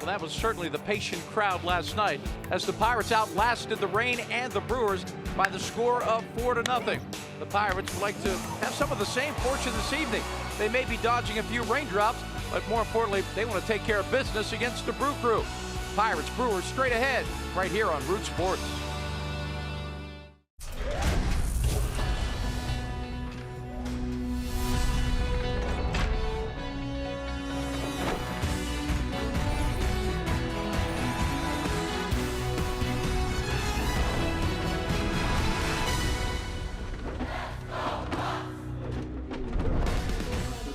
that was certainly the patient crowd last night as the Pirates outlasted the rain and the Brewers by the score of 4-0. The Pirates would like to have some of the same fortune this evening. They may be dodging a few raindrops, but more importantly, they want to take care of business against the Brew Crew. Pirates Brewers straight ahead right here on Root Sports.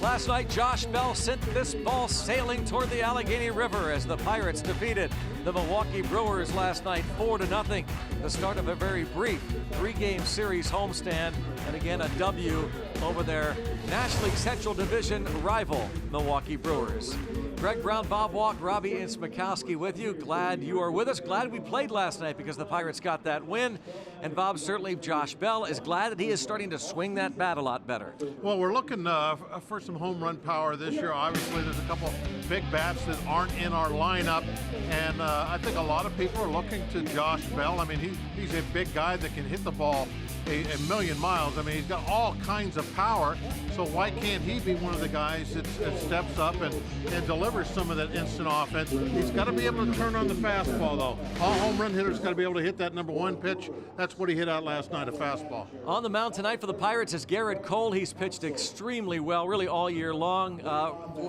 Last night, Josh Bell sent this ball sailing toward the Allegheny River as the Pirates defeated the Milwaukee Brewers last night 4-0. The start of a very brief 3-game series homestand, and again a W over their National League Central Division rival, Milwaukee Brewers. Greg Brown, Bob Walk, Robbie Ince-Mikowski with you. Glad you are with us. Glad we played last night because the Pirates got that win. And Bob, certainly Josh Bell is glad that he is starting to swing that bat a lot better. Well, we're looking for some home run power this year. Obviously, there's a couple big bats that aren't in our lineup. And I think a lot of people are looking to Josh Bell. I mean, he's a big guy that can hit the ball a million miles. I mean, he's got all kinds of power. So why can't he be one of the guys that steps up and delivers some of that instant offense? He's got to be able to turn on the fastball, though. All home run hitters got to be able to hit that number one pitch. That's what he hit out last night, a fastball. On the mound tonight for the Pirates is Garrett Cole. He's pitched extremely well, really all year long,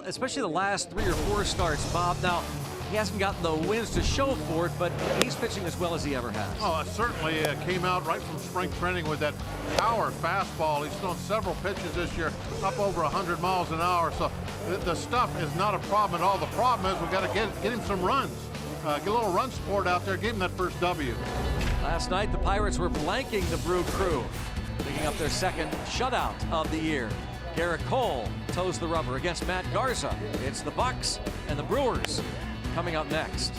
especially the last 3 or 4 starts, Bob. Now, he hasn't gotten the wins to show for it, but he's pitching as well as he ever has. Oh, certainly came out right from spring training with that power fastball. He's thrown several pitches this year, up over 100 miles an hour. So the stuff is not a problem at all. The problem is we've got to get him some runs. Get a little run support out there. Give him that first W. Last night, the Pirates were blanking the Brew Crew, picking up their second shutout of the year. Garrett Cole toes the rubber against Matt Garza. It's the Bucks and the Brewers coming up next.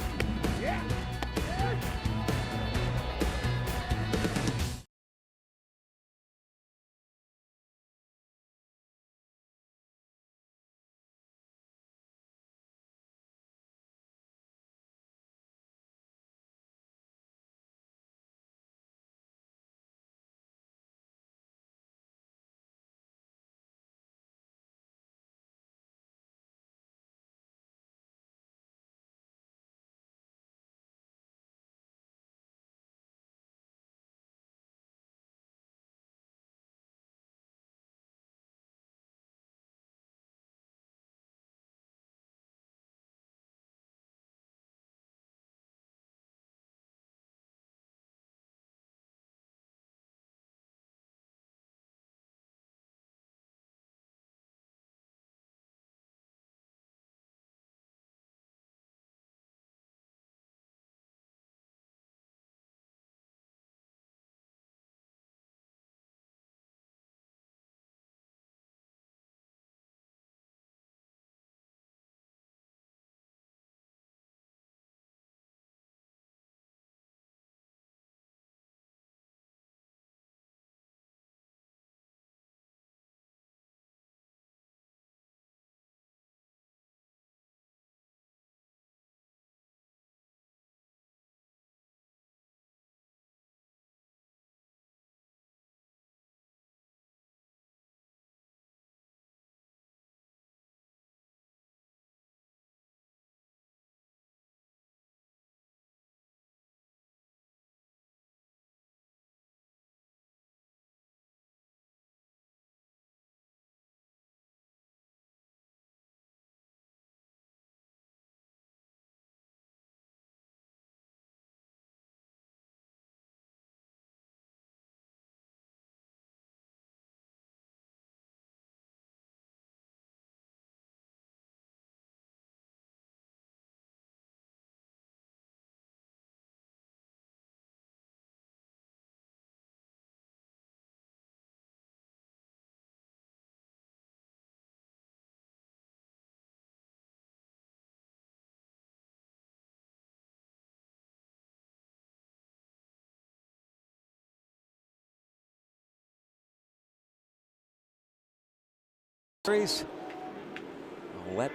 A wet,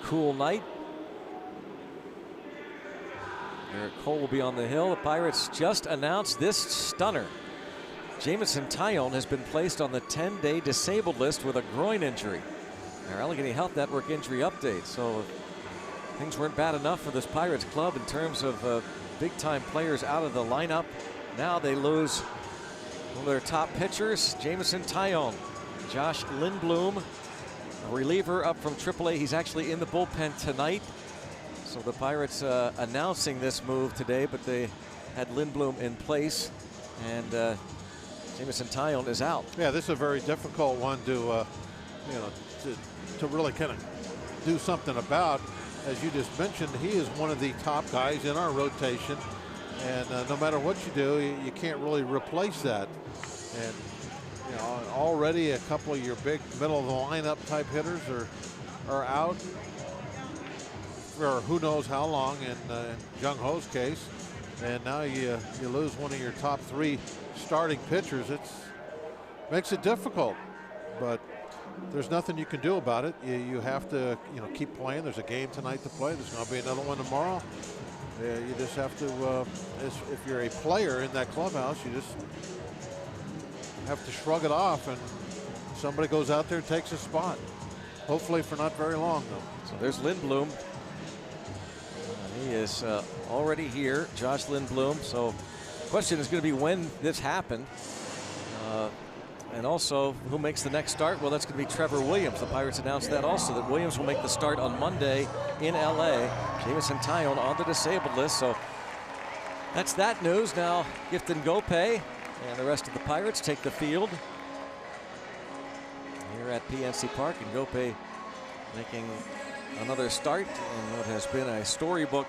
cool night. Garrett Cole will be on the hill. The Pirates just announced this stunner. Jamison Tyone has been placed on the 10-day disabled list with a groin injury. Our Allegheny Health Network injury update. So things weren't bad enough for this Pirates club in terms of big-time players out of the lineup. Now they lose one of their top pitchers, Jamison Tyone. Josh Lindblom, a reliever up from AAA. He's actually in the bullpen tonight. So the Pirates announcing this move today, but they had Lindblom in place, and Jamison Tyone is out. Yeah, this is a very difficult one to, to really kind of do something about. As you just mentioned, he is one of the top guys in our rotation, and no matter what you do, you can't really replace that. And already a couple of your big middle of the lineup type hitters are out for who knows how long in Jung Ho's case, and now you lose one of your top 3 starting pitchers. It makes it difficult, but there's nothing you can do about it. You have to keep playing. There's a game tonight to play. There's going to be another one tomorrow. You just have to, if you're a player in that clubhouse, you just have to shrug it off, and somebody goes out there and takes a spot. Hopefully for not very long, though. So there's Lindblom. He is already here, Josh Lindblom. So the question is going to be when this happened. And also, who makes the next start? Well, that's going to be Trevor Williams. The Pirates announced that also, that Williams will make the start on Monday in LA. Jamison Tyone on the disabled list. So that's that news. Now, Gifton Gope and the rest of the Pirates take the field here at PNC Park, and Gope making another start in what has been a storybook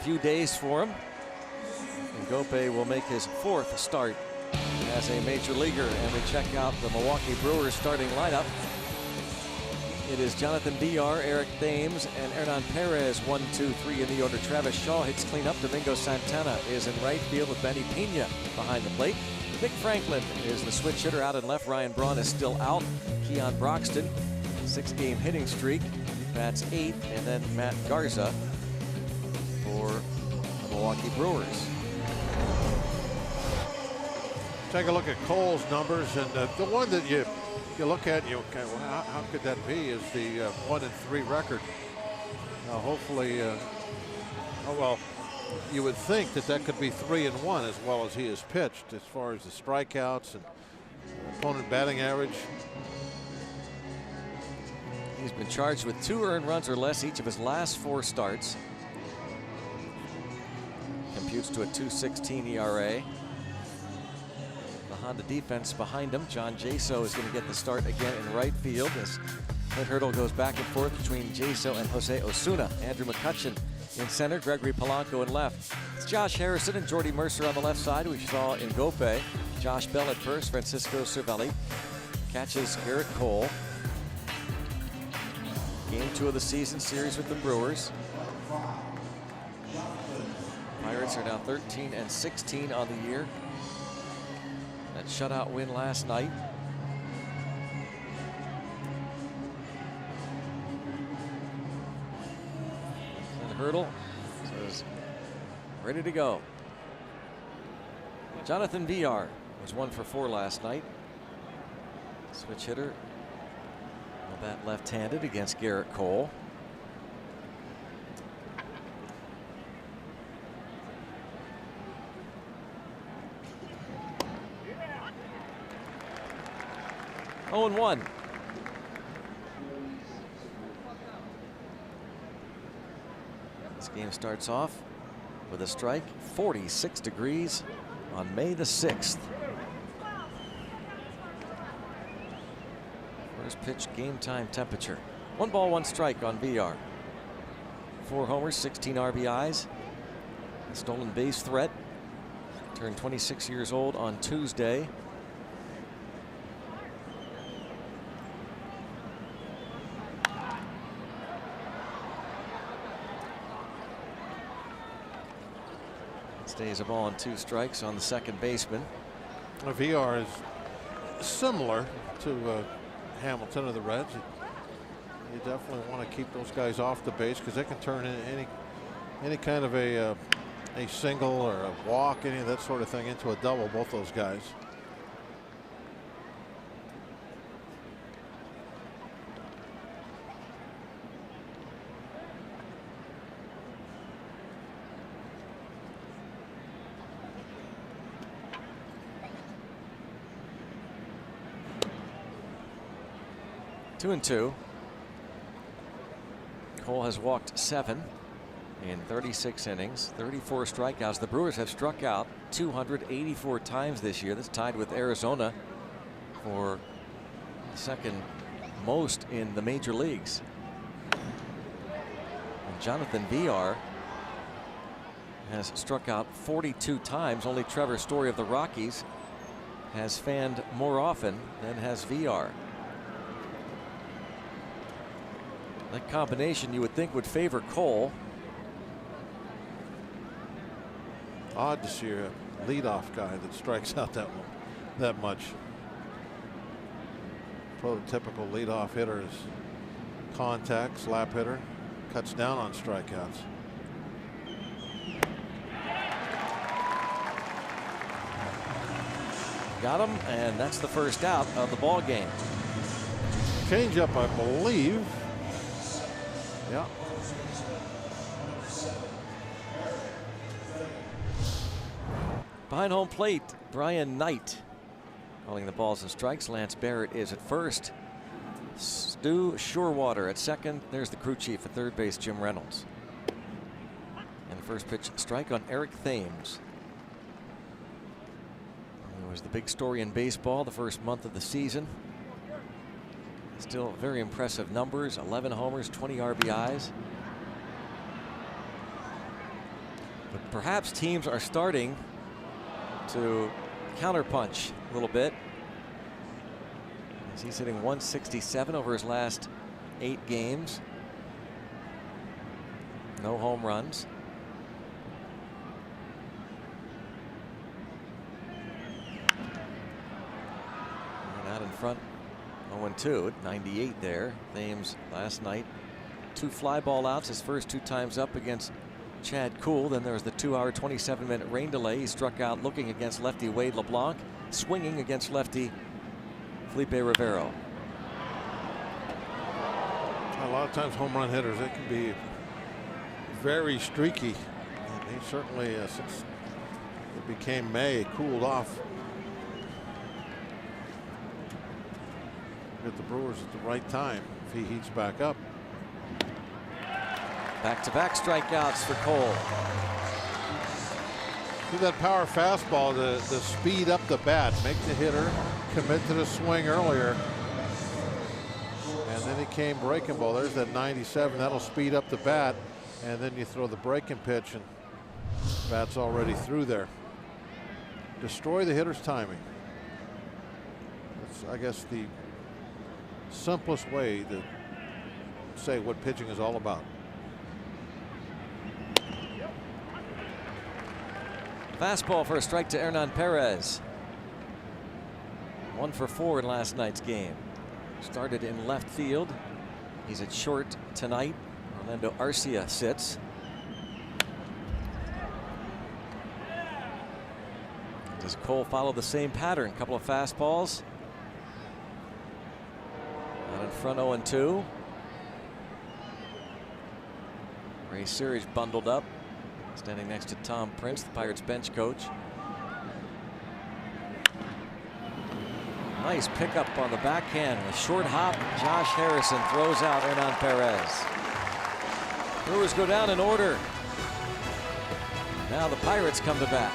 few days for him. And Gope will make his 4th start as a major leaguer. And we check out the Milwaukee Brewers starting lineup. It is Jonathan Villar, Eric Thames, and Hernan Perez, 1, 2, 3 in the order. Travis Shaw hits cleanup. Domingo Santana is in right field with Benny Pena behind the plate. Nick Franklin is the switch hitter out in left. Ryan Braun is still out. Keon Broxton, 6-game hitting streak, bats 8th, and then Matt Garza for the Milwaukee Brewers. Take a look at Cole's numbers, and the one that you look at, okay, well, how could that be? Is the 1-3 record? Hopefully, well, you would think that could be 3-1 as well as he has pitched, as far as the strikeouts and opponent batting average. He's been charged with 2 earned runs or less each of his last 4 starts. Computes to a 2.16 ERA. The Honda defense behind him. John Jaso is going to get the start again in right field as Clint Hurdle goes back and forth between Jaso and Jose Osuna. Andrew McCutchen in center, Gregory Polanco in left. It's Josh Harrison and Jordy Mercer on the left side, we saw in Gope. Josh Bell at first, Francisco Cervelli catches Garrett Cole. Game 2 of the season series with the Brewers. Pirates are now 13-16 on the year. That shutout win last night. And Hurdle says, ready to go. Jonathan Villar was 1 for 4 last night. Switch hitter. Will bat left-handed against Garrett Cole. Oh, and 1. This game starts off with a strike, 46 degrees on May the 6th. First pitch game time temperature. 1 ball, 1 strike on Villar. 4 homers, 16 RBIs. A stolen base threat. Turned 26 years old on Tuesday. Stays a ball and 2 strikes on the second baseman. Villar is similar to Hamilton of the Reds. You definitely want to keep those guys off the base because they can turn in any kind of a single or a walk, any of that sort of thing into a double, both those guys. Two and two. Cole has walked 7 in 36 innings, 34 strikeouts. The Brewers have struck out 284 times this year. That's tied with Arizona for the second most in the major leagues. And Jonathan Villar has struck out 42 times. Only Trevor Story of the Rockies has fanned more often than has Villar. That combination you would think would favor Cole. Odd to see a leadoff guy that strikes out that much. Prototypical leadoff hitter is contact, slap hitter, cuts down on strikeouts. Got him, and that's the first out of the ball game. Changeup, I believe. Yeah. Behind home plate, Brian Knight calling the balls and strikes. Lance Barrett is at first. Stu Shorewater at second. There's the crew chief at third base, Jim Reynolds. And the first pitch strike on Eric Thames. It was the big story in baseball the first month of the season. Still very impressive numbers, 11 homers, 20 RBIs. But perhaps teams are starting to counterpunch a little bit, as he's hitting 167 over his last 8 games. No home runs. And out in front, 0-2 at 98 there. Thames last night, 2 fly ball outs, his first 2 times up against Chad Kuhl. Then there was the 2-hour 27-minute rain delay. He struck out looking against lefty Wade LeBlanc, swinging against lefty Felipe Rivero. A lot of times home run hitters, they can be very streaky. And he certainly, since it became May, cooled off. Get the Brewers at the right time if he heats back up. Back-to-back strikeouts for Cole. Do that power fastball to speed up the bat, make the hitter commit to the swing earlier. And then he came breaking ball. There's that 97. That'll speed up the bat. And then you throw the breaking pitch and bat's already through there. Destroy the hitter's timing. That's, I guess, the simplest way to say what pitching is all about. Fastball for a strike to Hernan Perez. 1 for 4 in last night's game. Started in left field. He's at short tonight. Orlando Arcia sits. Does Cole follow the same pattern? Couple of fastballs. Out in front, 0-2. Ray Series bundled up, standing next to Tom Prince, the Pirates bench coach. Nice pickup on the backhand. A short hop. Josh Harrison throws out Hernan Perez. Brewers go down in order. Now the Pirates come to bat.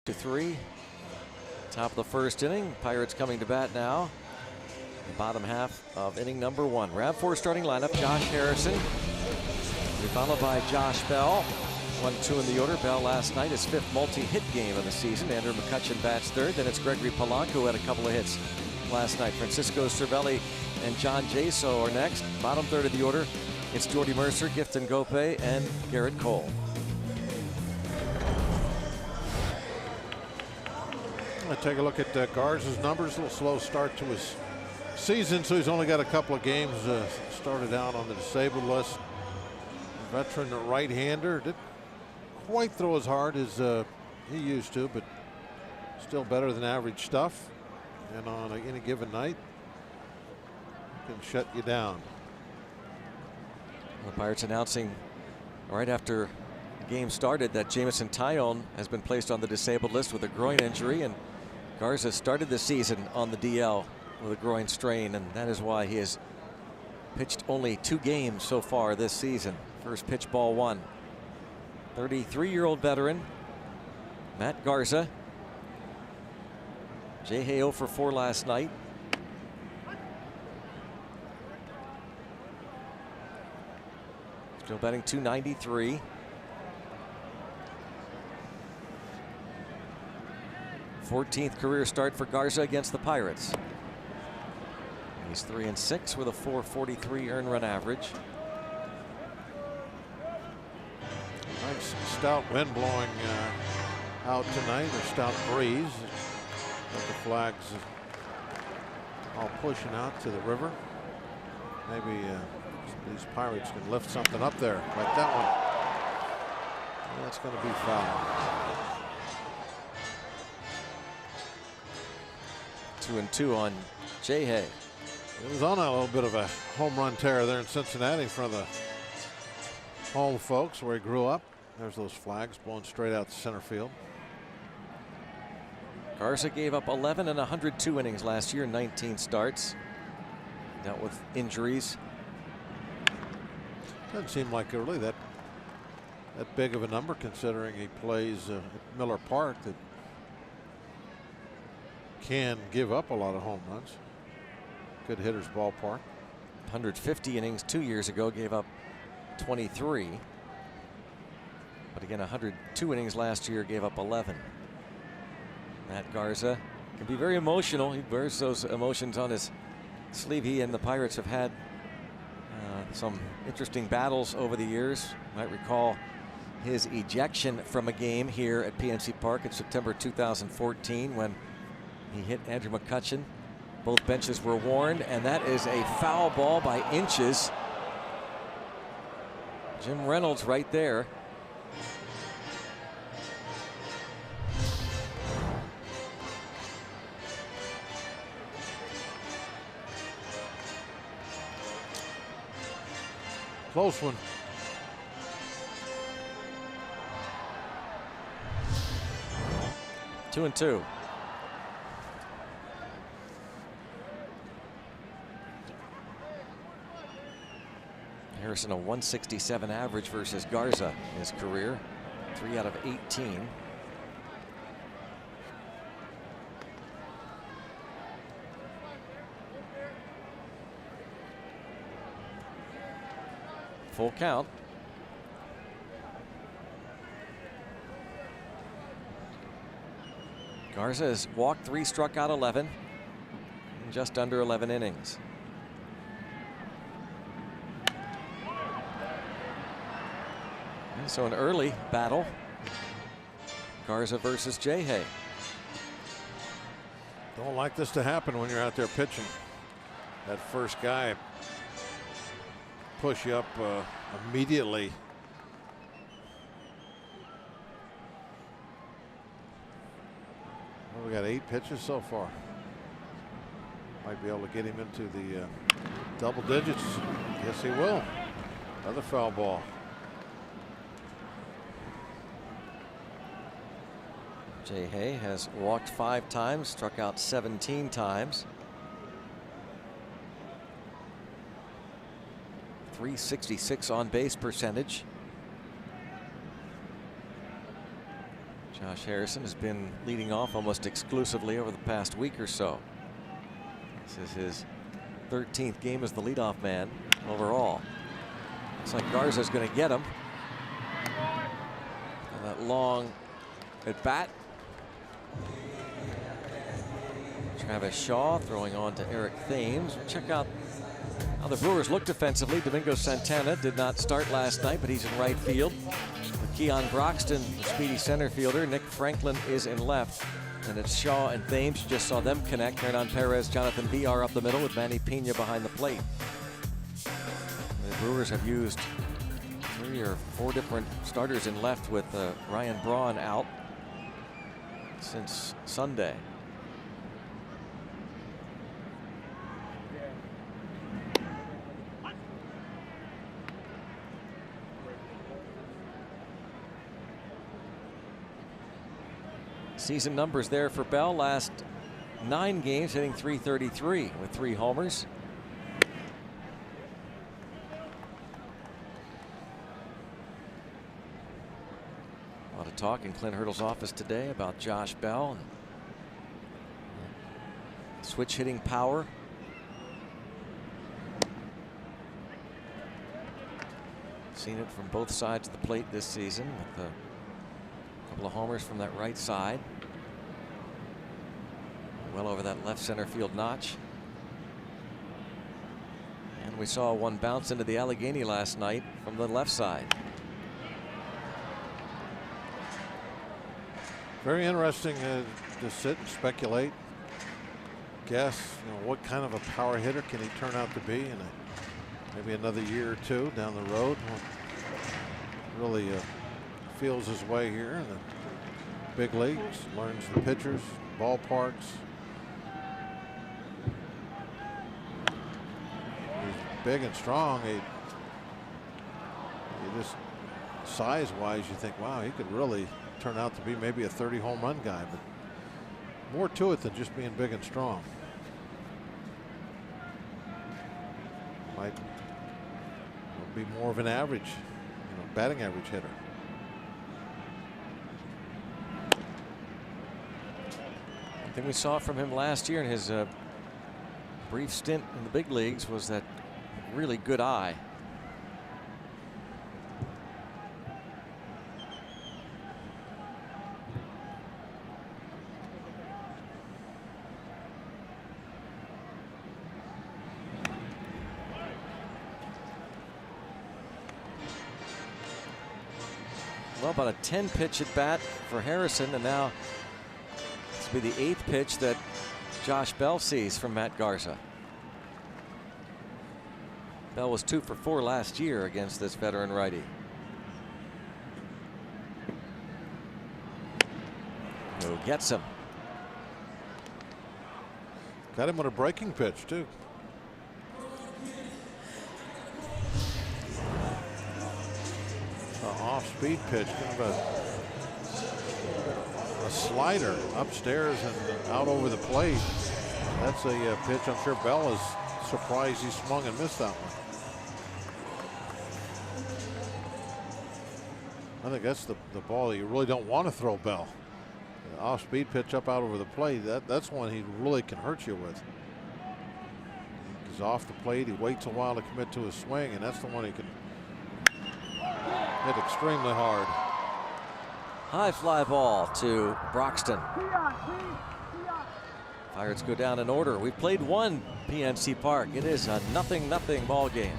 2-3. Top of the first inning. Pirates coming to bat now. The bottom half of inning number 1. RAV4 starting lineup. Josh Harrison. Followed by Josh Bell. 1-2 in the order. Bell last night, his 5th multi-hit game of the season. Andrew McCutchen bats 3rd. Then it's Gregory Polanco who had a couple of hits last night. Francisco Cervelli and John Jaso are next. Bottom 3rd of the order. It's Jordy Mercer, Gifton Gope, and Garrett Cole. Take a look at Garza's numbers. A little slow start to his season, so he's only got a couple of games started out on the disabled list. Veteran right-hander, didn't quite throw as hard as he used to, but still better than average stuff. And on any given night, can shut you down. The Pirates announcing right after the game started that Jameson Taillon has been placed on the disabled list with a groin injury, and Garza started the season on the DL with a groin strain, and that is why he has pitched only 2 games so far this season. First pitch, ball 1. 33-year-old veteran Matt Garza. Jay Hay 0 for 4 last night. Still batting .293. 14th career start for Garza against the Pirates. He's 3-6 with a .443 earned run average. Nice stout wind blowing out tonight, a stout breeze. Got the flags all pushing out to the river. Maybe these Pirates can lift something up there like that one. That's going to be foul. 2-2 on Jay Hay. It was on a little bit of a home run tear there in Cincinnati in front of the home folks where he grew up. There's those flags blowing straight out to center field. Garza gave up 11 and 102 innings last year, 19 starts. Dealt with injuries. Doesn't seem like really that big of a number considering he plays at Miller Park that can give up a lot of home runs. Good hitter's ballpark. 150 innings 2 years ago, gave up 23. But again, 102 innings last year, gave up 11. Matt Garza can be very emotional. He wears those emotions on his sleeve. He and the Pirates have had some interesting battles over the years. You might recall his ejection from a game here at PNC Park in September 2014 when he hit Andrew McCutchen. Both benches were warned, and that is a foul ball by inches. Jim Reynolds right there. Close one. Two and two. Harrison a 167 average versus Garza in his career. 3 out of 18. Full count. Garza has walked 3, struck out 11 in just under 11 innings. And so an early battle. Garza versus Jay Hay. Don't like this to happen when you're out there pitching. That first guy push you up immediately. Well, we got 8 pitches so far. Might be able to get him into the double digits. Yes, he will. Another foul ball. Jay Hay has walked 5 times, struck out 17 times. .366 on base percentage. Josh Harrison has been leading off almost exclusively over the past week or so. This is his 13th game as the leadoff man overall. Looks like Garza's going to get him. And that long at bat. Travis Shaw throwing on to Eric Thames. Check out how the Brewers look defensively. Domingo Santana did not start last night, but he's in right field. With Keon Broxton, the speedy center fielder. Nick Franklin is in left. And it's Shaw and Thames. You just saw them connect. Hernan Perez, Jonathan Villar up the middle with Manny Pena behind the plate. The Brewers have used 3 or 4 different starters in left with Ryan Braun out since Sunday. Season numbers there for Bell. Last 9 games hitting .333 with 3 homers. A lot of talk in Clint Hurdle's office today about Josh Bell. Switch hitting power. Seen it from both sides of the plate this season with a couple of homers from that right side. Well over that left center field notch. And we saw one bounce into the Allegheny last night from the left side. Very interesting to sit and speculate. Guess, what kind of a power hitter can he turn out to be in maybe another year or 2 down the road. Really feels his way here in the big leagues, learns the pitchers, ballparks. He's big and strong. He just size-wise, you think, wow, he could really turn out to be maybe a 30 home run guy, but more to it than just being big and strong. Might be more of an average, batting average hitter. One thing we saw from him last year in his brief stint in the big leagues was that really good eye. Well, about a 10 pitch at bat for Harrison, and now this will be the 8th pitch that Josh Bell sees from Matt Garza. Bell was 2 for 4 last year against this veteran righty. Who gets him? Got him with a breaking pitch too. Off-speed pitch, kind of a slider upstairs and out over the plate. That's a pitch I'm sure Bell is surprised he swung and missed that one. I think that's the ball that you really don't want to throw Bell. The off-speed pitch up out over the plate, that's one he really can hurt you with. He's off the plate, he waits a while to commit to his swing, and that's the one he can hit extremely hard. High fly ball to Broxton. Pirates go down in order. We played one PNC Park. It is a 0-0 ball game.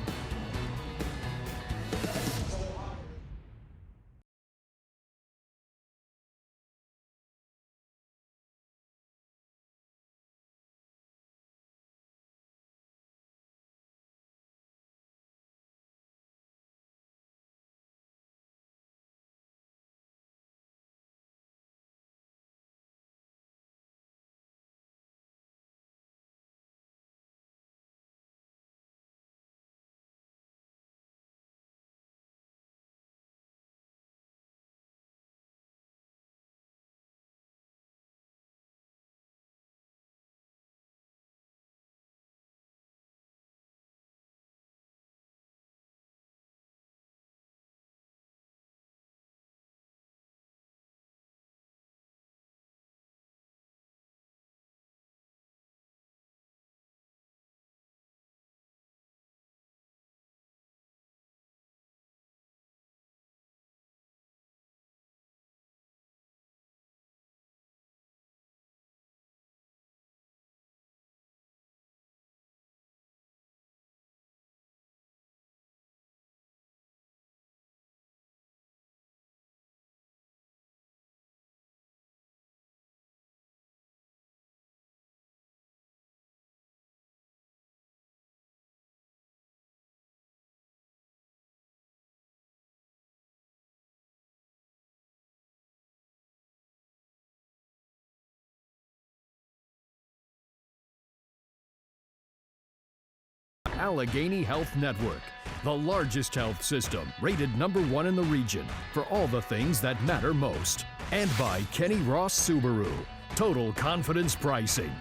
Allegheny Health Network, the largest health system rated #1 in the region for all the things that matter most. And by Kenny Ross Subaru, total confidence pricing.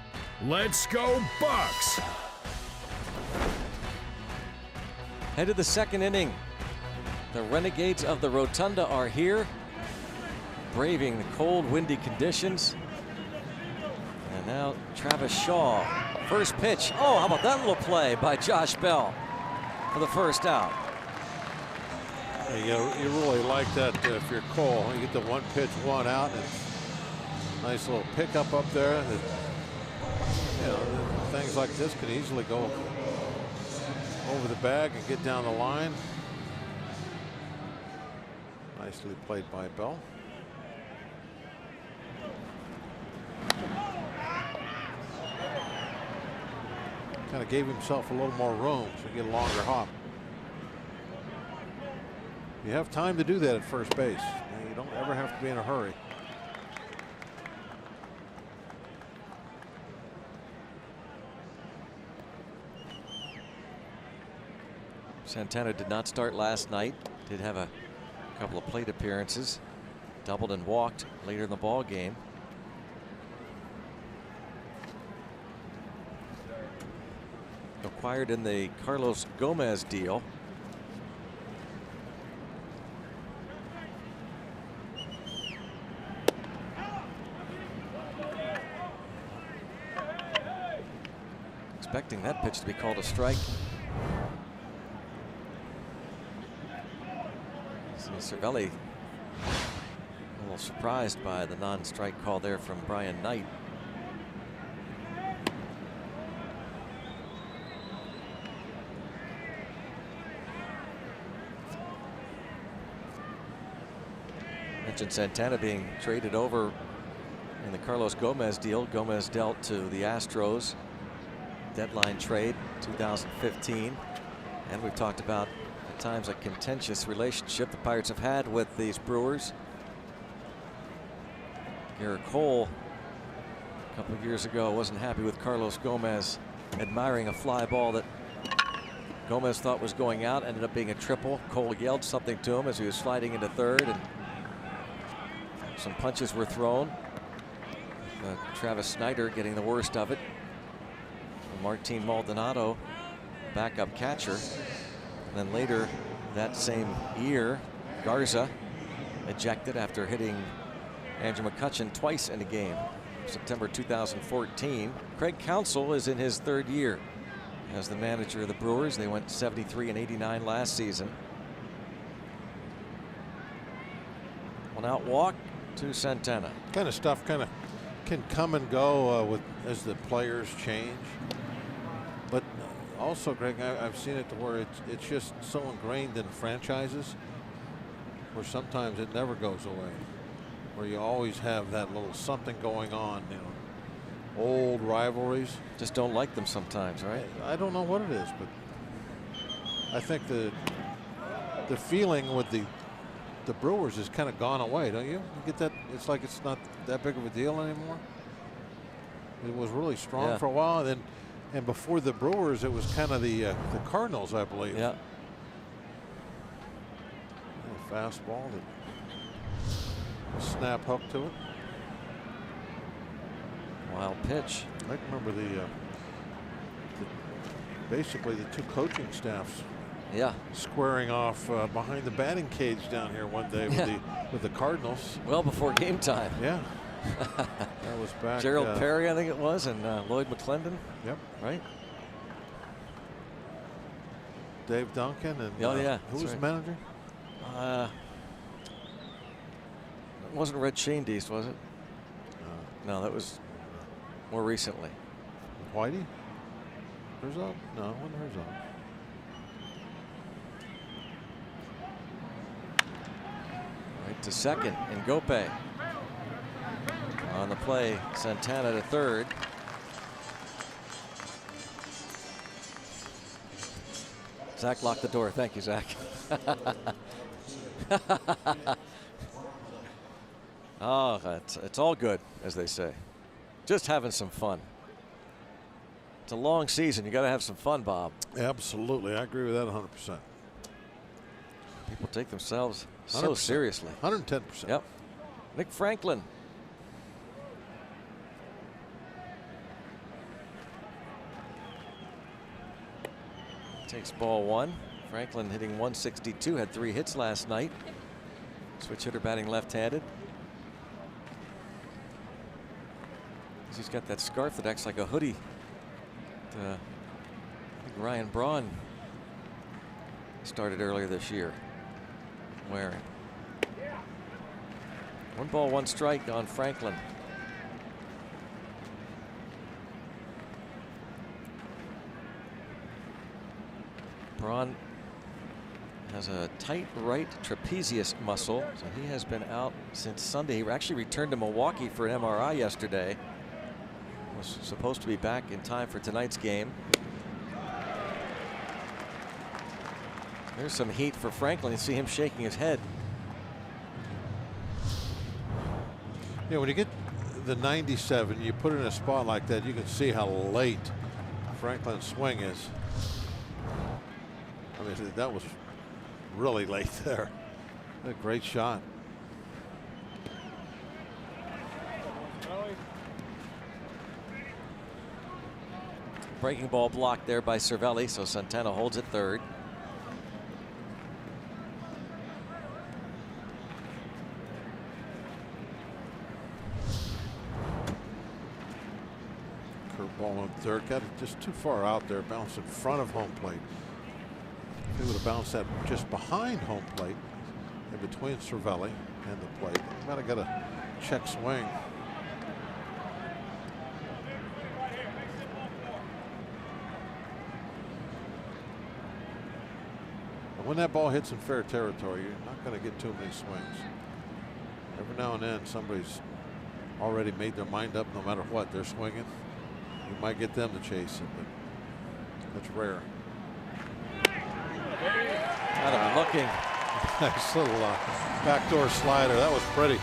Let's go Bucks! Head to the second inning. The Renegades of the Rotunda are here, braving the cold, windy conditions. And now Travis Shaw, first pitch. Oh, how about that little play by Josh Bell for the first out. You really like that if you're Cole. You get the 1 pitch, 1 out, and nice little pickup up there. Things like this can easily go over the bag and get down the line. Nicely played by Bell. Kind of gave himself a little more room to get a longer hop. You have time to do that at first base. You don't ever have to be in a hurry. Santana did not start last night. Did have a couple of plate appearances. Doubled and walked later in the ball game. Acquired in the Carlos Gomez deal. Expecting that pitch to be called a strike. Cervelli a little surprised by the non-strike call there from Brian Knight. Mentioned Santana being traded over in the Carlos Gomez deal. Gomez dealt to the Astros. Deadline trade 2015. And we've talked about at times a contentious relationship the Pirates have had with these Brewers. Garrett Cole a couple of years ago wasn't happy with Carlos Gomez admiring a fly ball that Gomez thought was going out, ended up being a triple. Cole yelled something to him as he was sliding into third, and some punches were thrown. Travis Snyder getting the worst of it. Martin Maldonado, backup catcher. And then later that same year, Garza ejected after hitting Andrew McCutchen twice in a game. September 2014. Craig Counsell is in his 3rd year as the manager of the Brewers. They went 73-89 last season. One out walk to Santana. Kind of stuff kind of can come and go with as the players change. But also, Greg, I've seen it to where it's just so ingrained in franchises where sometimes it never goes away. Where you always have that little something going on, you know, old rivalries. Just don't like them sometimes, right? I don't know what it is, but I think the feeling with the Brewers has kind of gone away, don't you? You get that? It's like it's not that big of a deal anymore. It was really strong for a while, and before the Brewers, it was kind of the Cardinals, I believe. Yeah. A fastball that snap hook to it. Wild pitch. I remember basically the two coaching staffs. Yeah. Squaring off behind the batting cage down here one day with the Cardinals. Well before game time. Yeah. That was back. Gerald Perry, I think it was, and Lloyd McClendon. Yep. Right. Dave Duncan and who was the manager? It wasn't Red Shanedeast, was it? No, that was more recently. Whitey? Herzog? No, it wasn't Herzog. Right to second, and Gope on the play. Santana to third. Zach locked the door. Thank you, Zach. Oh, it's all good, as they say. Just having some fun. It's a long season. You got to have some fun, Bob. Absolutely. I agree with that 100%. People take themselves 100%. so seriously. 110%. Yep. Nick Franklin. Takes ball one. Franklin hitting 162, had 3 hits last night. Switch hitter batting left-handed. He's got that scarf that acts like a hoodie. I think Ryan Braun started earlier this year wearing. 1 ball, 1 strike on Franklin. Braun has a tight right trapezius muscle, so he has been out since Sunday. He actually returned to Milwaukee for an MRI yesterday. Was supposed to be back in time for tonight's game. There's some heat for Franklin. You see him shaking his head. Yeah, when you get the 97, you put it in a spot like that, you can see how late Franklin's swing is. I mean, that was really late there. A great shot. Breaking ball blocked there by Cervelli, so Santana holds it third. Curveball on third, got it just too far out there, bounced in front of home plate. If he would have bounced that just behind home plate, in between Cervelli and the plate, he might have got a check swing. When that ball hits in fair territory, you're not going to get too many swings. Every now and then, somebody's already made their mind up no matter what they're swinging. You might get them to chase it, but that's rare. Out of looking. Nice little backdoor slider. That was pretty.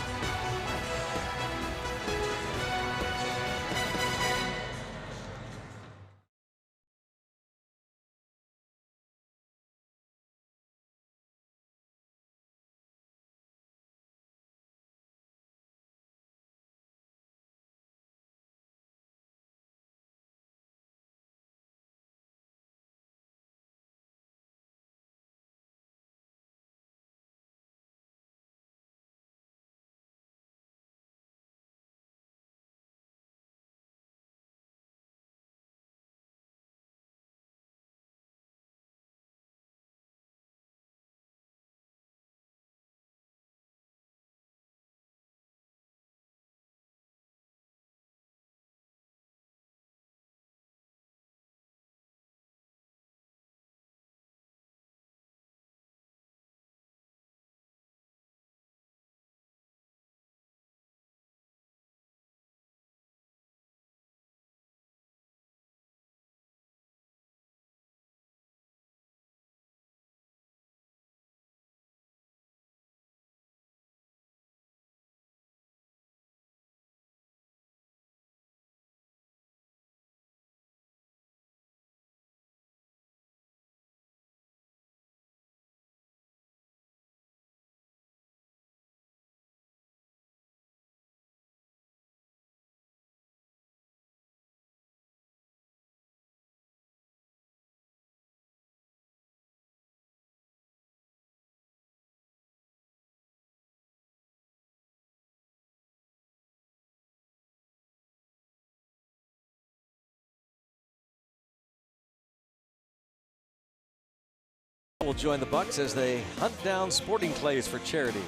Will join the Bucks as they hunt down sporting clays for charity.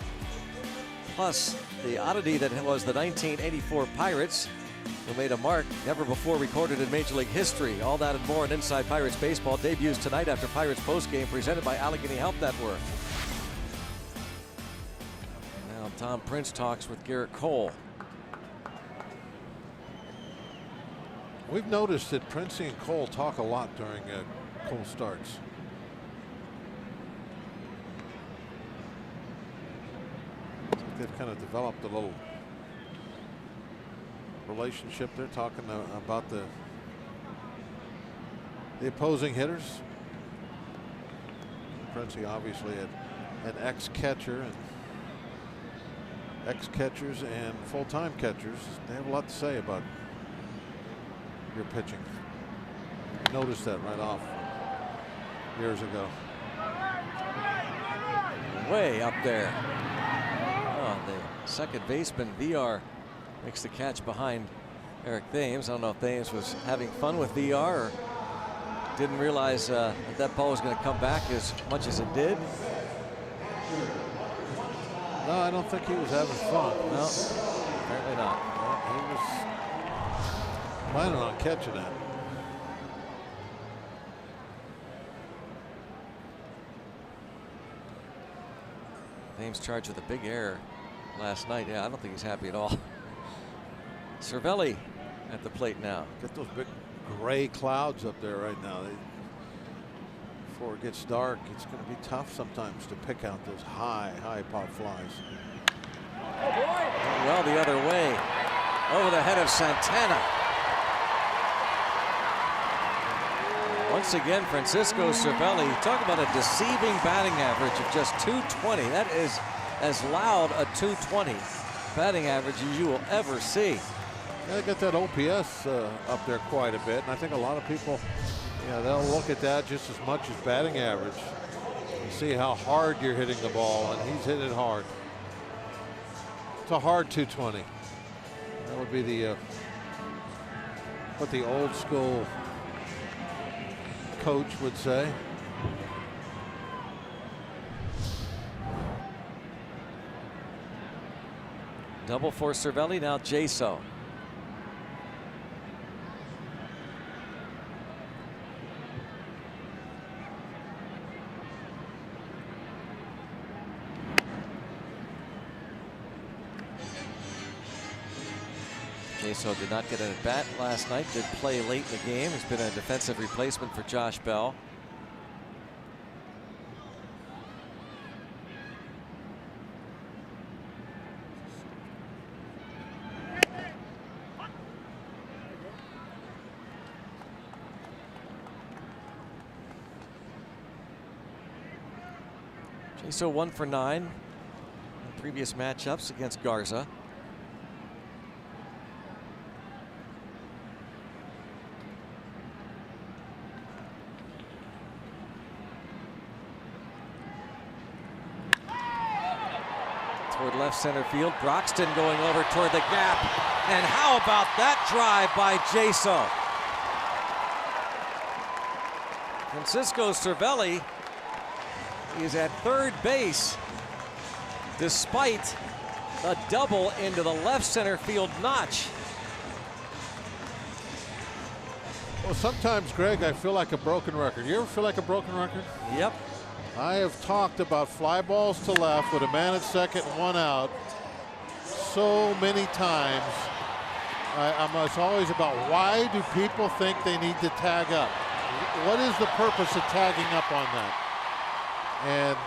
Plus, the oddity that was the 1984 Pirates, who made a mark never before recorded in Major League history. All that and more in Inside Pirates Baseball debuts tonight after Pirates postgame presented by Allegheny Health Network. Now Tom Prince talks with Garrett Cole. We've noticed that Princey and Cole talk a lot during Cole starts. They've kind of developed a little relationship. They're talking about the the opposing hitters. Princey obviously an ex-catcher, and ex-catchers and full-time catchers, they have a lot to say about your pitching. I noticed that right off years ago. Way up there. Oh, the second baseman, VR, makes the catch behind Eric Thames. I don't know if Thames was having fun with VR or didn't realize that ball was going to come back as much as it did. No, I don't think he was having fun. No, apparently not. Well, he was planning on catching that. Thames charged with a big error last night. Yeah, I don't think he's happy at all. Cervelli at the plate now. Get those big gray clouds up there right now. Before it gets dark, it's going to be tough sometimes to pick out those high pop flies. Well, the other way, over the head of Santana. Once again, Francisco Cervelli. Talk about a deceiving batting average of just .220. That is as loud a .220 batting average as you will ever see. Yeah, they got that OPS up there quite a bit, and I think a lot of people, they'll look at that just as much as batting average. You see how hard you're hitting the ball, and he's hitting it hard. It's a hard .220. That would be the what the old school coach would say. Double for Cervelli, now Jaso. Jaso did not get an at-bat last night, did play late in the game. He's been a defensive replacement for Josh Bell. Jaso 1 for 9 in previous matchups against Garza. Toward left center field, Broxton going over toward the gap. And how about that drive by Jaso? Francisco Cervelli is at third base despite a double into the left center field notch. Well, sometimes, Greg, I feel like a broken record. You ever feel like a broken record? Yep. I have talked about fly balls to left with a man at second and one out so many times. It's always about, why do people think they need to tag up? What is the purpose of tagging up on that? And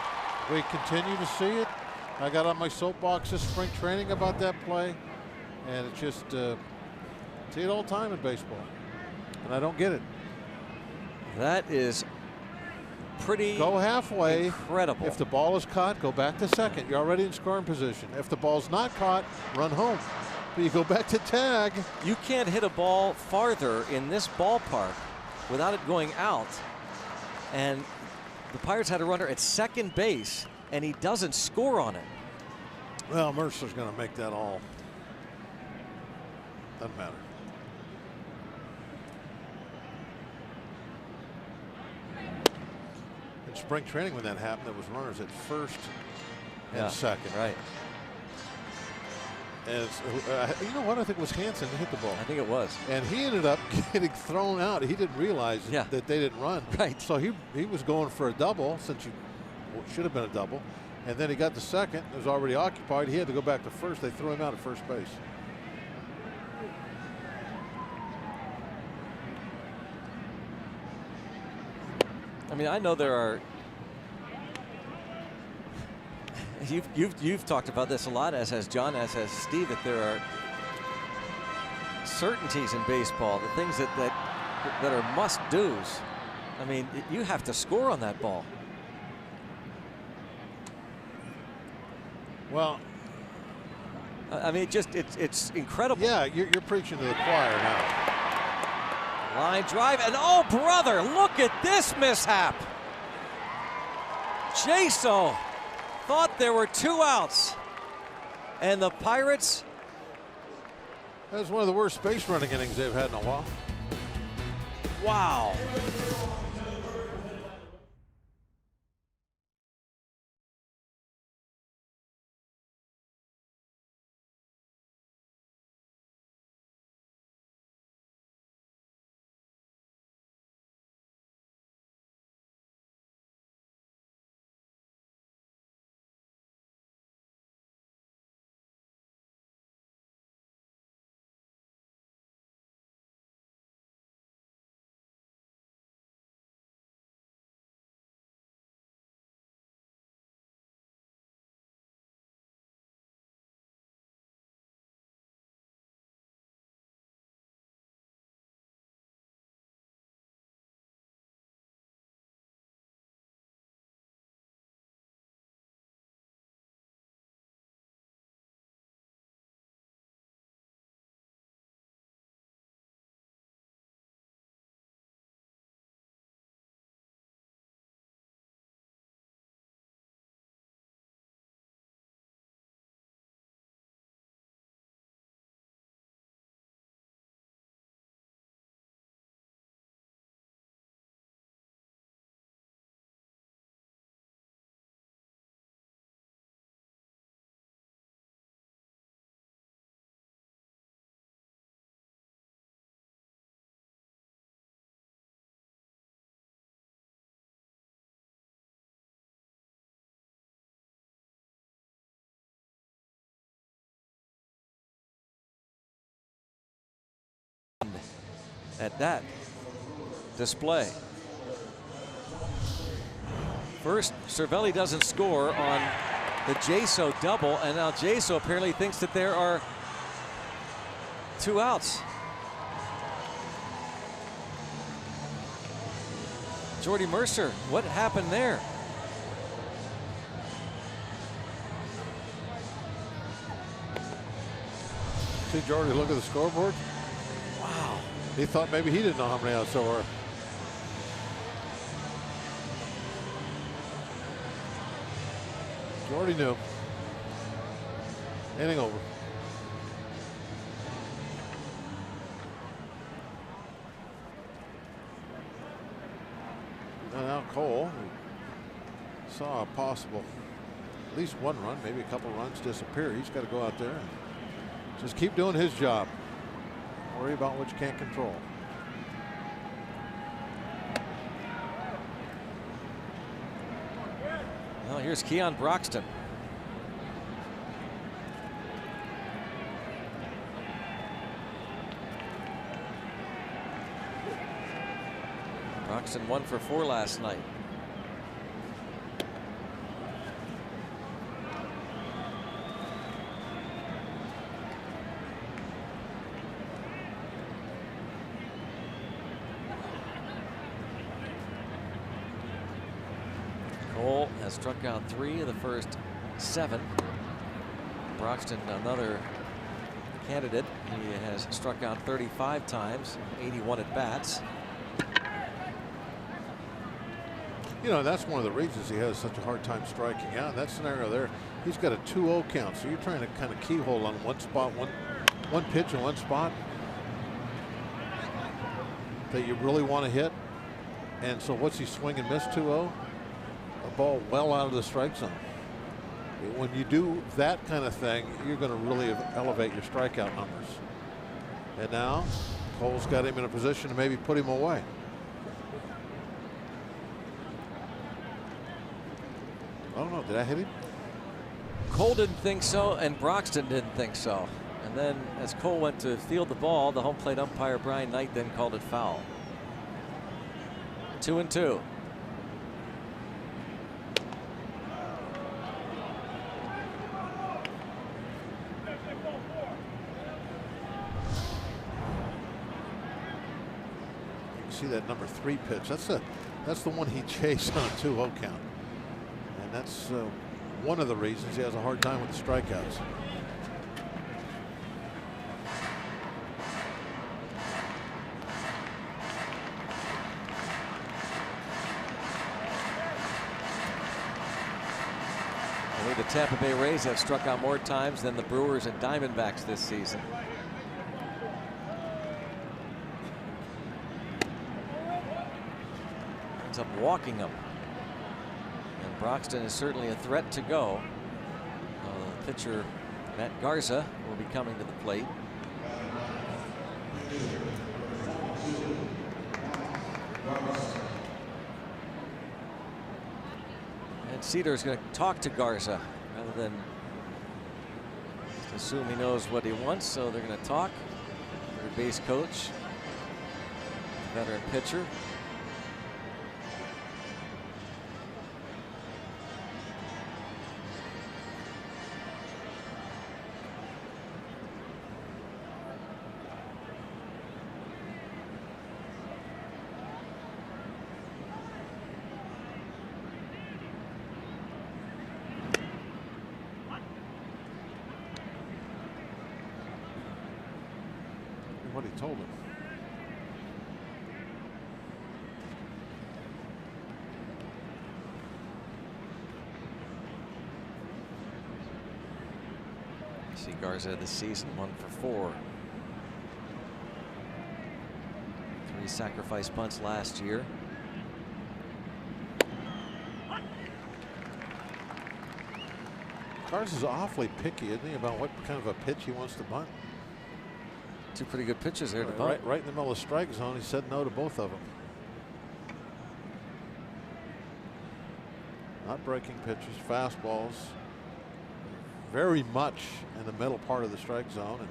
we continue to see it. I got on my soapbox this spring training about that play, and it's just see it all the time in baseball, and I don't get it. That is pretty go halfway. Incredible. If the ball is caught, go back to second. You're already in scoring position. If the ball's not caught, run home. But you go back to tag. You can't hit a ball farther in this ballpark without it going out. And the Pirates had a runner at second base, and he doesn't score on it. Well, Mercer's going to make that all. Doesn't matter. In spring training, when that happened, there was runners at first and second. Right. And you know what? I think it was Hansen that hit the ball. I think it was. And he ended up getting thrown out. He didn't realize that they didn't run. Right. So he was going for a double, since you should have been a double. And then he got to second. It was already occupied. He had to go back to first. They threw him out at first base. I mean, I know there are. You've talked about this a lot, as has John, as has Steve, that there are certainties in baseball, the things that are must-dos. I mean, you have to score on that ball. Well, I mean, it's incredible. yeah, you're preaching to the choir now. Line drive, and oh, brother, look at this mishap. Jaso thought there were 2 outs, and the Pirates. That was one of the worst base running innings they've had in a while. Wow. At that display. First, Cervelli doesn't score on the Jaso double, and now Jaso apparently thinks that there are 2 outs. Jordy Mercer, what happened there? See Jordy look at the scoreboard? Wow. He thought maybe he didn't know how many outs there were. Jordy knew. Inning over. And now Cole saw a possible at least 1 run, maybe a couple runs disappear. He's got to go out there and just keep doing his job. Worry about what you can't control. Well, here's Keon Broxton. Broxton 1 for 4 last night. Cole has struck out 3 of the first 7. Broxton, another candidate. He has struck out 35 times, 81 at bats. You know, that's one of the reasons he has such a hard time striking out. In that scenario there, he's got a 2-0 count. So you're trying to kind of keyhole on one spot, one pitch in one spot that you really want to hit. And so what's he swing and miss 2-0? A ball well out of the strike zone. When you do that kind of thing, you're going to really elevate your strikeout numbers. And now Cole's got him in a position to maybe put him away. I don't know. Did I hit him? Cole didn't think so, and Broxton didn't think so. And then as Cole went to field the ball, the home plate umpire Brian Knight then called it foul. 2-2. see that number 3 pitch. That's the one he chased on a 2-0 count. And that's one of the reasons he has a hard time with the strikeouts. Only the Tampa Bay Rays have struck out more times than the Brewers and Diamondbacks this season. Ends up walking them. And Broxton is certainly a threat to go. Pitcher Matt Garza will be coming to the plate. And Cedar's going to talk to Garza rather than just assume he knows what he wants, so they're going to talk. Their base coach, veteran pitcher. What he told him. See Garza this season 1 for 4. 3 sacrifice punts last year. Garza's awfully picky, isn't he, about what kind of a pitch he wants to bunt? 2 pretty good pitches there to bunt. Right in the middle of the strike zone. He said no to both of them. Not breaking pitches, fastballs. Very much in the middle part of the strike zone. And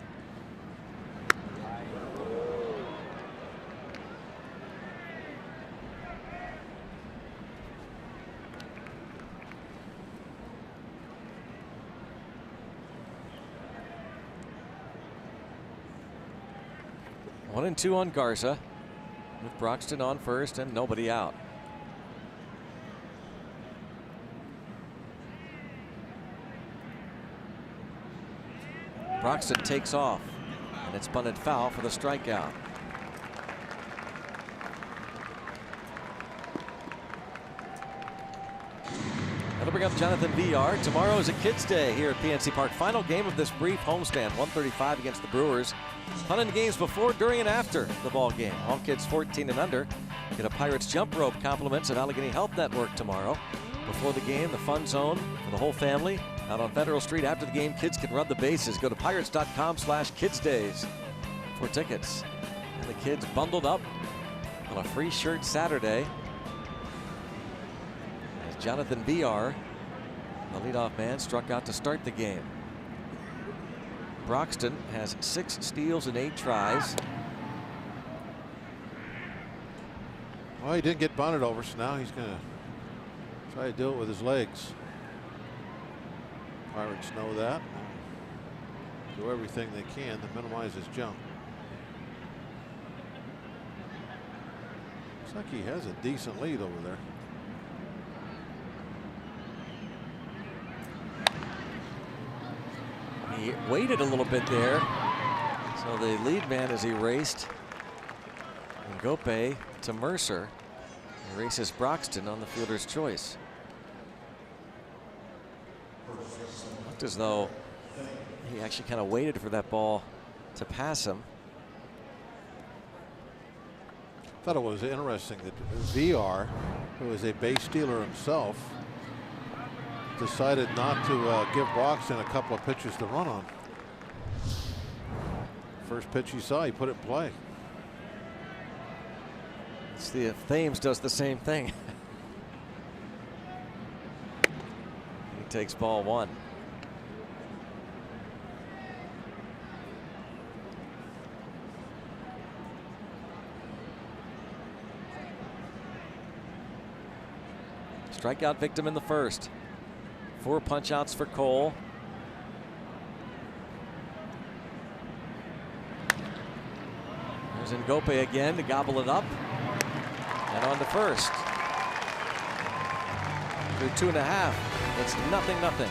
One and 2 on Garza, with Broxton on first and nobody out. Broxton takes off, and it's bunted foul for the strikeout. That'll bring up Jonathan Villar. Tomorrow is a Kids Day here at PNC Park. Final game of this brief homestand, 1:35 against the Brewers. Fun and games before, during, and after the ball game. All kids 14 and under get a Pirates jump rope compliments at Allegheny Health Network tomorrow. Before the game, the fun zone for the whole family out on Federal Street. After the game, kids can run the bases. Go to pirates.com/kidsdays for tickets. And the kids bundled up on a free shirt Saturday. As Jonathan Villar, the leadoff man, struck out to start the game. Broxton has 6 steals and 8 tries. well, he didn't get bunted over, so now he's going to try to do it with his legs. Pirates know that. Do everything they can to minimize his jump. Looks like he has a decent lead over there. He waited a little bit there, so the lead man is erased. Ngope to Mercer. Erases Broxton on the fielder's choice. Looked as though he actually kind of waited for that ball to pass him. Thought it was interesting that VR, who is a base stealer himself, decided not to give Broxton a couple of pitches to run on. First pitch he saw, he put it in play. Let's see if Thames does the same thing. He takes ball 1. Strikeout victim in the first. 4 punch outs for Cole. There's Ngope again to gobble it up. And on to first. Through 2.5. It's 0-0.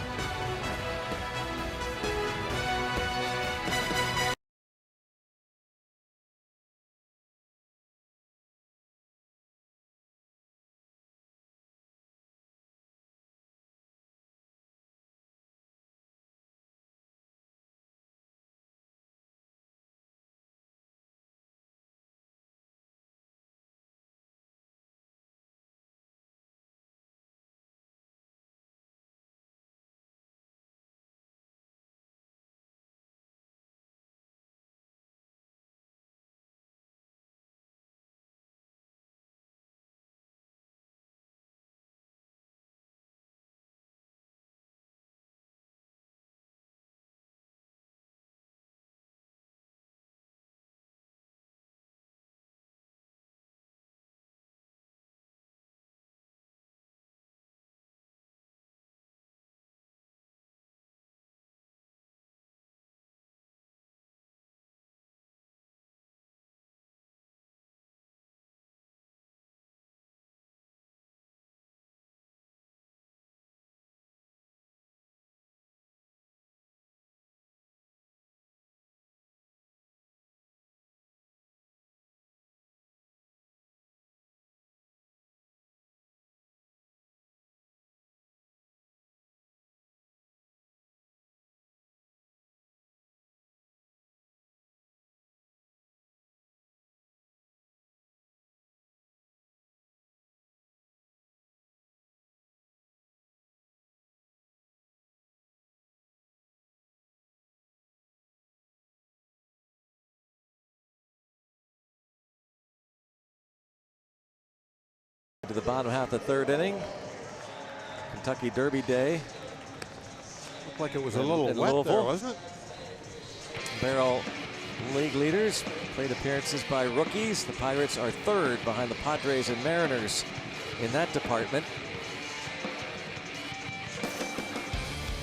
To the bottom half of the third inning. Kentucky Derby Day. Looked like it was a little wet Louisville. there, wasn't it? Barrel league leaders. Plate appearances by rookies. The Pirates are third behind the Padres and Mariners in that department.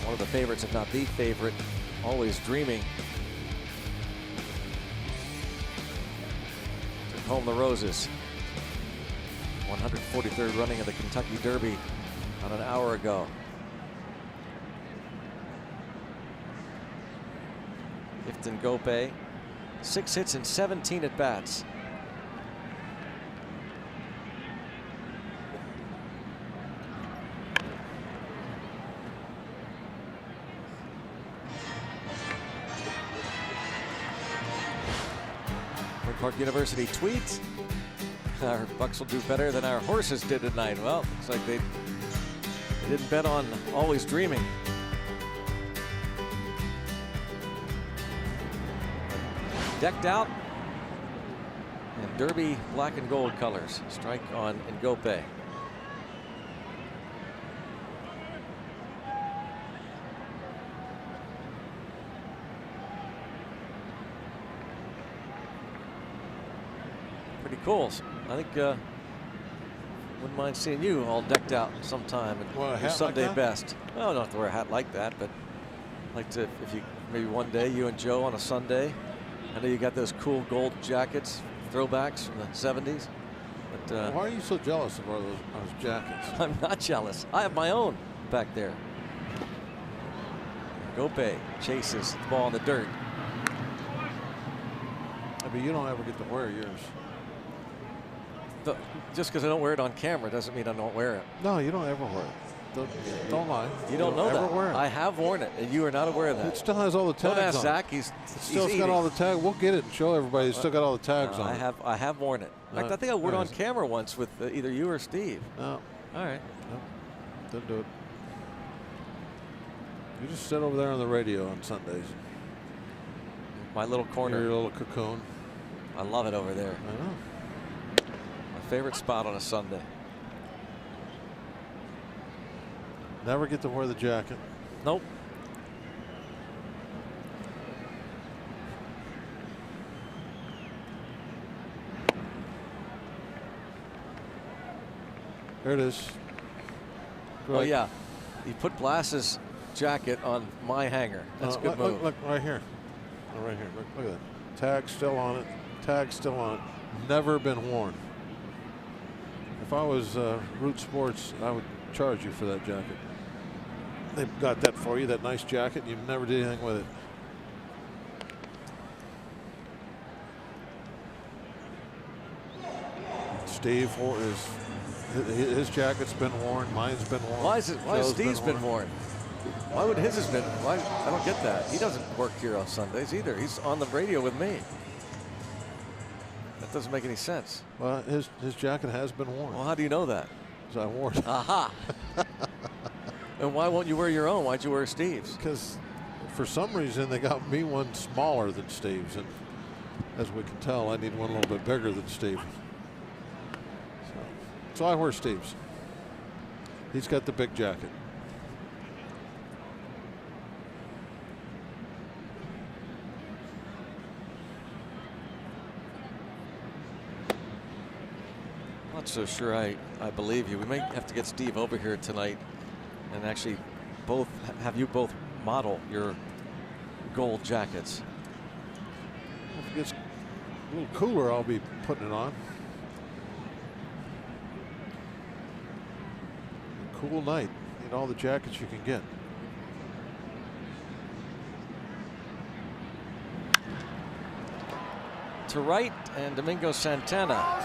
One of the favorites, if not the favorite, always dreaming. Took home the roses. 143rd running of the Kentucky Derby about an hour ago. Ifton Gope, 6 hits and 17 at bats. Park University tweet. Our Bucks will do better than our horses did tonight. Well, looks like they didn't bet on always dreaming. Decked out in Derby black and gold colors. Strike on Ngope. Pretty cool. I think wouldn't mind seeing you all decked out sometime at your Sunday best. Well, don't have to wear a hat like that, but I'd like to, if you maybe one day you and Joe on a Sunday. I know you got those cool gold jackets, throwbacks from the 70s. But why are you so jealous of all those jackets? I'm not jealous. I have my own back there. Gope chases the ball in the dirt. I mean, you don't ever get to wear yours. Just because I don't wear it on camera doesn't mean I don't wear it. No, you don't ever wear it. Don't lie. You don't know that. Wear it. I have worn it, and you are not aware of that. It still has all the tags on. Don't ask on Zach. He's got all the tags. We'll get it and show everybody. It's still got all the tags on. I have worn it. In fact, I think I wore it on camera once with either you or Steve. No. All right. No. Don't do it. You just sit over there on the radio on Sundays. My little corner. Your little cocoon. I love it over there. I know. My favorite spot on a Sunday. Never get to wear the jacket. Nope. There it is. Oh yeah, you put Blas's jacket on my hanger. That's a good move. Look right here. Right here. Look at that. Tag still on it. Tag still on it. Never been worn. If I was Root Sports, I would charge you for that jacket. They've got that for you, that nice jacket. You never did anything with it. Steve his jacket's been worn. Mine's been worn. Why has Steve's been worn? Why would his has been? Why? I don't get that. He doesn't work here on Sundays either. He's on the radio with me. That doesn't make any sense. Well, his jacket has been worn. Well, how do you know that? Because I wore it. Aha. And why won't you wear your own? Why'd you wear Steve's? Because for some reason they got me one smaller than Steve's, and as we can tell, I need one a little bit bigger than Steve. So I wear Steve's. He's got the big jacket. Not so sure I believe you. We may have to get Steve over here tonight and actually have you both model your gold jackets. If it gets a little cooler, I'll be putting it on. Cool night. Need all the jackets you can get. To right, and Domingo Santana.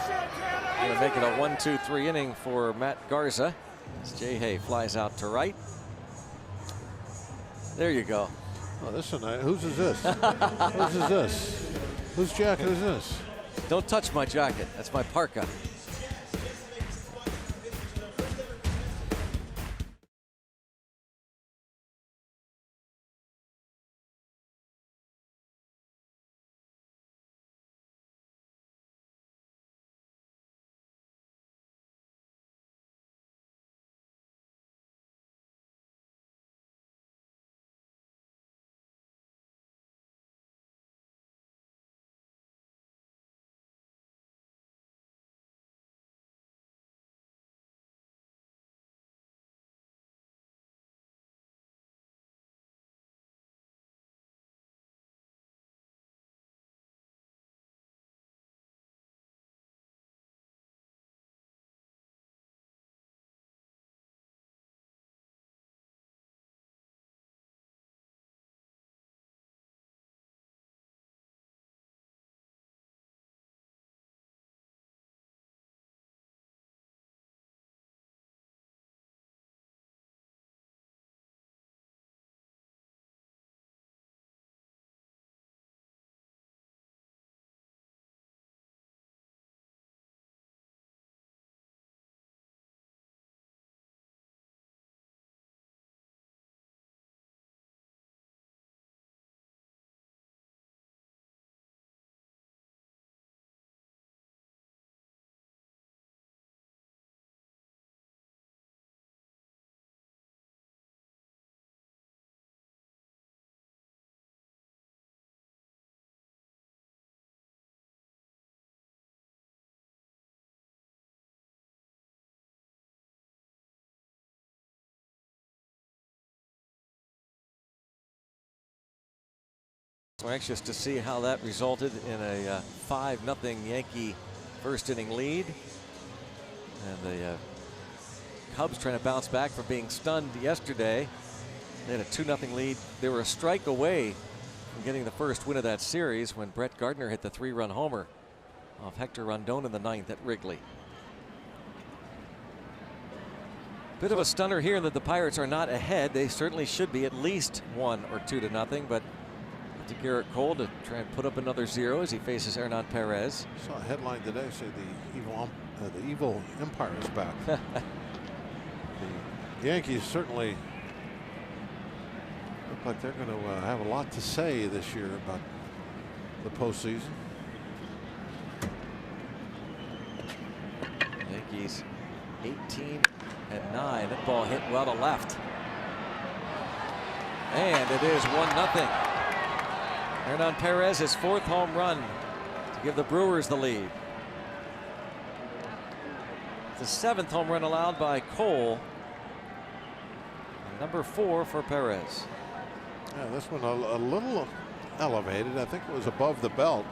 Going to make it a 1-2-3 inning for Matt Garza. As Jay Hay flies out to right. There you go. Oh, this is nice. Whose is this? Whose is this? Whose jacket is this? Don't touch my jacket. That's my parka. We're anxious to see how that resulted in a 5-0 Yankee first inning lead. And the Cubs trying to bounce back from being stunned yesterday. They had a 2-0 lead. They were a strike away from getting the first win of that series when Brett Gardner hit the 3-run homer off Hector Rondon in the 9th at Wrigley. Bit of a stunner here that the Pirates are not ahead. They certainly should be at least 1 or 2-0, but to Garrett Cole to try and put up another 0 as he faces Hernan Perez. Saw a headline today say the evil empire is back. The Yankees certainly look like they're going to have a lot to say this year about the postseason. Yankees 18-9. That ball hit well to left. And it is 1-0. Hernan Perez, his 4th home run to give the Brewers the lead. The 7th home run allowed by Cole. Number 4 for Perez. Yeah, this one a little elevated. I think it was above the belt.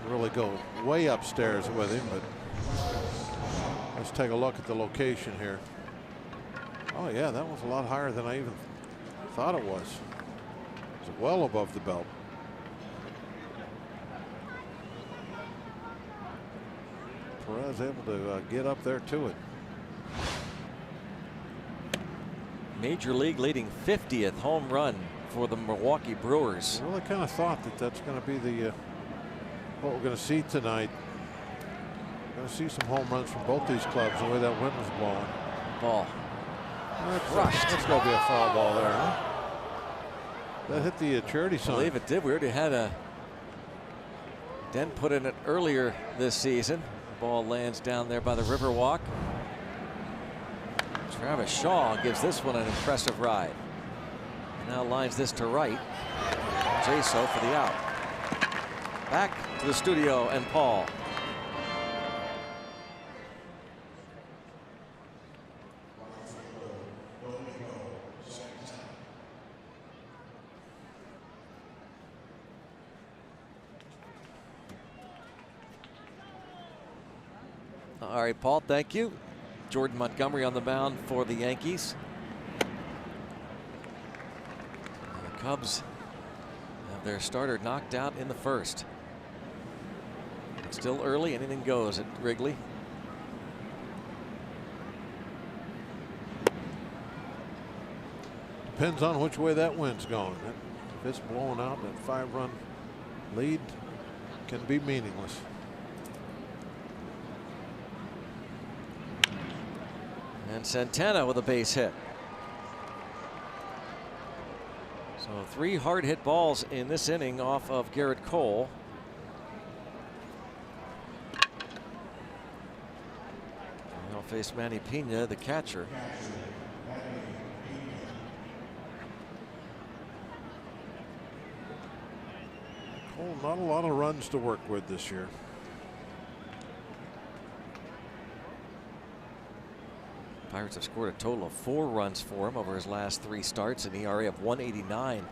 Didn't really go way upstairs with him, but let's take a look at the location here. Oh yeah, that was a lot higher than I even thought it was. It was well above the belt. Perez able to get up there to it. Major League leading 50th home run for the Milwaukee Brewers. I really kind of thought that that's going to be the what we're going to see tonight. Going to see some home runs from both these clubs the way that wind was blowing. Ball. Crushed. That's going to be a foul ball there, huh? That hit the charity sign. I believe it did. We already had a dent put in it earlier this season. The ball lands down there by the Riverwalk. Travis Shaw gives this one an impressive ride. Now lines this to right. Jaso for the out. Back to the studio and Paul. All right, Paul, thank you. Jordan Montgomery on the mound for the Yankees. And the Cubs have their starter knocked out in the first. It's still early, anything goes at Wrigley. Depends on which way that wind's going. If it's blowing out, that 5-run lead can be meaningless. And Santana with a base hit. So 3 hard hit balls in this inning off of Garrett Cole. He'll face Manny Pena, the catcher. Cole, not a lot of runs to work with this year. Pirates have scored a total of 4 runs for him over his last 3 starts, an ERA of 189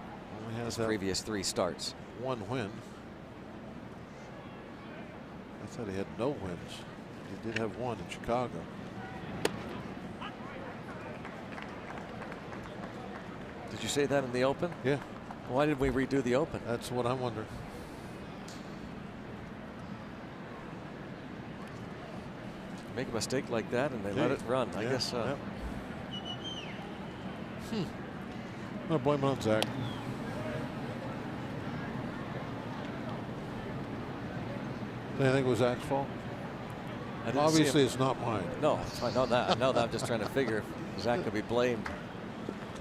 Only has his previous 3 starts. 1 win. I thought he had no wins. He did have 1 in Chicago. Did you say that in the open? Yeah. Why did we redo the open? That's what I'm wondering. Make a mistake like that and they let it run. I guess so. I'm gonna blame it on Zach. I think it was Zach's fault. Obviously, it's not mine. No, I know that. I know that. I'm just trying to figure if Zach could be blamed.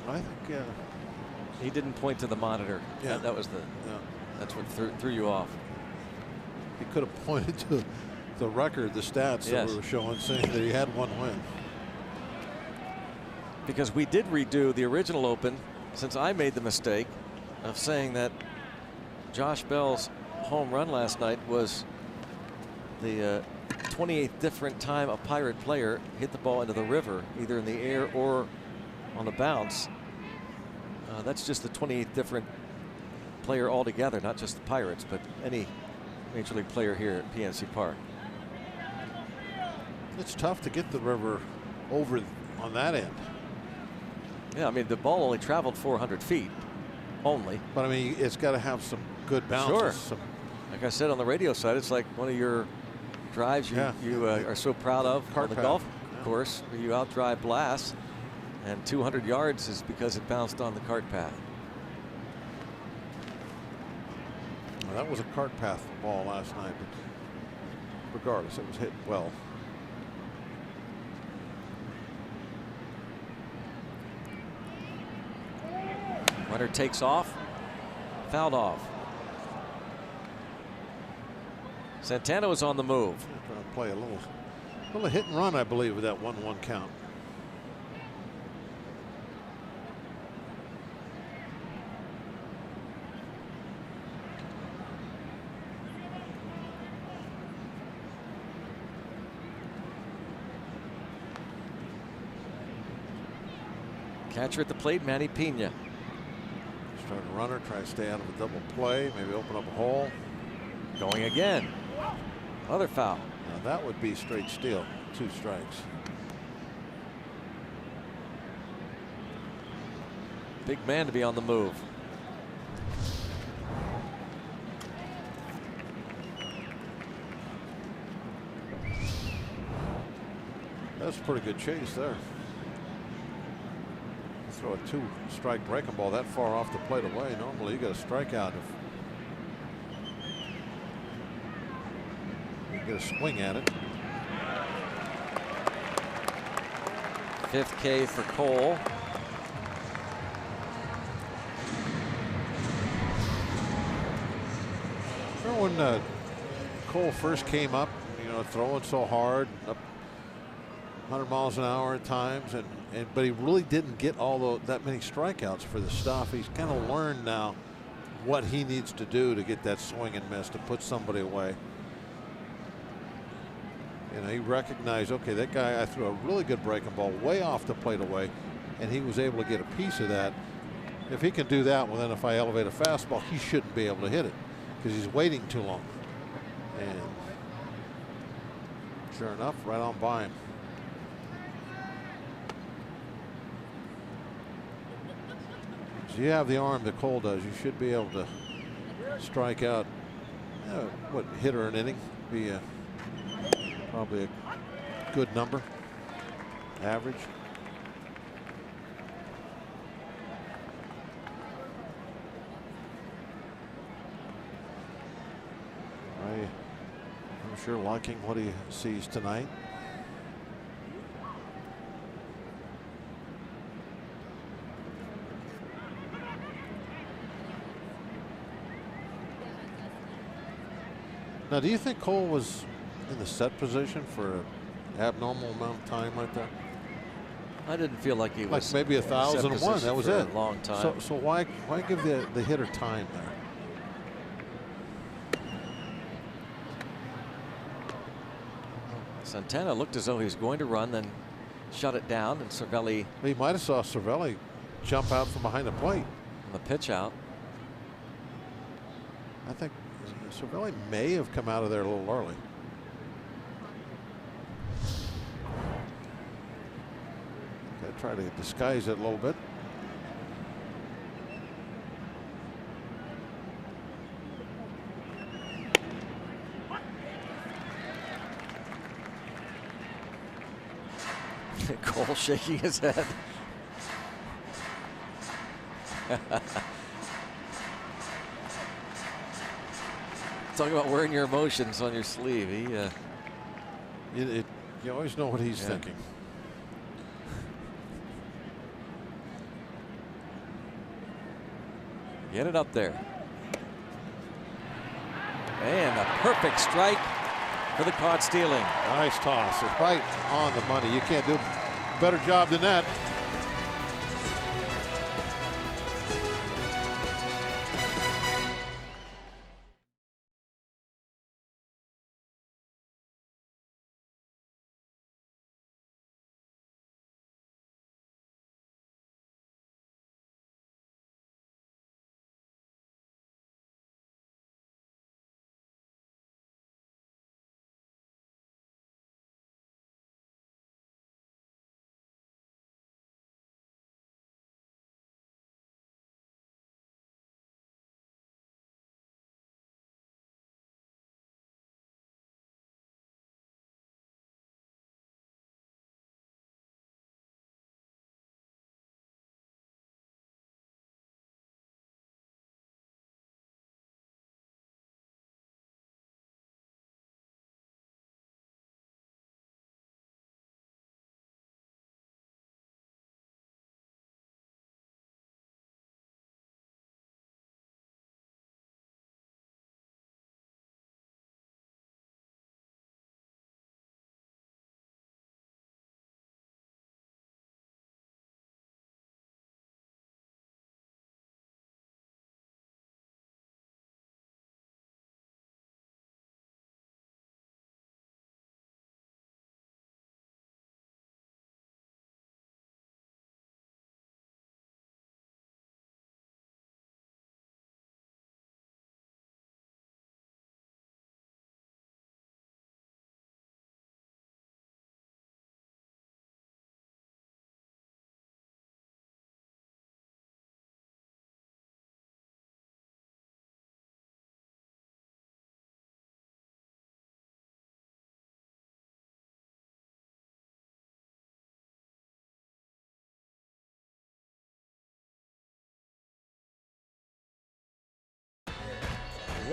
I think he didn't point to the monitor. Yeah. That was the. Yeah. That's what threw you off. He could have pointed to the record, the stats that we were showing, saying that he had 1 win. Because we did redo the original open, since I made the mistake of saying that Josh Bell's home run last night was the 28th different time a Pirate player hit the ball into the river, either in the air or on the bounce. That's just the 28th different player altogether, not just the Pirates, but any Major League player here at PNC Park. It's tough to get the river over on that end. Yeah, I mean, the ball only traveled 400 feet only. But I mean, it's got to have some good bounces. Sure. Like I said on the radio side, it's like one of your drives you are so proud of on the golf course. You outdrive Blass, and 200 yards is because it bounced on the cart path. Well, that was a cart path ball last night, but regardless, it was hit well. Runner takes off, fouled off. Santana was on the move. Trying to play a little hit and run, I believe, with that 1-1 count. Catcher at the plate, Manny Pena. Start a runner, try to stay out of a double play, maybe open up a hole. Going again. Another foul. Now that would be straight steal. 2 strikes. Big man to be on the move. That's a pretty good chase there. Throw a 2-strike breaking ball that far off the plate away. Normally you got a strikeout if you get a swing at it. 5th K for Cole. Remember when Cole first came up, you know, throwing so hard, up 100 miles an hour at times, but he really didn't get that many strikeouts for the stuff. He's kind of learned now what he needs to do to get that swing and miss, to put somebody away. You know, he recognized, okay, that guy, I threw a really good breaking ball way off the plate away, and he was able to get a piece of that. If he can do that, well, then if I elevate a fastball, he shouldn't be able to hit it because he's waiting too long. And sure enough, right on by him. So you have the arm that Cole does. You should be able to strike out, what, hitter an inning? Be probably a good number, average. I'm sure liking what he sees tonight. Now, do you think Cole was in the set position for an abnormal amount of time like that? I didn't feel like he was like maybe 1,001. That was it. A long time. So why give the hitter time there? Santana looked as though he was going to run, then shut it down, and Cervelli. He might have saw Cervelli jump out from behind the plate. On the pitch out. I think Cervelli may have come out of there a little early. Okay, try to disguise it a little bit. Cole shaking his head. Talk about wearing your emotions on your sleeve. You always know what he's thinking. Get it up there. And a perfect strike for the caught stealing. Nice toss. It's right on the money. You can't do a better job than that.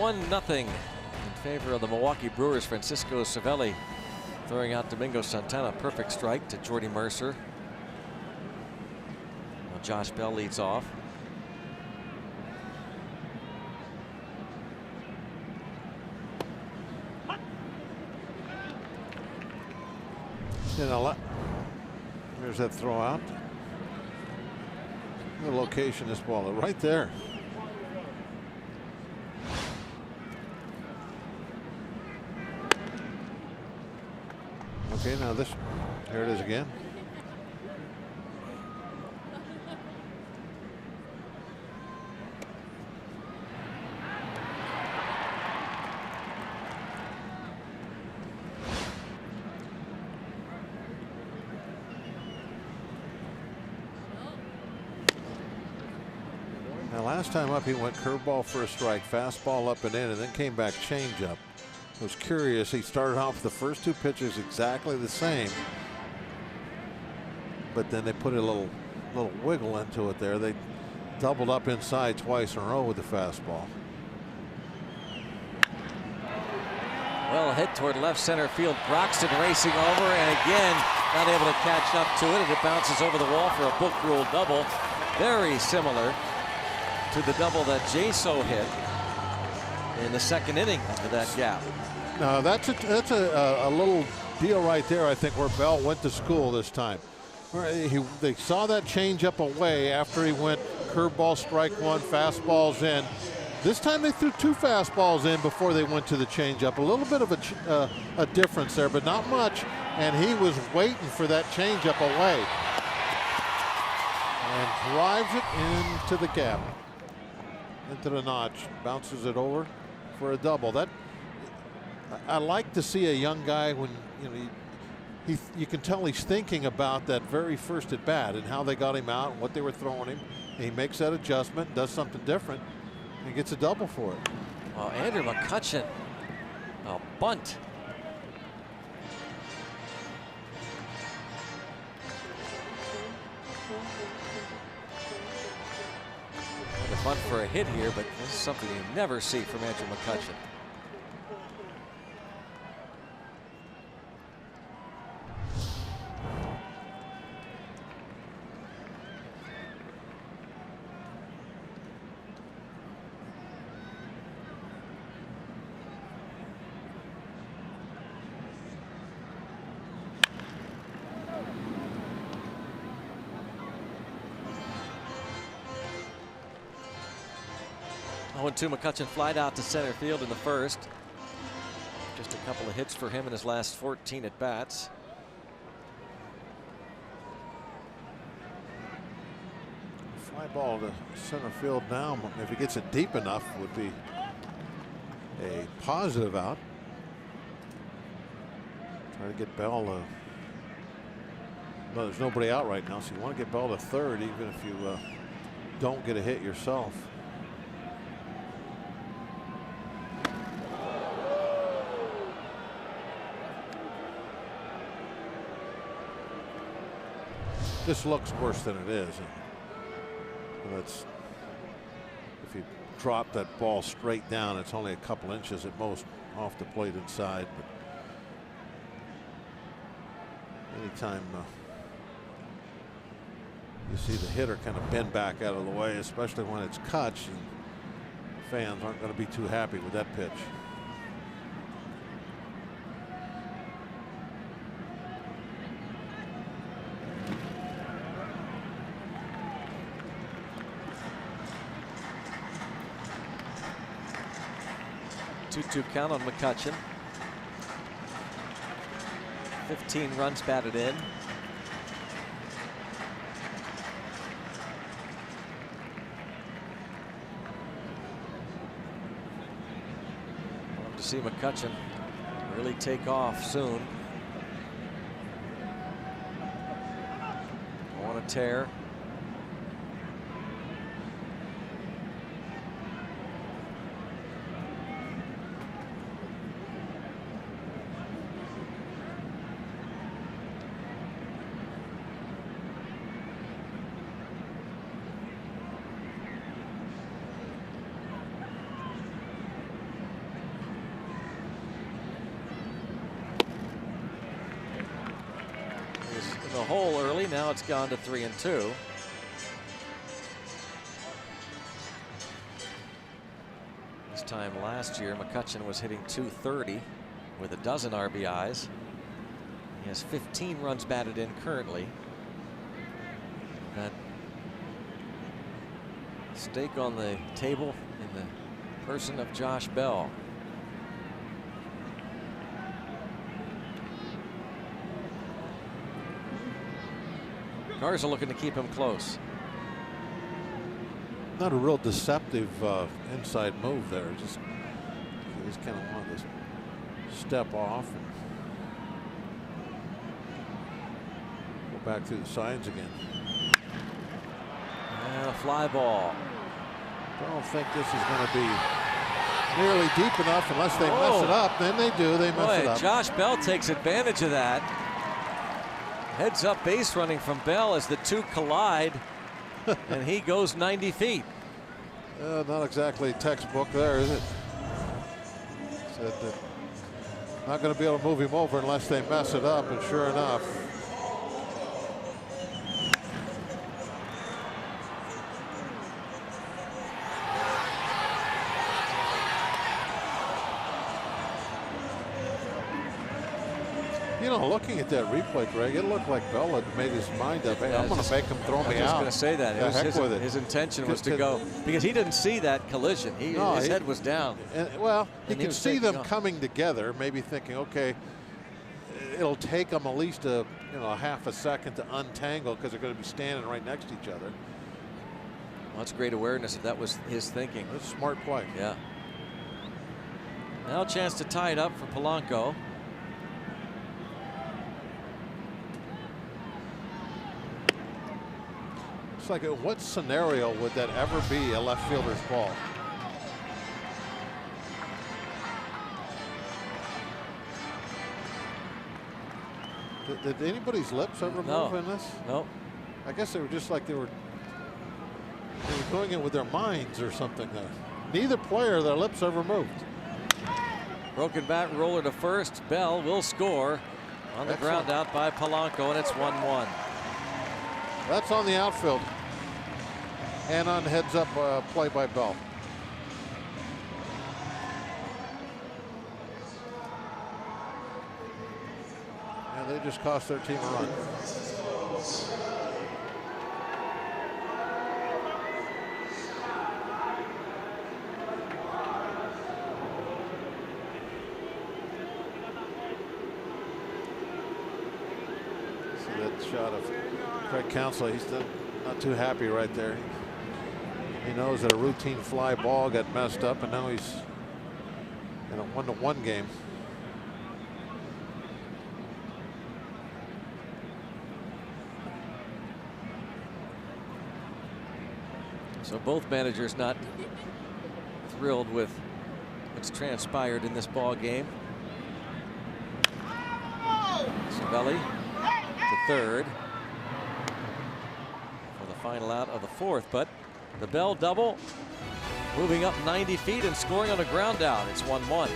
1-0 in favor of the Milwaukee Brewers. Francisco Cervelli throwing out Domingo Santana. Perfect strike to Jordy Mercer. Well, Josh Bell leads off. There's that throw out. The location of this ball, right there. Okay, now here it is again. Now last time up he went curveball for a strike, fastball up and in, and then came back changeup. I was curious. He started off the first two pitches exactly the same, but then they put a little wiggle into it there. They doubled up inside twice in a row with the fastball. Well, hit toward left center field. Broxton racing over, and again not able to catch up to it, and it bounces over the wall for a book rule double. Very similar to the double that Jaso hit in the second inning under that gap. Now that's a little deal right there. I think where Bell went to school this time. They saw that changeup away after he went curveball, strike one, fastballs in. This time they threw two fastballs in before they went to the changeup. A little bit of a difference there, but not much. And he was waiting for that changeup away, and drives it into the gap, into the notch, bounces it over for a double. I like to see a young guy when you can tell he's thinking about that very first at bat and how they got him out and what they were throwing him. And he makes that adjustment, does something different, and gets a double for it. Well, Andrew McCutchen, a bunt. A bunt for a hit here, but this is something you never see from Andrew McCutchen. Two McCutchen flied out to center field in the first. Just a couple of hits for him in his last 14 at bats. Fly ball to center field now. If he gets it deep enough, would be a positive out. Try to get Bell. Well, there's nobody out right now, so you want to get Bell to third, even if you don't get a hit yourself. This looks worse than it is. That's, if you drop that ball straight down, it's only a couple inches at most off the plate inside. But anytime you see the hitter kind of bend back out of the way, especially when it's Kutch, and fans aren't going to be too happy with that pitch. Two count on McCutchen. 15 runs batted in. Love to see McCutchen really take off soon. On a tear. the hole early. Now it's gone to 3-2. This time last year, McCutchen was hitting .230 with a dozen RBIs. He has 15 runs batted in currently. That stake on the table in the person of Josh Bell. Garza looking to keep him close. Not a real deceptive inside move there. Just kind of wanted to step off and go back through the signs again. And a fly ball. I don't think this is going to be nearly deep enough unless they mess it up. Then they do. They mess it up. Josh Bell takes advantage of that. Heads up base running from Bell as the two collide. And he goes 90 feet. Not exactly textbook there, is it? Said that not going to be able to move him over unless they mess it up, and sure enough. You know, looking at that replay, Greg, it looked like Bell had made his mind up. Hey, I'm going to make him throw me out. I was just going to say that. His intention was to go, because he didn't see that collision. His head was down. Well, he could see them coming together, maybe thinking, okay, it'll take them at least a half a second to untangle because they're going to be standing right next to each other. Well, that's great awareness if that was his thinking. That's a smart play. Yeah. Now a chance to tie it up for Polanco. It's like, what scenario would that ever be a left fielder's ball? Did anybody's lips ever move in this? No. I guess they were just like they were doing it with their minds or something there. Neither player, their lips ever moved. Broken bat roller to first. Bell will score on the ground out by Polanco, and it's 1-1. That's on the outfield. And on heads up play by Bell. And they just cost their team a run. See that shot of Craig Counsell. He's not too happy right there. He knows that a routine fly ball got messed up, and now he's in a 1-1 game. So both managers not thrilled with what's transpired in this ball game. Cervelli to third for the final out of the fourth, but the Bell double moving up 90 feet and scoring on a ground out. It's 1-1.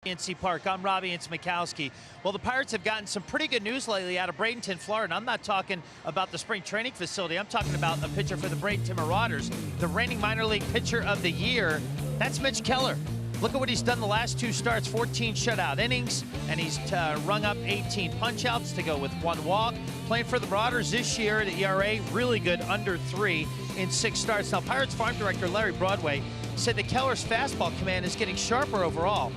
PNC Park. I'm Robbie Mikowski. Well, the Pirates have gotten some pretty good news lately out of Bradenton, Florida. And I'm not talking about the spring training facility. I'm talking about a pitcher for the Bradenton Marauders, the reigning minor league pitcher of the year. That's Mitch Keller. Look at what he's done the last 2 starts, 14 shutout innings, and he's rung up 18 punch-outs to go with 1 walk. Playing for the Marauders this year, the ERA really good, under 3 in 6 starts. Now, Pirates farm director Larry Broadway said that Keller's fastball command is getting sharper overall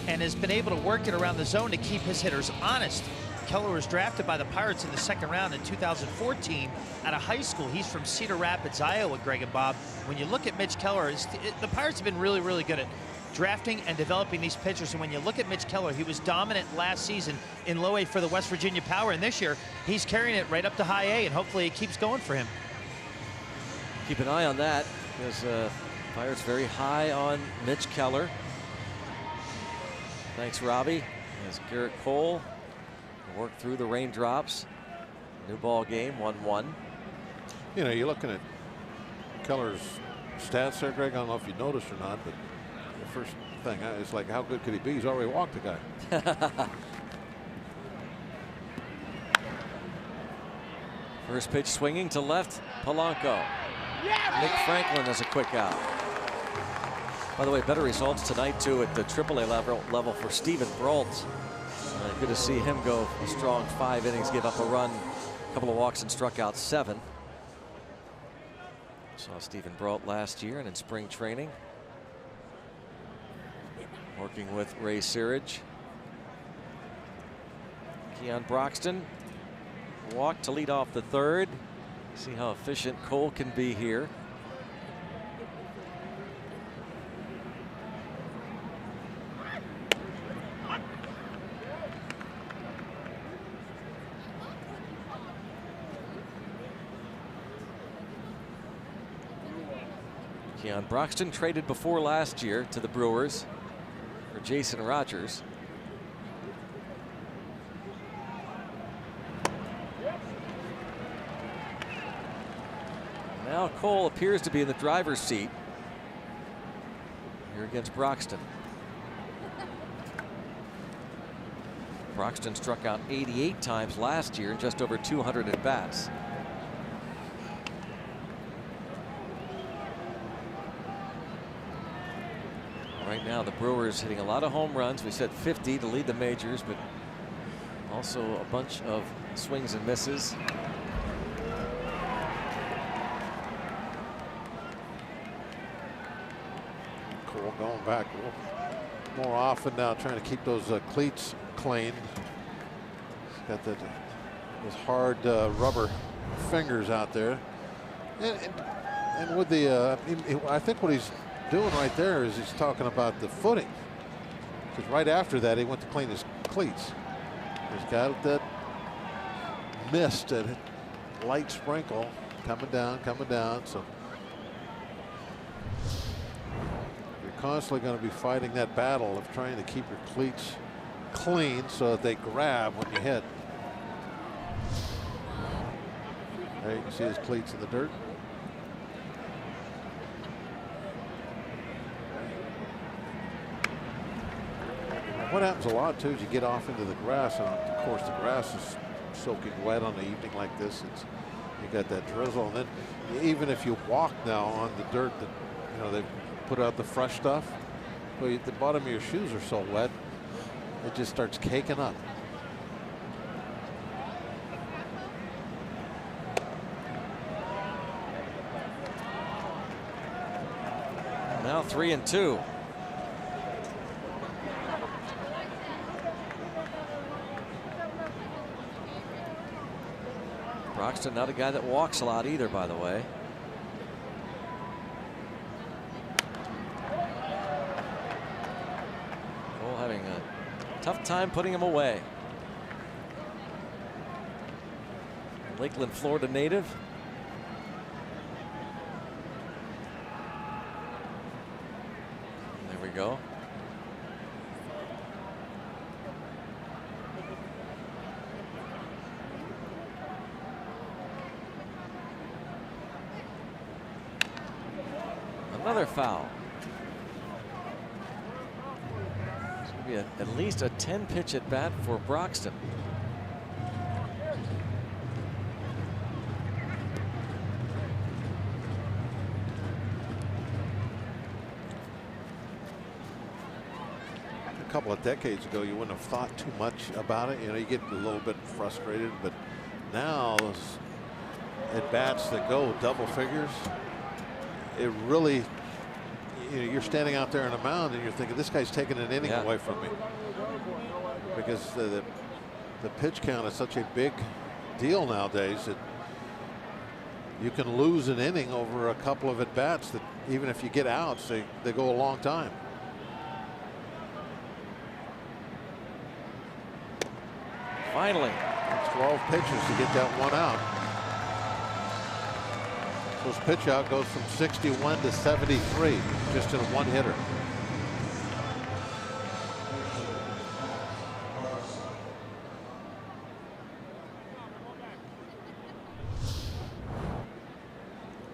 and has been able to work it around the zone to keep his hitters honest. Keller was drafted by the Pirates in the 2nd round in 2014 out of high school. He's from Cedar Rapids, Iowa, Greg and Bob. When you look at Mitch Keller, the Pirates have been really, really good at drafting and developing these pitchers. And when you look at Mitch Keller, he was dominant last season in low A for the West Virginia Power. And this year, he's carrying it right up to high A, and hopefully it keeps going for him. Keep an eye on that, because Pirates very high on Mitch Keller. Thanks, Robbie. As Garrett Cole worked through the raindrops. New ball game, 1-1. You know, you're looking at Keller's stats there, Greg. I don't know if you noticed or not, but the first thing is like, how good could he be? He's already walked the guy. First pitch swinging to left, Polanco. Nick Franklin has a quick out. By the way, better results tonight too at the AAA level for Stephen Brault. Good to see him go a strong 5 innings, give up a run, a couple of walks, and struck out 7. Saw Stephen Brault last year and in spring training, working with Ray Searage. Keon Broxton walked to lead off the 3rd. See how efficient Cole can be here. Keon Broxton traded before last year to the Brewers for Jason Rogers. Now Cole appears to be in the driver's seat here against Broxton. Broxton struck out 88 times last year in just over 200 at bats. Right now, the Brewers hitting a lot of home runs. We said 50 to lead the majors, but also a bunch of swings and misses. Cole going back a little more often now, trying to keep those cleats clean. He's got those hard rubber fingers out there, and with the I think what he's doing right there is he's talking about the footing, because right after that he went to clean his cleats. He's got that mist, that light sprinkle coming down. So you're constantly going to be fighting that battle of trying to keep your cleats clean so that they grab when you hit. There you can see his cleats in the dirt. What happens a lot too is you get off into the grass, and of course the grass is soaking wet on an evening like this. You got that drizzle, and then even if you walk now on the dirt that, you know, they put out the fresh stuff, well, the bottom of your shoes are so wet it just starts caking up. Now 3-2. Broxton not a guy that walks a lot either, by the way. Cole having a tough time putting him away. Lakeland, Florida native. There we go. Another foul. Maybe at least a 10-pitch at bat for Broxton. A couple of decades ago, you wouldn't have thought too much about it. You know, you get a little bit frustrated, but now those at bats that go double figures, it really, you know, you're standing out there on a mound and you're thinking, this guy's taking an inning away from me, because the pitch count is such a big deal nowadays that you can lose an inning over a couple of at bats that, even if you get outs, they go a long time. Finally, 12 pitches to get that one out. So his pitch out goes from 61 to 73 just in a one hitter.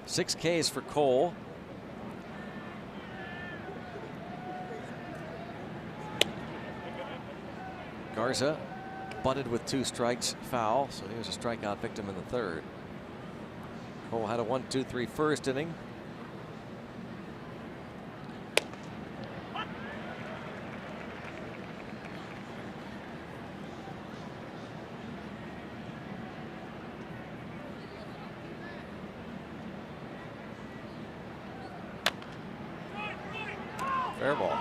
Six Ks for Cole. Garza bunted with 2 strikes, foul, so he was a strikeout victim in the third. Cole had a 1-2-3 first inning. Fair ball.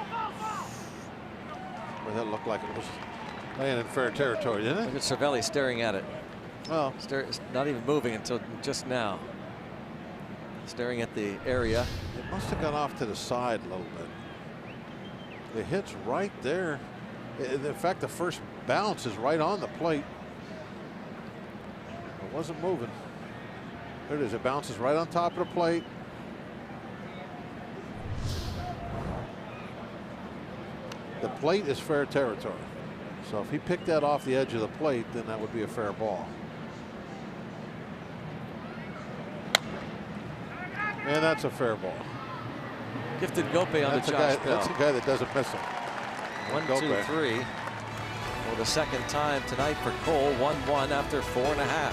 Well, that looked like it was laying in fair territory, didn't it? Look at Cervelli staring at it. Well, not even moving until just now. Staring at the area. it must have gone off to the side a little bit. The hit's right there. In fact, the first bounce is right on the plate. It wasn't moving. There it is. It bounces right on top of the plate. The plate is fair territory. So if he picked that off the edge of the plate, then that would be a fair ball. And that's a fair ball. Gifted Gope on That's the a guy, Josh Bell. that's a guy that doesn't miss him. 1-2-3 for the second time tonight for Cole. 1-1 after 4.5.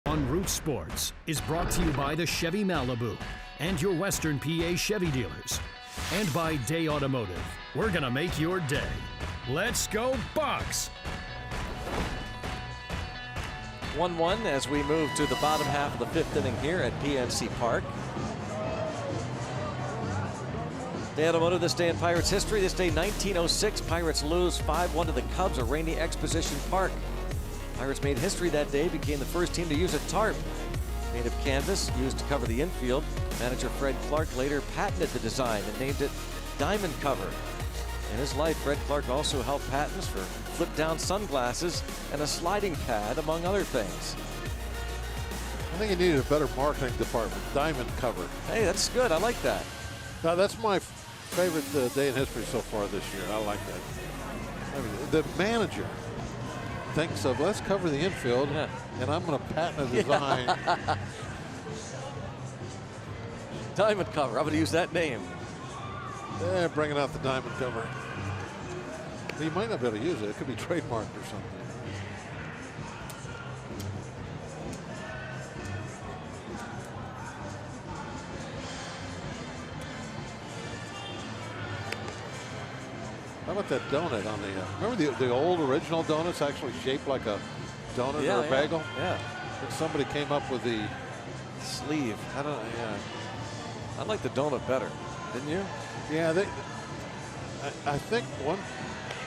On Root Sports is brought to you by the Chevy Malibu and your Western PA Chevy dealers, and by Day Automotive. We're gonna make your day. Let's go Bucks! 1-1 as we move to the bottom half of the fifth inning here at PNC Park. Day Automotive, this day in Pirates history. This day 1906, Pirates lose 5-1 to the Cubs at rainy Exposition Park. Pirates made history that day, became the first team to use a tarp. Made of canvas, used to cover the infield. Manager Fred Clark later patented the design and named it Diamond Cover. In his life, Fred Clark also held patents for flip-down sunglasses and a sliding pad, among other things. I think he needed a better marketing department. Diamond Cover. Hey, that's good. I like that. Now, that's my favorite day in history so far this year. I like that. I mean, the manager thinks of, let's cover the infield, and I'm going to patent a design. Diamond Cover. I'm going to use that name. They're bringing out the Diamond Cover. You might not be able to use it. It could be trademarked or something. How about that donut on the, remember the old original donuts actually shaped like a donut or a bagel? Yeah. I think somebody came up with the sleeve. I don't know, yeah. I like the donut better, didn't you? Yeah, I think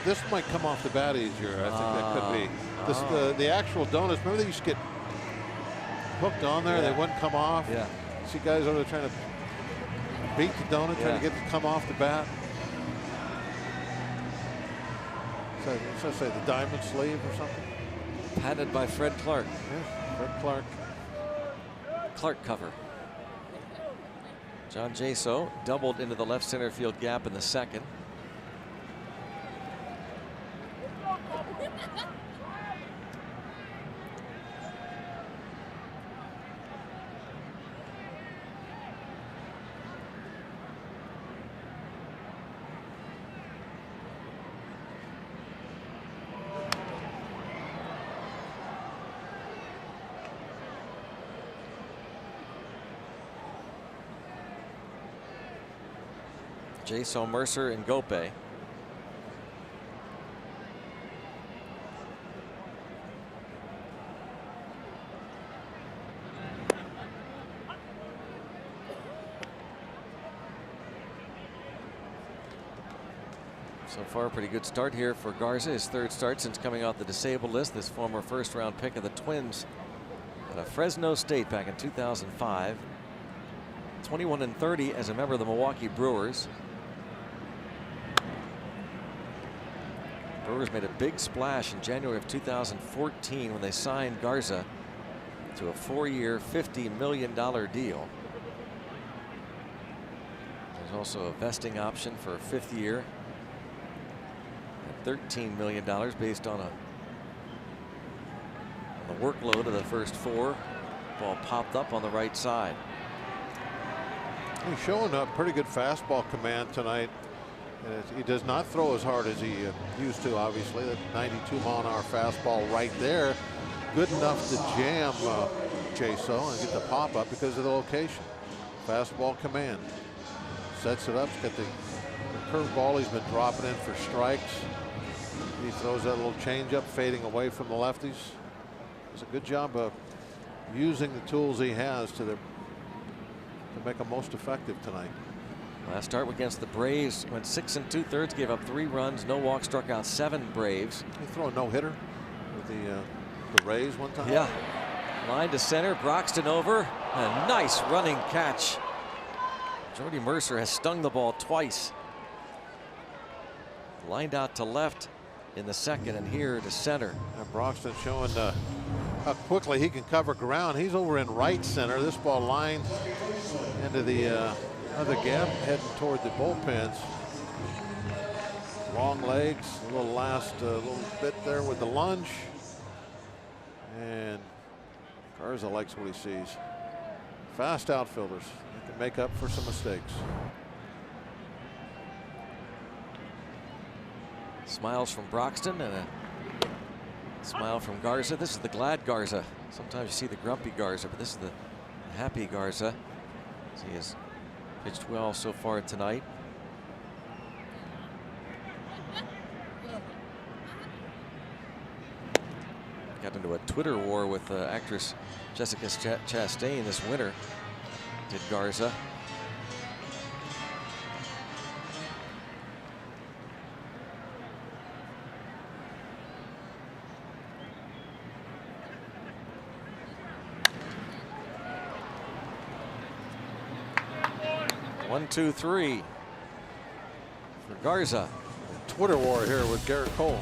this might come off the bat easier. I think that could be. The actual donuts, remember they used to get hooked on there, they wouldn't come off? Yeah. See guys over there trying to beat the donut, trying to get it to come off the bat. So say the diamond sleeve or something. Patented by Fred Clark. Yeah, Fred Clark. Clark Cover. John Jaso doubled into the left center field gap in the second. Jaso, Mercer, and Gope. So far, a pretty good start here for Garza. His third start since coming off the disabled list. This former first-round pick of the Twins out of Fresno State back in 2005. 21-30 as a member of the Milwaukee Brewers. Brewers made a big splash in January of 2014 when they signed Garza to a 4-year, $50 million deal. There's also a vesting option for a 5th year at $13 million based on the workload of the first 4. Ball popped up on the right side. He's showing a pretty good fastball command tonight. He does not throw as hard as he used to, obviously. That 92-mile-an-hour fastball right there, good enough to jam Jaso and get the pop-up because of the location. Fastball command. Sets it up. He's got the curveball he's been dropping in for strikes. He throws that little changeup fading away from the lefties. Does a good job of using the tools he has to make them most effective tonight. Last start against the Braves went 6 2/3, gave up 3 runs, no walks, struck out 7 Braves. He threw a no-hitter with the Rays one time. Yeah. Line to center, Broxton over. A nice running catch. Jordy Mercer has stung the ball twice. Lined out to left in the second and here to center. And Broxton showing how quickly he can cover ground. He's over in right center. This ball lined into the other gap, heading toward the bullpens. Long legs, a little little bit there with the lunge. And Garza likes what he sees. Fast outfielders. They can make up for some mistakes. Smiles from Broxton and a smile from Garza. This is the glad Garza. Sometimes you see the grumpy Garza, but this is the happy Garza. He has pitched well so far tonight. Got into a Twitter war with actress Jessica Chastain this winter, did Garza. 1-2-3 for Garza. Twitter war here with Garrett Cole.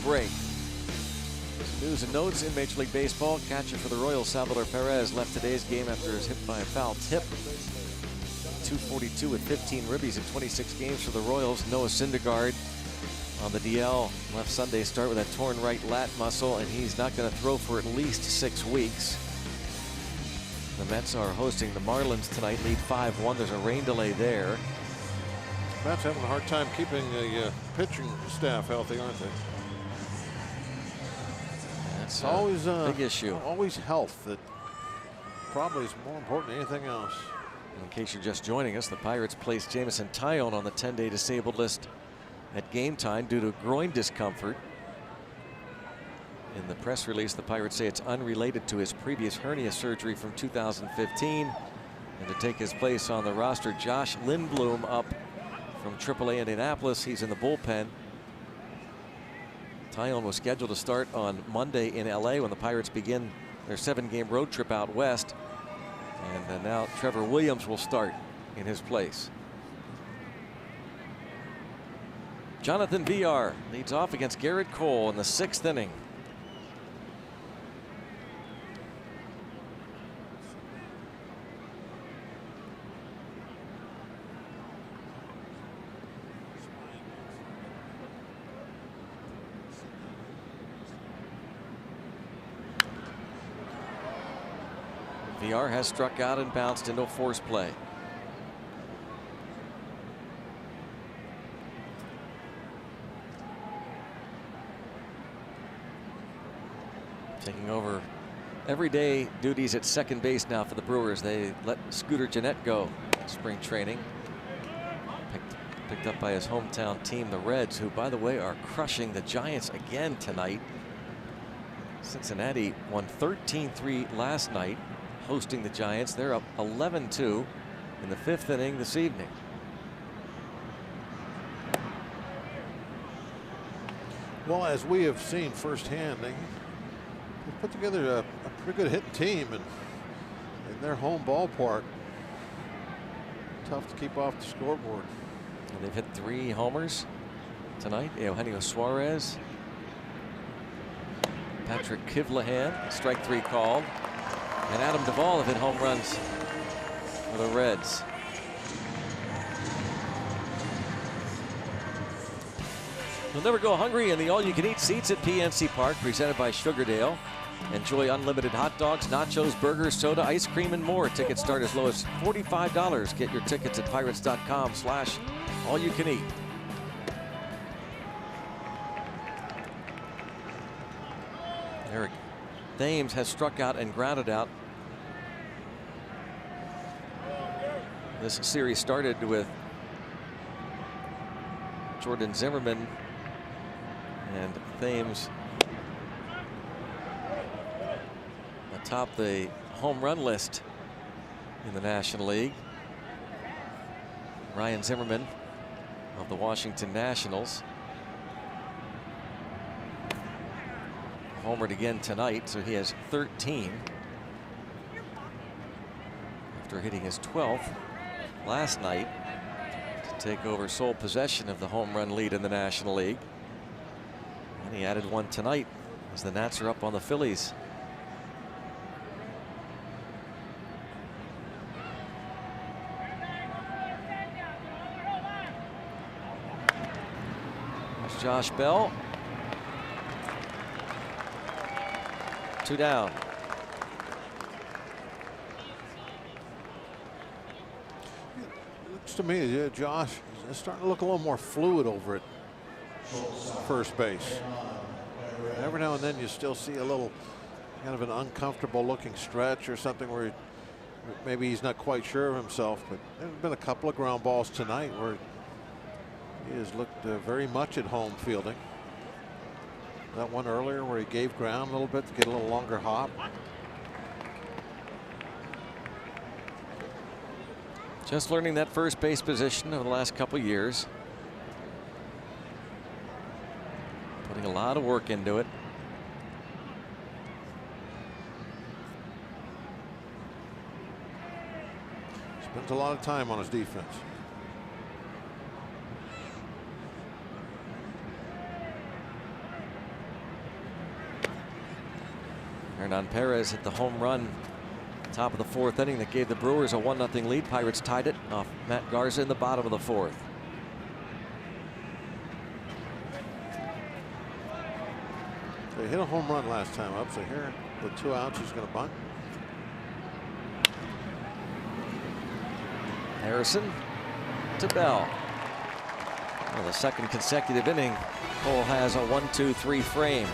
Break. Some news and notes in Major League Baseball. Catcher for the Royals, Salvador Perez, left today's game after his hit by a foul tip. 242 with 15 ribbies in 26 games for the Royals. Noah Syndergaard on the DL left Sunday start with a torn right lat muscle, and he's not going to throw for at least 6 weeks. The Mets are hosting the Marlins tonight, lead 5-1. There's a rain delay there. Mets having a hard time keeping the pitching staff healthy, aren't they? That's always a big issue. Always health that probably is more important than anything else. In case you're just joining us, the Pirates placed Jameson Taillon on the 10-day disabled list at game time due to groin discomfort. In the press release, the Pirates say it's unrelated to his previous hernia surgery from 2015. And to take his place on the roster, Josh Lindblom up from AAA Indianapolis. He's in the bullpen. Taillon was scheduled to start on Monday in LA when the Pirates begin their 7-game road trip out west. And now Trevor Williams will start in his place. Jonathan Villar leads off against Garrett Cole in the 6th inning. Villar has struck out and bounced into a force play. Taking over everyday duties at second base now for the Brewers. They let Scooter Gennett go spring training. Picked up by his hometown team, the Reds, who, by the way, are crushing the Giants again tonight. Cincinnati won 13-3 last night, hosting the Giants. They're up 11-2 in the 5th inning this evening. Well, as we have seen firsthand, they put together a pretty good hitting team, and in their home ballpark, tough to keep off the scoreboard. And they've hit 3 homers tonight. Eugenio Suarez, Patrick Kivlahan, strike 3 called. And Adam Duvall have hit home runs for the Reds. You'll never go hungry in the all-you-can-eat seats at PNC Park, presented by Sugardale. Enjoy unlimited hot dogs, nachos, burgers, soda, ice cream, and more. Tickets start as low as $45. Get your tickets at pirates.com/all-you-can-eat. Eric Thames has struck out and grounded out. This series started with Jordan Zimmerman and Thames atop the home run list in the National League. Ryan Zimmerman of the Washington Nationals homered again tonight, so he has 13 after hitting his 12th last night to take over sole possession of the home run lead in the National League. And he added one tonight as the Nats are up on the Phillies. There's Josh Bell. 2 down. Looks to me, Josh is starting to look a little more fluid over at first base. Every now and then you still see a little kind of an uncomfortable looking stretch or something where maybe he's not quite sure of himself, but there have been a couple of ground balls tonight where he has looked very much at home fielding. That one earlier where he gave ground a little bit to get a little longer hop. Just learning that first base position over the last couple of years. Putting a lot of work into it. Spends a lot of time on his defense. Hernan Perez hit the home run top of the 4th inning that gave the Brewers a 1-0 lead. Pirates tied it off Matt Garza in the bottom of the 4th. They hit a home run last time up, so here with 2 outs he's going to bunt. Harrison to Bell. Well, the second consecutive inning, Cole has a 1-2-3 frame.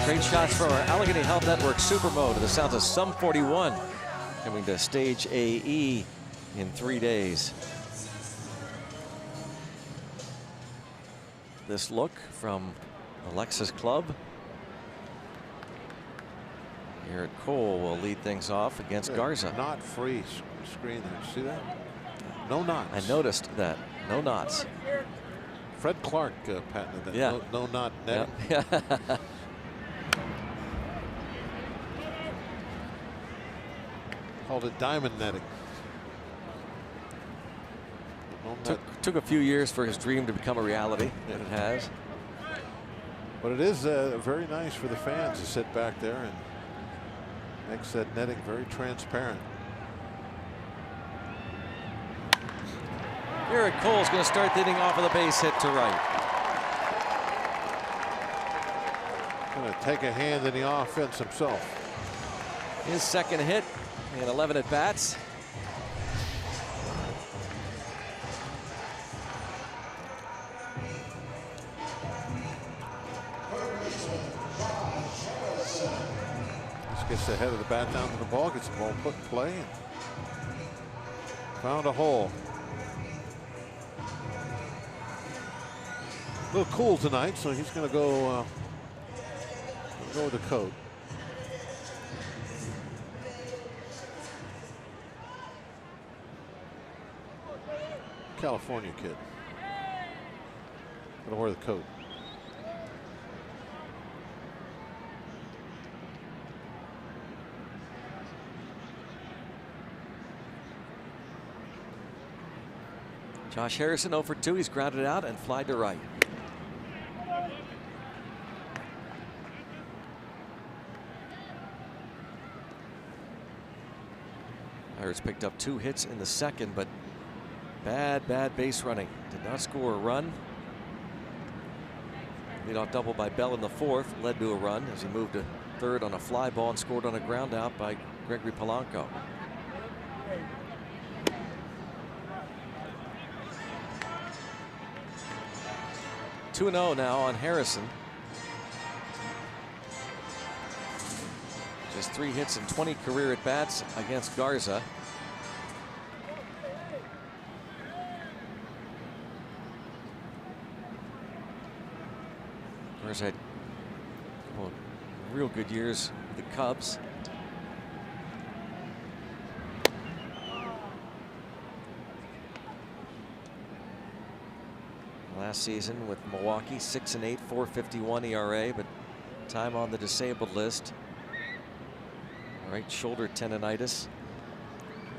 Great shots for our Allegheny Health Network Super Mode to the sounds of Sum 41, coming to Stage AE in 3 days. This look from Alexis Club. Garrett Cole will lead things off against Garza. Not free screen there. See that? No knots. I noticed that. No knots. Fred Clark patented that. Yeah. No knot netting. Yeah. Called it diamond netting. Took a few years for his dream to become a reality, and it has. But it is very nice for the fans to sit back there and makes that netting very transparent. Garrett Cole's going to start the inning off with a base hit to right. Going to take a hand in the offense himself. His second hit and 11 at bats. Just gets the head of the bat down to the ball, gets the ball put in play, and found a hole. A little cool tonight, so he's going to go with the coat. California kid. Gonna wear the coat. Josh Harrison 0 for 2. He's grounded out and fly to right. Pirates picked up 2 hits in the second, but bad base running. Did not score a run. Leadoff double by Bell in the 4th led to a run as he moved to third on a fly ball and scored on a ground out by Gregory Polanco. Two 2-0 now on Harrison. Just 3 hits and 20 career at bats against Garza. Garza had a couple of real good years with the Cubs. Last season with Milwaukee, 6-8, 4.51 ERA, but time on the disabled list. Right shoulder tendonitis.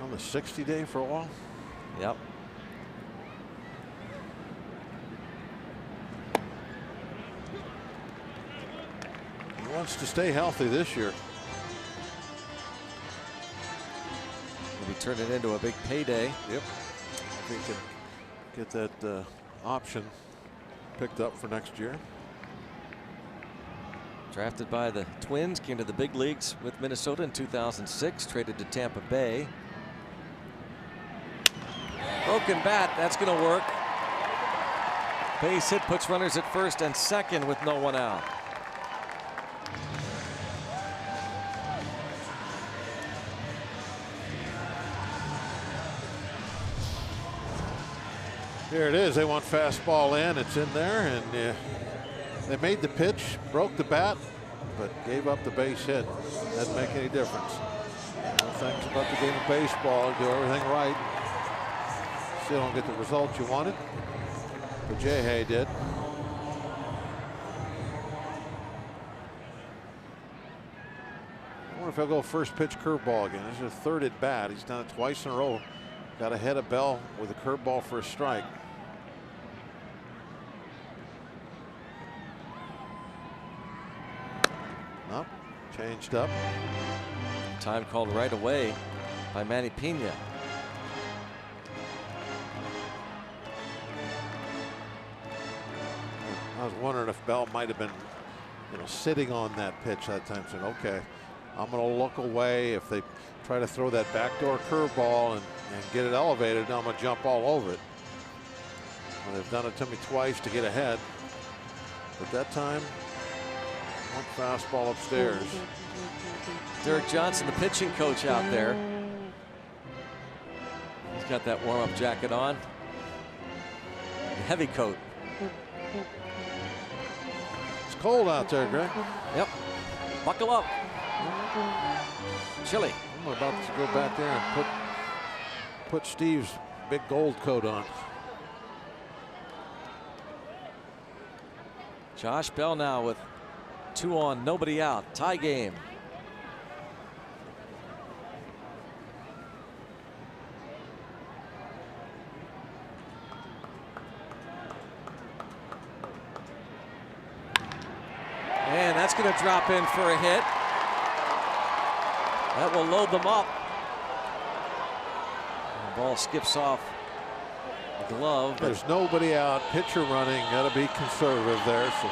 On the 60-day for a while. Yep. He wants to stay healthy this year. Maybe turn it into a big payday. Yep. If he can get that option picked up for next year. Drafted by the Twins, came to the big leagues with Minnesota in 2006, traded to Tampa Bay. Broken bat, that's going to work. Base hit puts runners at first and second with no one out. Here it is. They want fastball in. It's in there, and they made the pitch, broke the bat, but gave up the base hit. Doesn't make any difference. Thanks about the game of baseball. You do everything right. Still don't get the results you wanted, but Jay did. I wonder if he'll go first pitch curveball again. This is his 3rd at bat. He's done it twice in a row. Got ahead of Bell with a curveball for a strike. Nope. Changed up. Time called right away by Manny Pena. I was wondering if Bell might have been, sitting on that pitch that time, saying, okay, I'm going to look away. If they try to throw that backdoor curveball and get it elevated, I'm going to jump all over it. Well, they've done it to me twice to get ahead. But that time, one fastball upstairs. Derek Johnson, the pitching coach out there. He's got that warm-up jacket on. The heavy coat. It's cold out there, Greg. Yep. Buckle up. Chilly. I'm about to go back there and put Steve's big gold coat on. Josh Bell now with 2 on, nobody out. Tie game. going to drop in for a hit. That will load them up. The ball skips off the glove. There's nobody out. Pitcher running. Got to be conservative there. So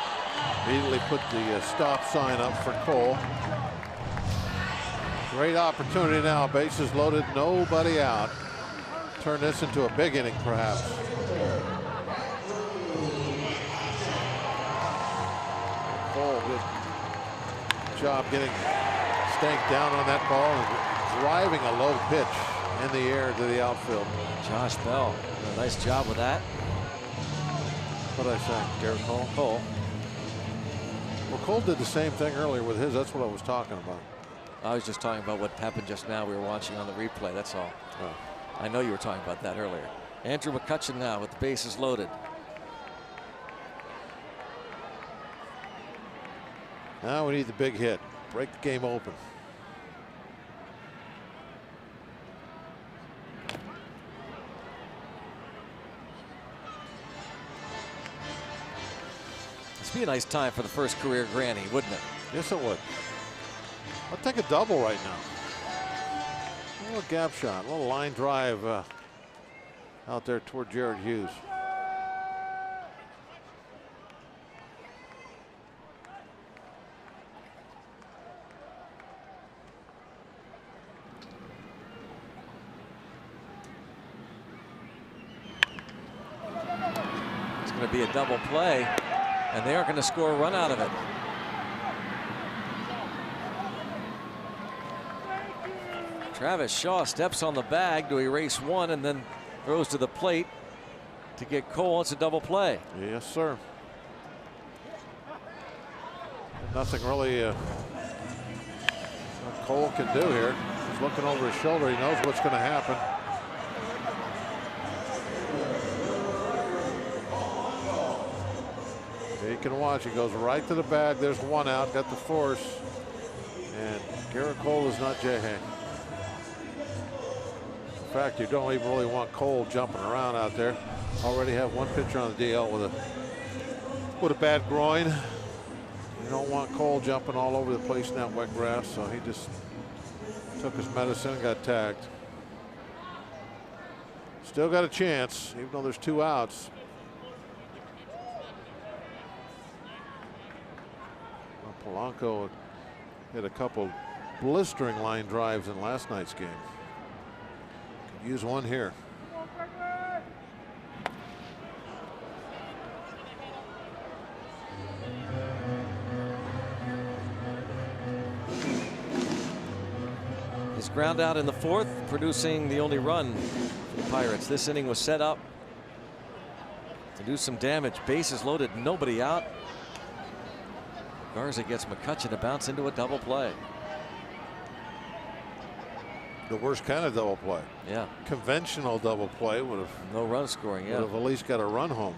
immediately put the stop sign up for Cole. Great opportunity now. Bases loaded. Nobody out. Turn this into a big inning, perhaps. Cole, good job staying down on that ball and driving a low pitch in the air to the outfield. Josh Bell, a nice job with that. What did I say? Garrett Cole. Cole. Well, Cole did the same thing earlier with his. That's what I was talking about. I was just talking about what happened just now. We were watching on the replay. That's all. Oh. I know you were talking about that earlier. Andrew McCutchen now with the bases loaded. Now we need the big hit. Break the game open. This would be a nice time for the first career granny, wouldn't it? Yes, it would. I'll take a double right now. A little gap shot, a little line drive out there toward Jared Hughes. It's going to be a double play, and they aren't going to score a run out of it. Travis Shaw steps on the bag to erase one and then throws to the plate to get Cole. It's a double play. Yes, sir. Nothing really what Cole can do here. He's looking over his shoulder. He knows what's going to happen. You can watch. He goes right to the bag. There's one out. Got the force. And Garrett Cole is not Jay-Hay. In fact, you don't even really want Cole jumping around out there. Already have one pitcher on the DL with a bad groin. You don't want Cole jumping all over the place in that wet grass, so he just took his medicine and got tagged. Still got a chance, even though there's two outs. Well, Polanco hit a couple blistering line drives in last night's game. Could use one here. His ground out in the fourth, producing the only run for the Pirates. This inning was set up to do some damage. Bases loaded, nobody out. Garza gets McCutchen to bounce into a double play. The worst kind of double play. Yeah. Conventional double play would have no run scoring. Yeah. Would have at least got a run home.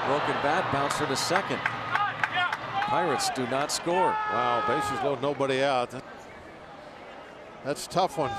Broken bat, bouncer to second. Pirates do not score. Wow, bases loaded, nobody out. That's a tough one.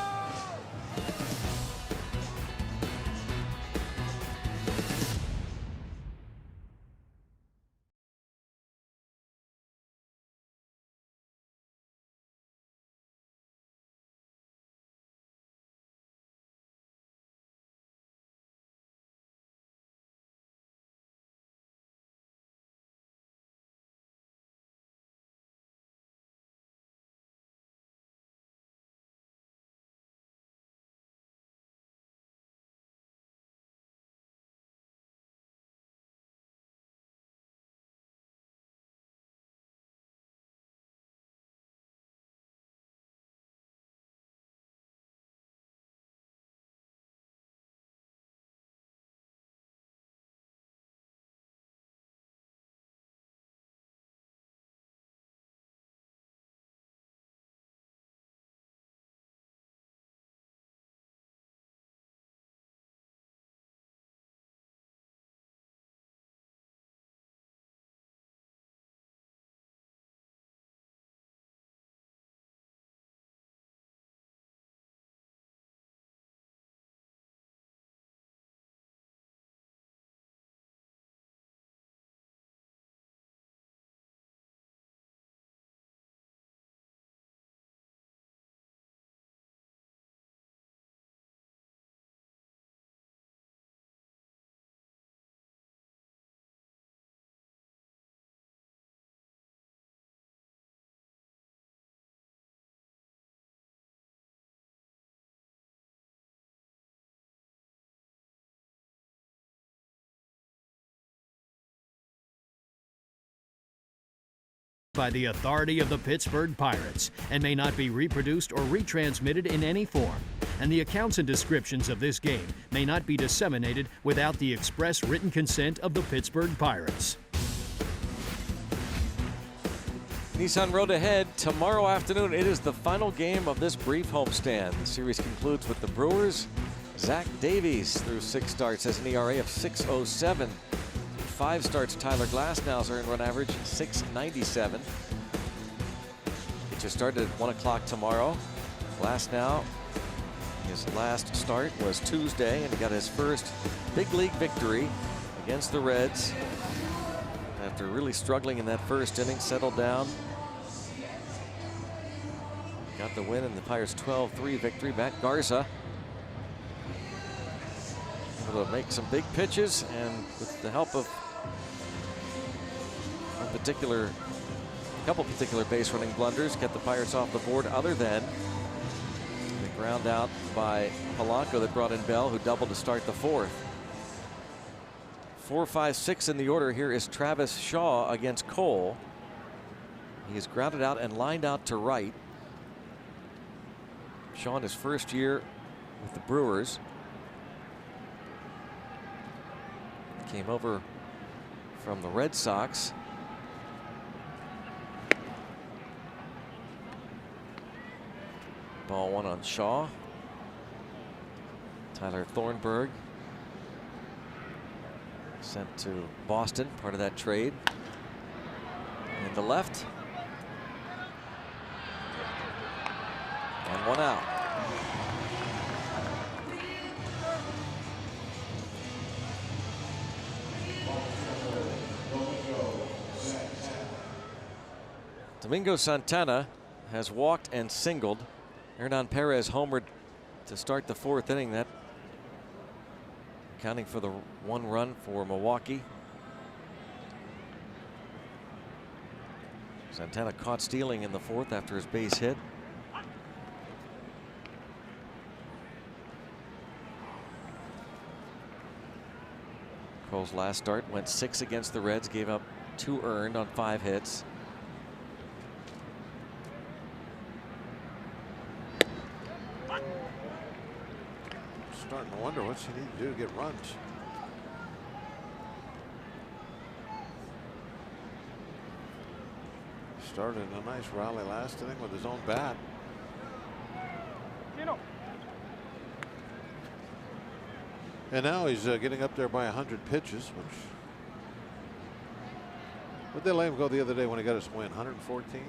by the authority of the Pittsburgh Pirates and may not be reproduced or retransmitted in any form. And the accounts and descriptions of this game may not be disseminated without the express written consent of the Pittsburgh Pirates. Nissan Road ahead tomorrow afternoon. It is the final game of this brief homestand. The series concludes with the Brewers. Zach Davies through 6 starts has an ERA of 6.07. 5 starts, Tyler Glasnow's earned run average 6.97. It just started at 1 o'clock tomorrow. Glasnow, his last start was Tuesday, and he got his first big league victory against the Reds. After really struggling in that first inning, settled down. Got the win in the Pirates' 12-3 victory. Matt Garza able to make some big pitches, and with the help of a couple particular base running blunders, kept the Pirates off the board, other than the ground out by Polanco that brought in Bell, who doubled to start the 4th. 4, 5, 6 in the order. Here is Travis Shaw against Cole. He is grounded out and lined out to right. Shaw in his first year with the Brewers. Came over from the Red Sox. Ball 1 on Shaw. Tyler Thornburg sent to Boston, part of that trade. In the left. And 1 out. Domingo Santana has walked and singled. Hernan Perez homered to start the 4th inning. That accounting for the 1 run for Milwaukee. Santana caught stealing in the 4th after his base hit. Cole's last start went 6 against the Reds, gave up 2 earned on 5 hits. Starting to wonder what's he need to do to get runs. Started a nice rally last inning with his own bat. And now he's getting up there by 100 pitches, which would they let him go the other day when he got his win? 114.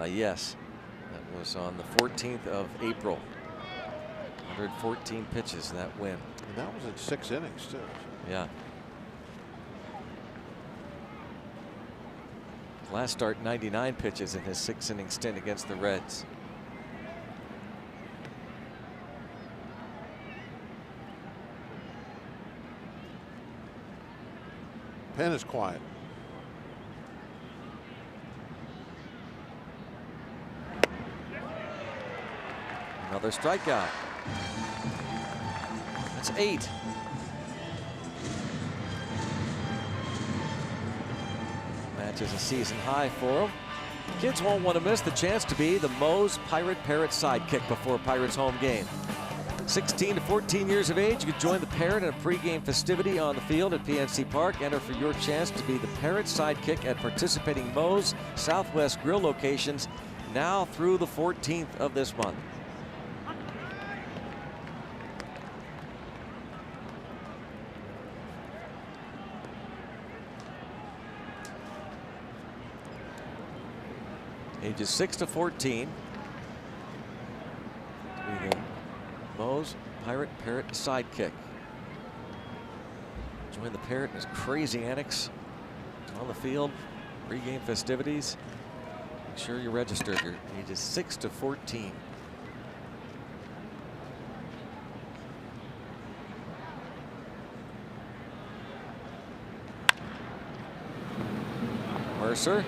Yes, that was on the 14th of April. 114 pitches in that win. And that was in 6 innings too. Yeah. Last start 99 pitches in his 6-inning stint against the Reds. Pen is quiet. Another strikeout. That's 8. Matches a season high for him. Kids won't want to miss the chance to be the Moe's Pirate sidekick before Pirates home game. 16 to 14 years of age, you can join the Parrot in a pregame festivity on the field at PNC Park. Enter for your chance to be the Parrot sidekick at participating Moe's Southwest Grill locations now through the 14th of this month. Ages 6 to 14. To be the Moe's Parrot sidekick. Join the Parrot in his crazy antics on the field, pregame festivities. Make sure you're registered. Your ages 6 to 14. Mercer.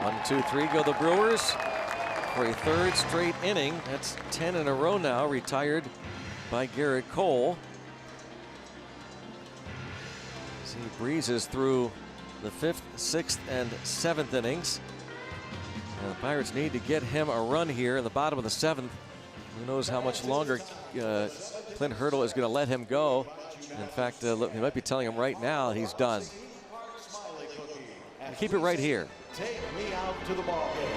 1, 2, 3 go the Brewers for a 3rd straight inning. That's 10 in a row now, retired by Garrett Cole. See He breezes through the 5th, 6th, and 7th innings. And the Pirates need to get him a run here in the bottom of the 7th. Who knows how much longer Clint Hurdle is going to let him go. In fact, look, he might be telling him right now he's done. Keep it right here. Take me out to the ball game.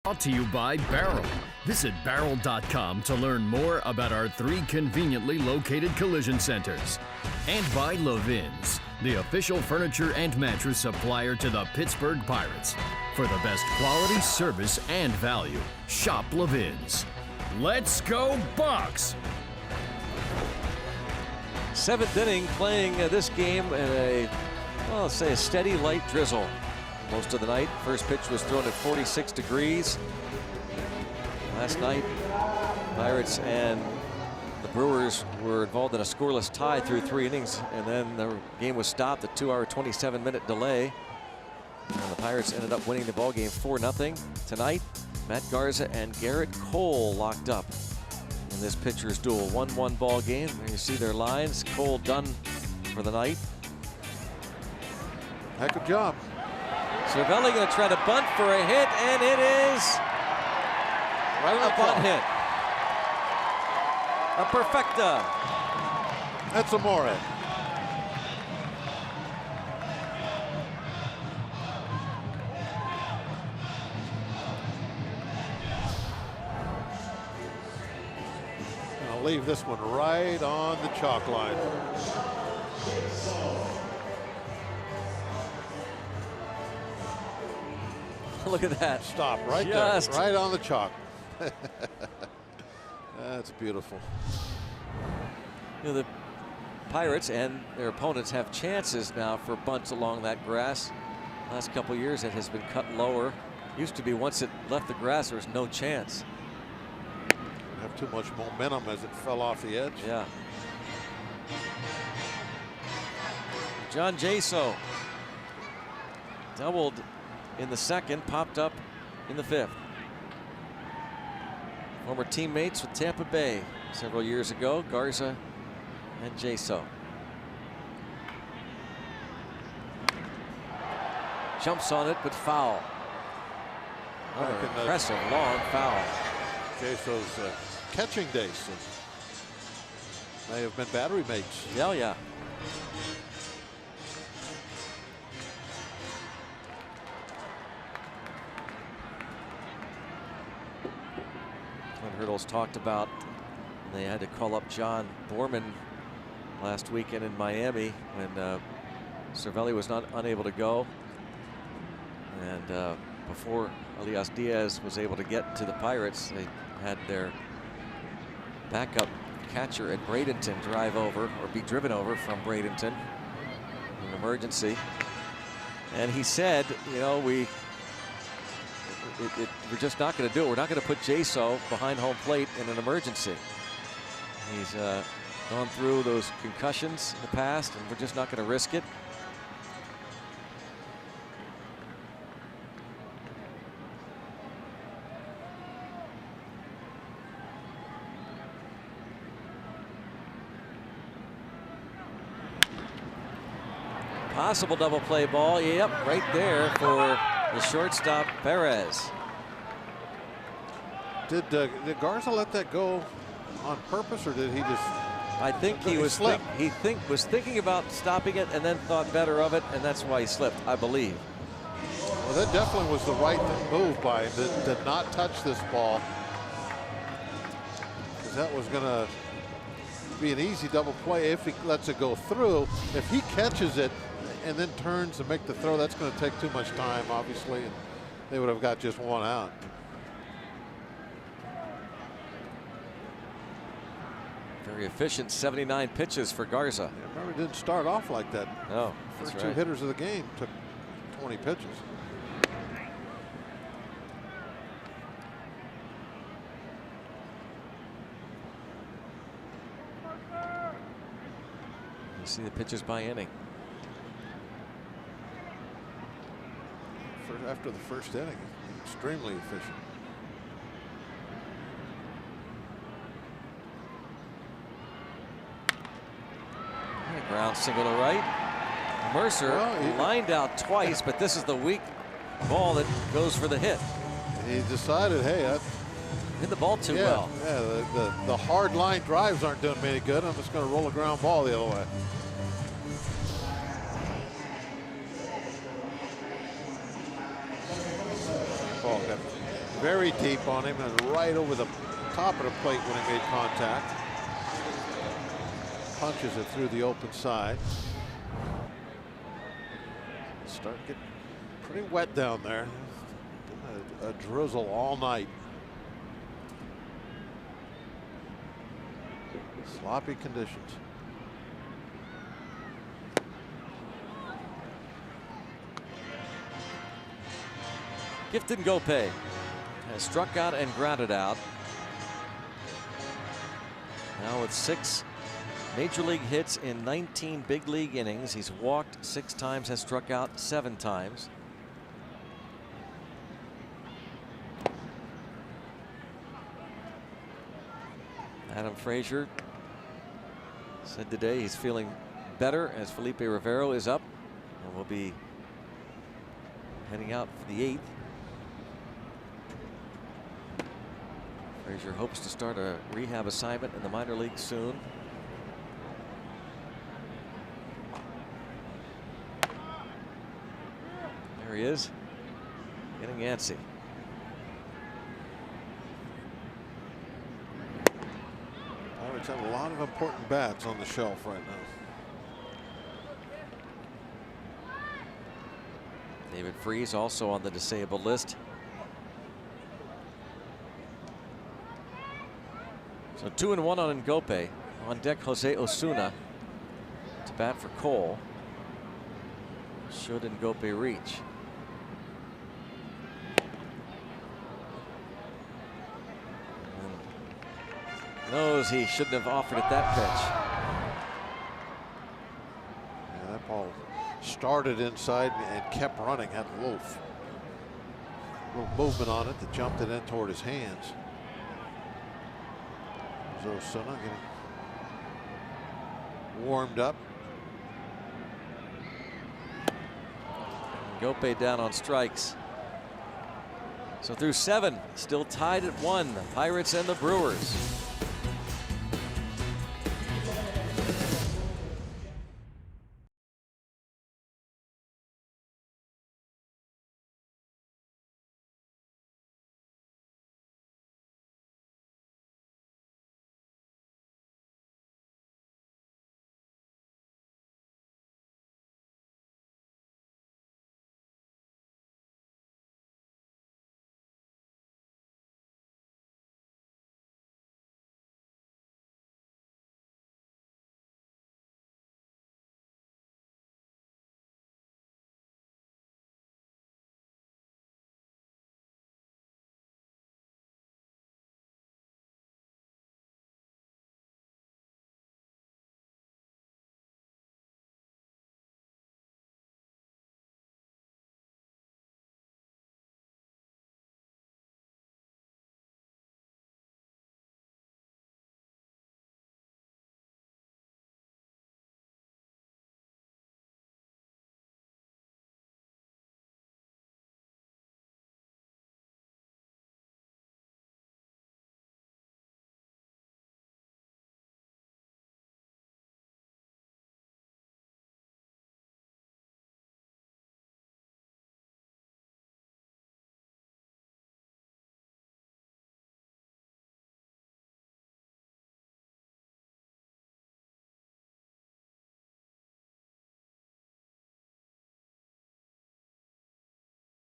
Brought to you by Barrel. Visit barrel.com to learn more about our 3 conveniently located collision centers. And by Levin's, the official furniture and mattress supplier to the Pittsburgh Pirates. For the best quality, service, and value, shop Levin's. Let's go Bucks! 7th inning, playing this game in a, well, let's say a steady light drizzle. Most of the night. First pitch was thrown at 46 degrees. Last night, Pirates and the Brewers were involved in a scoreless tie through 3 innings, and then the game was stopped. A 2-hour, 27-minute delay. And the Pirates ended up winning the ball game 4-0. Tonight, Matt Garza and Garrett Cole locked up in this pitcher's duel. 1-1 ball game. There you see their lines. Cole done for the night. Heck of a job. Cervelli going to try to bunt for a hit, and it is a bunt hit. A perfecta. That's Amore. I'll leave this one right on the chalk line. Look at that. Stop right there, right on the chalk. That's beautiful. You know, the Pirates and their opponents have chances now for bunts along that grass. Last couple years it has been cut lower. Used to be once it left the grass there was no chance. Have too much momentum as it fell off the edge. Yeah. John Jaso doubled in the 2nd, popped up in the 5th. Former teammates with Tampa Bay several years ago, Garza and Jaso. Jumps on it, but foul. Another impressive long foul. Jaso's catching days may have been battery mates. Yeah, yeah. Hurdles talked about they had to call up John Borman last weekend in Miami when Cervelli was unable to go, and before Elias Diaz was able to get to the Pirates, they had their backup catcher at Bradenton drive over, or be driven over from Bradenton in an emergency. And he said, you know, we're just not going to do it. We're not going to put Jaso behind home plate in an emergency. He's gone through those concussions in the past, and we're just not going to risk it. Possible double play ball. Yep, right there for the shortstop, Perez. Did Garza let that go on purpose, or did he just? I think he was thinking about stopping it and then thought better of it, and that's why he slipped, I believe. Well, that definitely was the right move by him. Did not touch this ball, because that was going to be an easy double play if he lets it go through. If he catches it and then turns to make the throw, that's going to take too much time, obviously, and they would have got just one out. Very efficient 79 pitches for Garza. Yeah, remember, it didn't start off like that. No, First two hitters of the game took 20 pitches. You see the pitches by inning. After the first inning, extremely efficient. Ground single to right. Mercer lined out twice, but this is the weak ball that goes for the hit. He decided, hey, hit the ball too well. Yeah, the hard line drives aren't doing me any good. I'm just going to roll a ground ball the other way. Ball got very deep on him and right over the top of the plate when he made contact. Punches it through the open side. Start getting pretty wet down there. Been a drizzle all night. Sloppy conditions. Gifted Ngopay has struck out and grounded out. Now with 6 major league hits in 19 big league innings. He's walked 6 times, has struck out 7 times. Adam Frazier said today he's feeling better as Felipe Rivero is up and will be heading out for the 8th. Frazier hopes to start a rehab assignment in the minor leagues soon. There he is, getting antsy. Pirates have a lot of important bats on the shelf right now. David Freese also on the disabled list. So 2-1 on Ngopay. On deck, Jose Osuna to bat for Cole. Should Ngopay reach? Knows he shouldn't have offered it that pitch. Yeah, that ball started inside and kept running. Had a little movement on it that jumped it in toward his hands. There's Osuna getting warmed up. Ngopay down on strikes. So through 7, still tied at 1, the Pirates and the Brewers.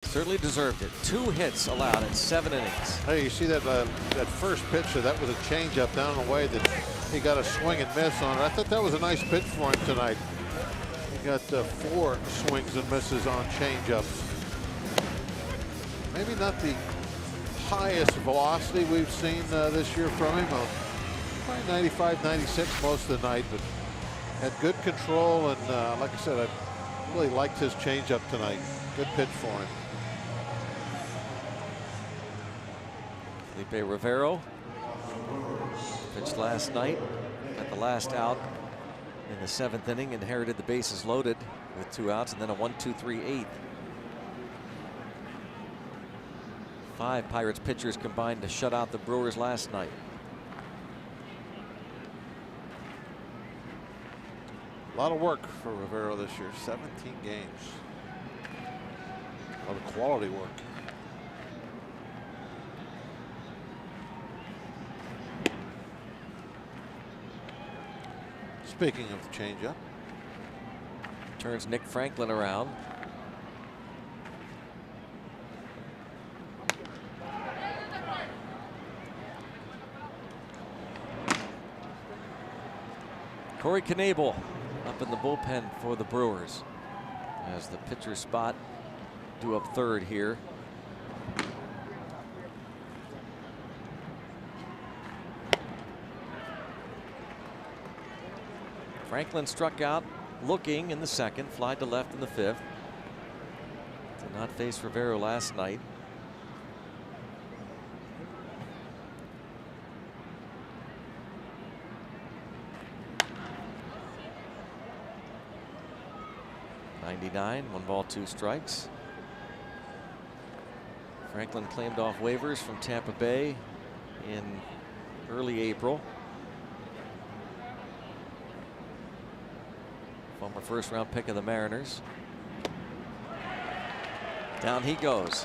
Certainly deserved it. 2 hits allowed in 7 innings. Hey, you see that that first pitch? That was a changeup down and away that he got a swing and miss on it. I thought that was a nice pitch for him tonight. He got 4 swings and misses on changeups. Maybe not the highest velocity we've seen this year from him. Probably 95, 96 most of the night, but had good control. And like I said, I really liked his changeup tonight. Good pitch for him. Felipe Rivero pitched last night, got the last out in the 7th inning, inherited the bases loaded with 2 outs, and then a 1-2-3-8. 5 Pirates pitchers combined to shut out the Brewers last night. A lot of work for Rivero this year. 17 games. A lot of quality work. Speaking of the changeup, Turns Nick Franklin around. Corey Knebel up in the bullpen for the Brewers as the pitcher spot due up 3rd here. Franklin struck out looking in the 2nd, fly to left in the 5th. Did not face Rivero last night. .99, 1 ball, 2 strikes. Franklin claimed off waivers from Tampa Bay in early April. Former 1st-round pick of the Mariners. Down he goes.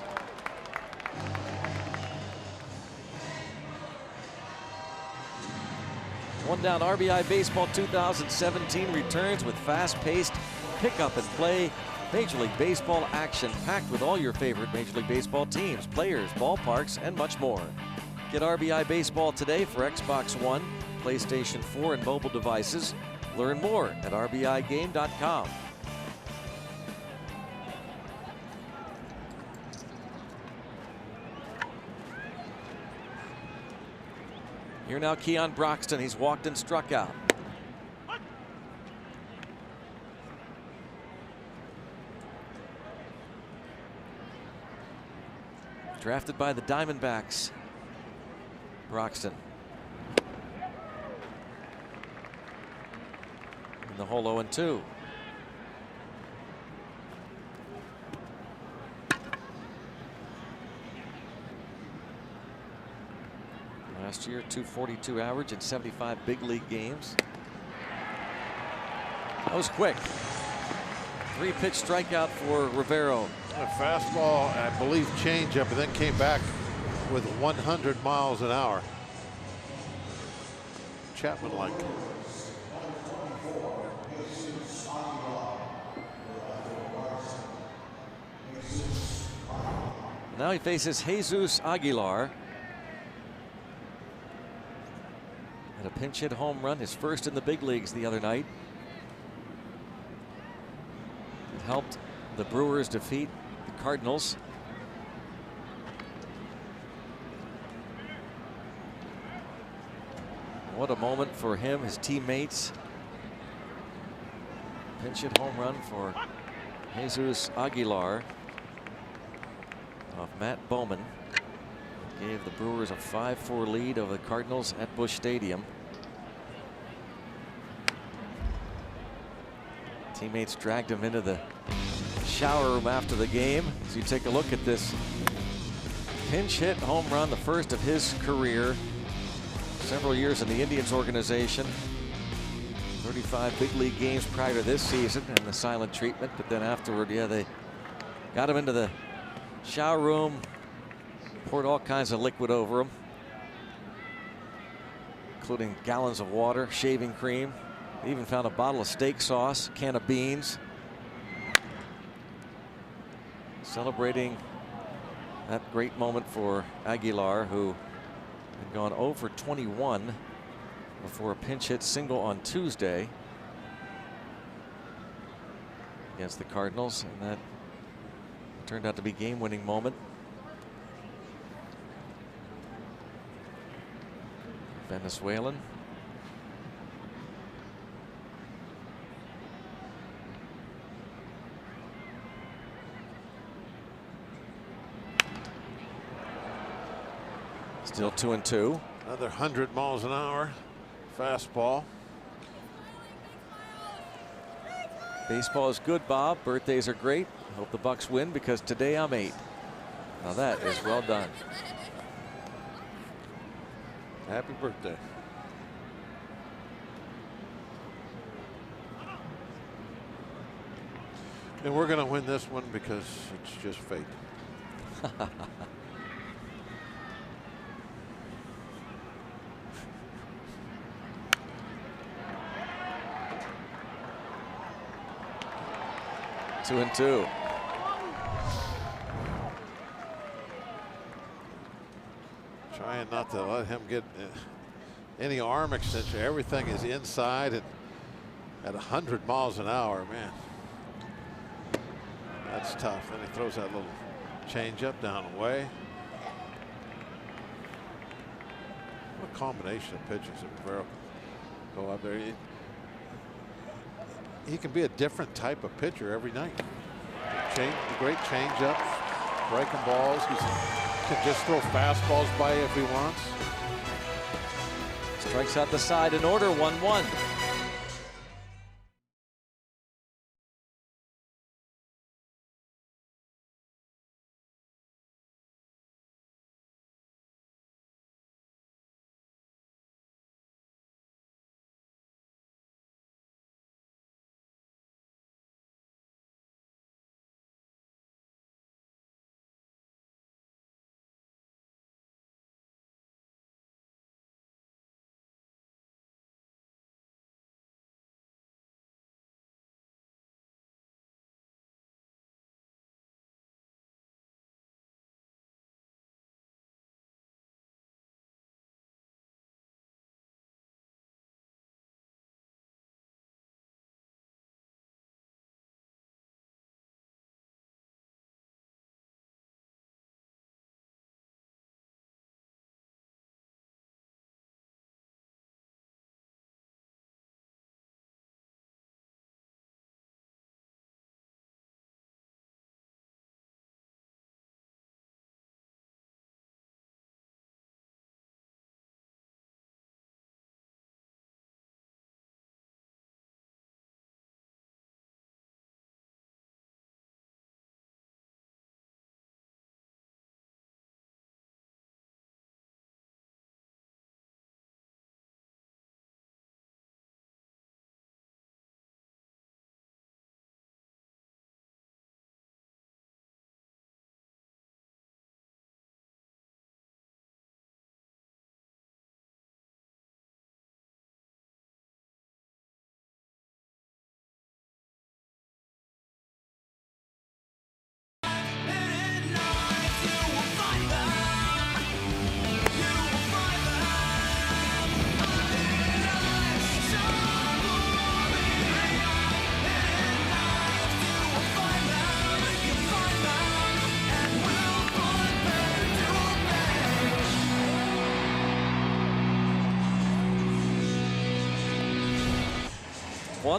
One down. RBI Baseball 2017 returns with fast-paced pick-up and play Major League Baseball action packed with all your favorite Major League Baseball teams, players, ballparks, and much more. Get RBI Baseball today for Xbox One, PlayStation 4, and mobile devices. Learn more at rbigame.com. Here now Keon Broxton. He's walked and struck out. Drafted by the Diamondbacks. Broxton. In the hole 0-2. Last year, .242 average in 75 big league games. That was quick. 3-pitch strikeout for Rivero. a fastball, I believe changeup, and then came back with 100 miles an hour. Chapman-like. Now he faces Jesus Aguilar. Had a pinch hit home run, his first in the big leagues the other night. It helped the Brewers defeat the Cardinals. What a moment for him, his teammates. Pinch hit home run for Jesus Aguilar off Matt Bowman. Gave the Brewers a 5-4 lead over the Cardinals at Busch Stadium. Teammates dragged him into the shower room after the game. As you take a look at this pinch hit home run, the first of his career. Several years in the Indians organization. 35 big league games prior to this season and the silent treatment. But then afterward, yeah, they got him into the shower room, poured all kinds of liquid over him, including gallons of water, shaving cream. They even found a bottle of steak sauce, a can of beans. celebrating that great moment for Aguilar, who had gone 0 for 21 before a pinch hit single on Tuesday against the Cardinals, and that turned out to be game-winning moment. Venezuelan. Still 2-2. Another 100 miles an hour fastball. Baseball is good, Bob. Birthdays are great. Hope the Bucks win because today I'm 8. Now that is well done. Happy birthday. And we're going to win this one because it's just fate. 2-2. Trying not to let him get any arm extension. Everything is inside and at 100 miles an hour, man. That's tough. Then he throws that little change up down away. What a combination of pitches that Rivera go up there. He can be a different type of pitcher every night. The great change ups, breaking balls. He can just throw fastballs by if he wants. Strikes out the side in order, 1-1.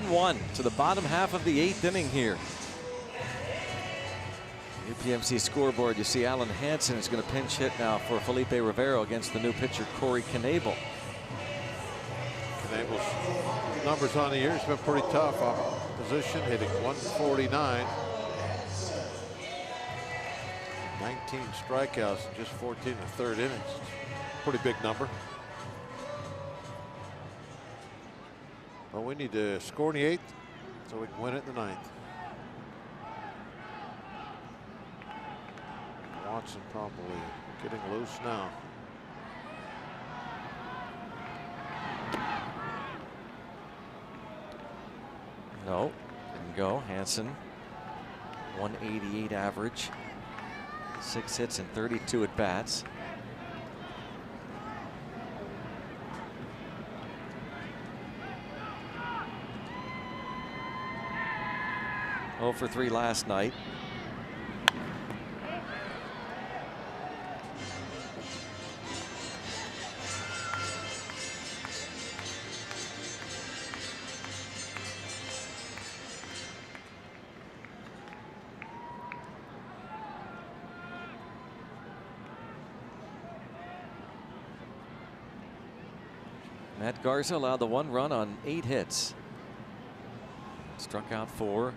One to the bottom half of the 8th inning here. UPMC scoreboard, you see Alan Hansen is going to pinch hit now for Felipe Rivero against the new pitcher Corey Knebel. Knebel's numbers on the year has been pretty tough. Opposition hitting 149. 19 strikeouts in just 14 in the 3rd innings. Pretty big number. But we need to score in the 8th so we can win it in the 9th. Watson probably getting loose now. No, didn't go. Hansen 188 average, 6 hits and 32 at bats. Oh for 3 last night. Matt Garza allowed the 1 run on 8 hits. Struck out 4.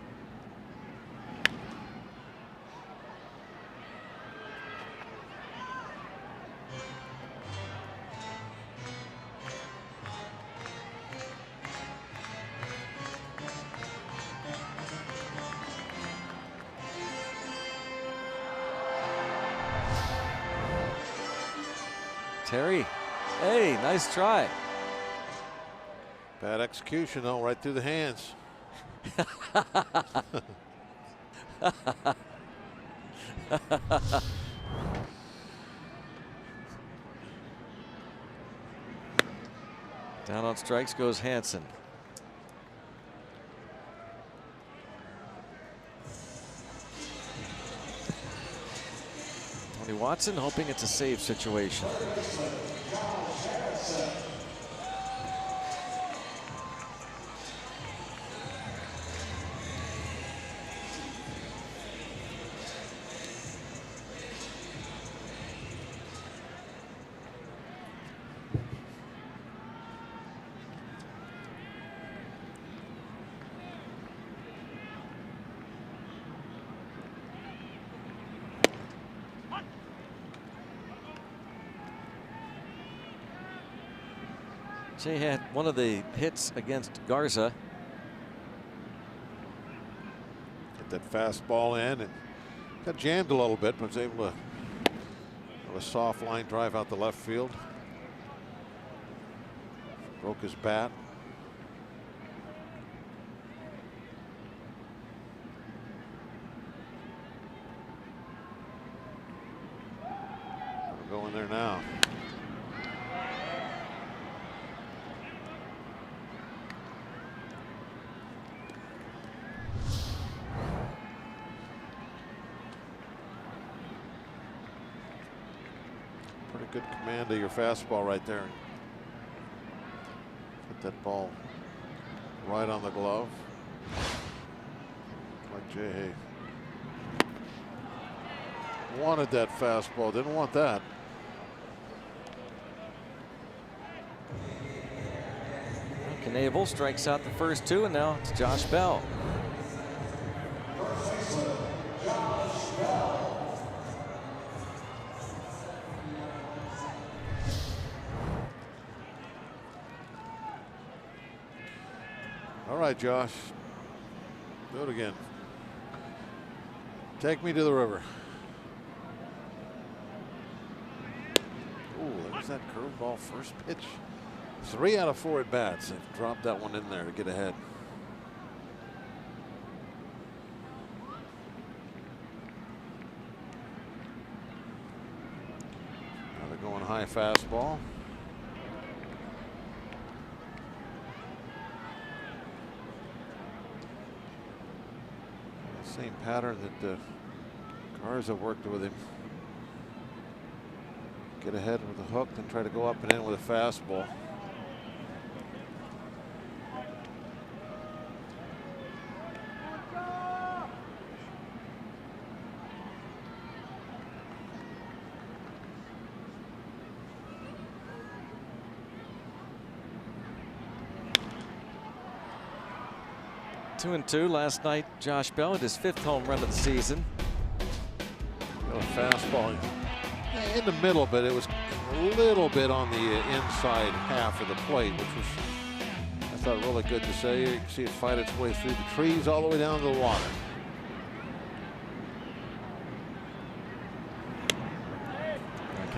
Terry, hey, nice try. Bad execution, though, right through the hands. Down on strikes goes Hansen. Tony Watson hoping it's a save situation. Jay had one of the hits against Garza. Get that fastball in and got jammed a little bit, but was able to have a soft line drive out the left field. Broke his bat. We're going there now. Good command of your fastball right there. Put that ball right on the glove. Like Jay Hay. Wanted that fastball, didn't want that. Knebel strikes out the first 2, and now it's Josh Bell. All right, Josh. Do it again. Take me to the river. Ooh, there's that curveball first pitch. 3 out of 4 at bats. They've dropped that one in there to get ahead. Now they're going high fastball. Same pattern that Garza worked with him. Get ahead with the hook, then try to go up and in with a fastball. Two and 2 last night. Josh Bell at his 5th home run of the season. A fastball in the middle, but it was a little bit on the inside half of the plate, which was, I thought, really good to say. You can see it fight its way through the trees all the way down to the water.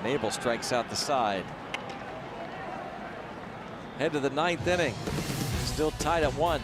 Knebel strikes out the side. Head to the 9th inning. Still tied at 1.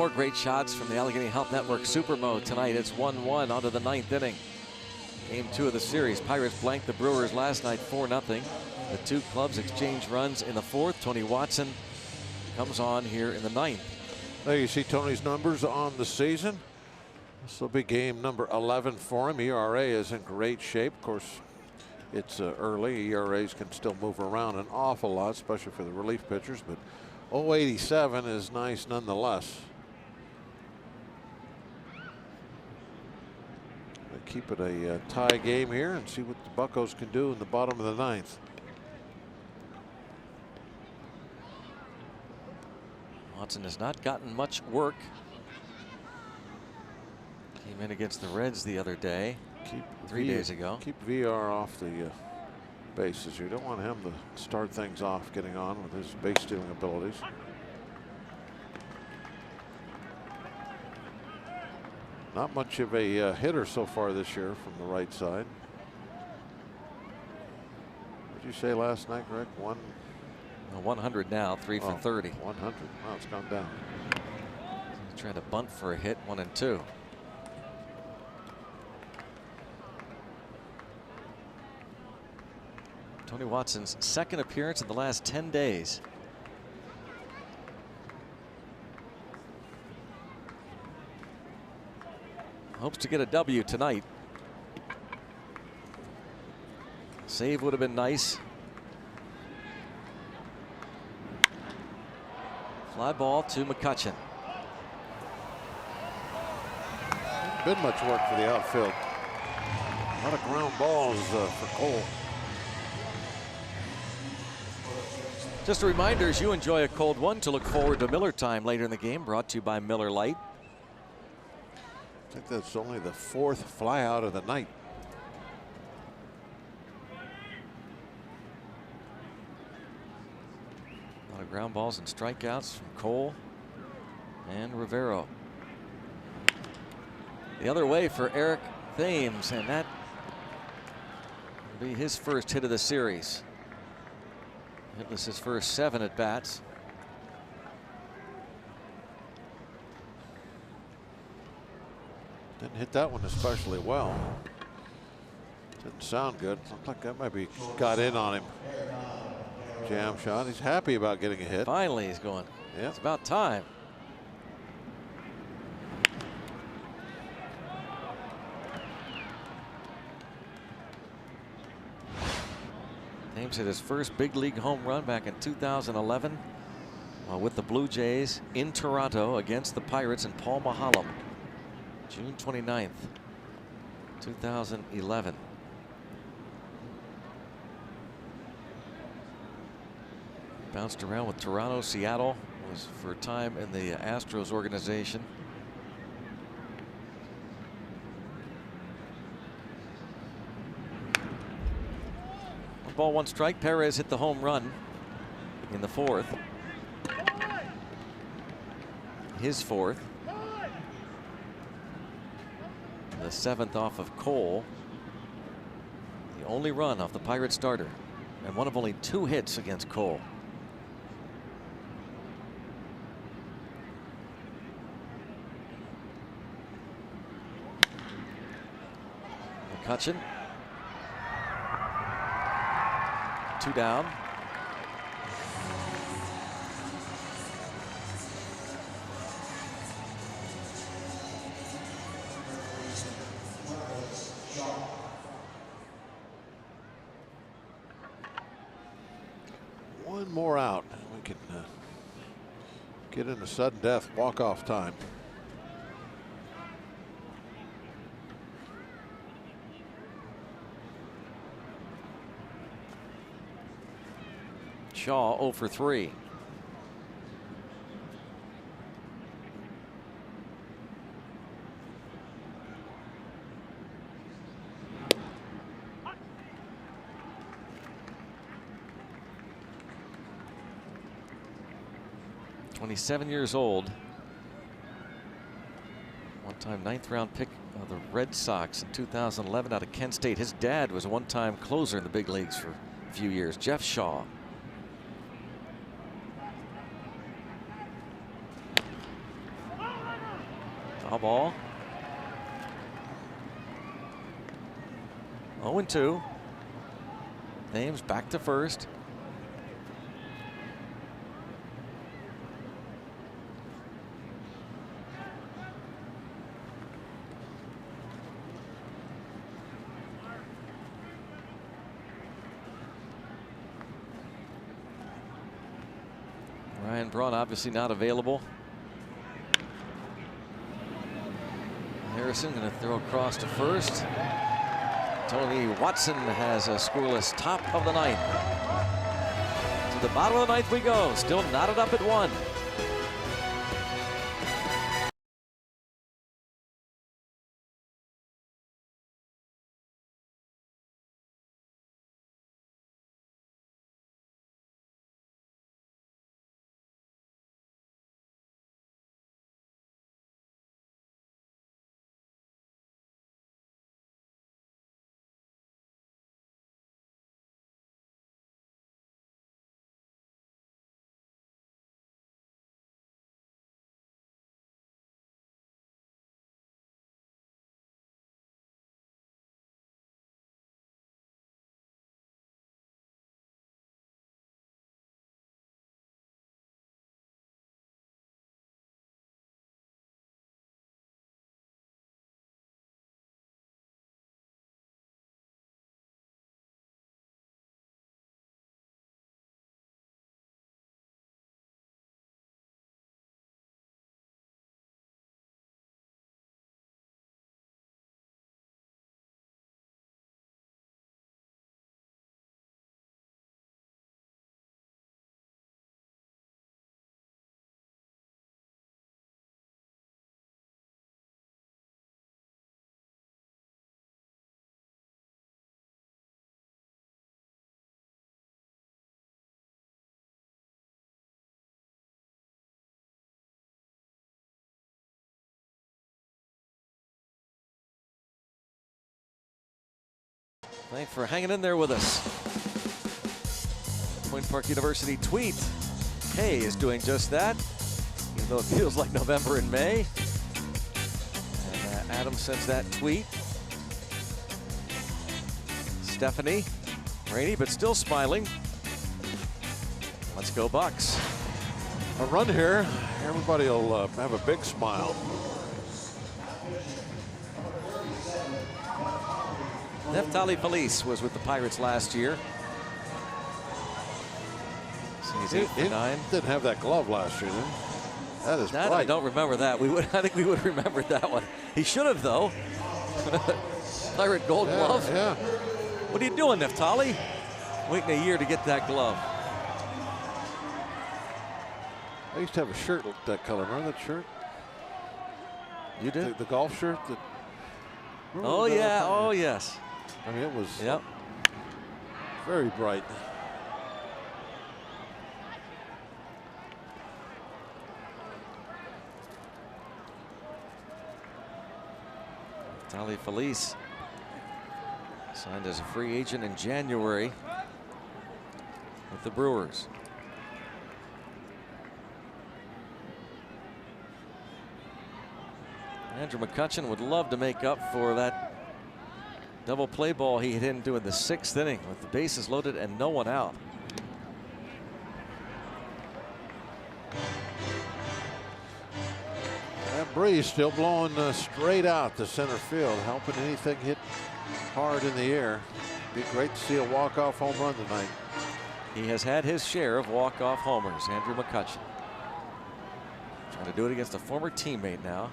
more great shots from the Allegheny Health Network Super Mode tonight. It's 1-1 onto the 9th inning. Game 2 of the series. Pirates blanked the Brewers last night 4-0. The two clubs exchange runs in the 4th. Tony Watson comes on here in the 9th. There you see Tony's numbers on the season. This will be game number 11 for him. ERA is in great shape. Of course, it's early. ERAs can still move around an awful lot, especially for the relief pitchers, but 0.87 is nice nonetheless. Keep it a tie game here and see what the Buccos can do in the bottom of the 9th. Watson has not gotten much work. Came in against the Reds the other day, 3 days ago. Keep VR off the bases. You don't want him to start things off getting on with his base stealing abilities. Not much of a hitter so far this year from the right side. What did you say last night, Greg? 100 now, 3 for 30. 100. Wow, it's gone down. He's trying to bunt for a hit, 1 and 2. Tony Watson's second appearance in the last 10 days. Hopes to get a W tonight. Save would have been nice. Fly ball to McCutchen. Been much work for the outfield. A lot of ground balls for Cole. Just a reminder, as you enjoy a cold one, to look forward to Miller time later in the game, brought to you by Miller Lite. I think that's only the 4th flyout of the night. A lot of ground balls and strikeouts from Cole and Rivero. The other way for Eric Thames, and that will be his first hit of the series. It was his first 7 at bats. Didn't hit that one especially well. Didn't sound good. Looked like that maybe got in on him. Jam shot. He's happy about getting a hit. Finally, he's going. Yeah. It's about time. Thames hit his first big league home run back in 2011 with the Blue Jays in Toronto against the Pirates and Paul Maholm. June 29th, 2011. Bounced around with Toronto, Seattle, was for a time in the Astros organization. One ball, one strike. Perez hit the home run in the 4th. His 4th. The 7th off of Cole. The only run off the Pirate starter, and one of only 2 hits against Cole. McCutchen. 2 down. One more out. We can get into sudden death walk-off time. Shaw 0 for 3. .27 years old. One-time 9th round pick of the Red Sox in 2011 out of Kent State. His dad was a one-time closer in the big leagues for a few years. Jeff Shaw. Foul ball. 0-2. Thames back to first. Ryan Braun obviously not available. Harrison going to throw across to first. Tony Watson has a scoreless top of the ninth. To the bottom of the ninth we go. Still knotted up at 1. Thanks for hanging in there with us. Point Park University tweet. Kay is doing just that, even though it feels like November and May. And Adam sends that tweet. Stephanie, rainy but still smiling. Let's go Bucks. A run here, everybody will have a big smile. Neftali Felice was with the Pirates last year. So he's 8 for 9. Didn't have that glove last year, then. That is bright. I don't remember that. I think we would have remembered that one. He should have, though. Pirate gold glove. Yeah. What are you doing, Neftali? Waiting a year to get that glove. I used to have a shirt that color. Remember that shirt? You did? The golf shirt. Oh, yeah. Oh, yes. I mean, it was Yep. very bright. Neftali Felice signed as a free agent in January with the Brewers. Andrew McCutchen would love to make up for that double play ball he hit into in the 6th inning with the bases loaded and no one out. That breeze still blowing straight out to center field, helping anything hit hard in the air. Be great to see a walk-off home run tonight. He has had his share of walk-off homers, Andrew McCutchen. Trying to do it against a former teammate now.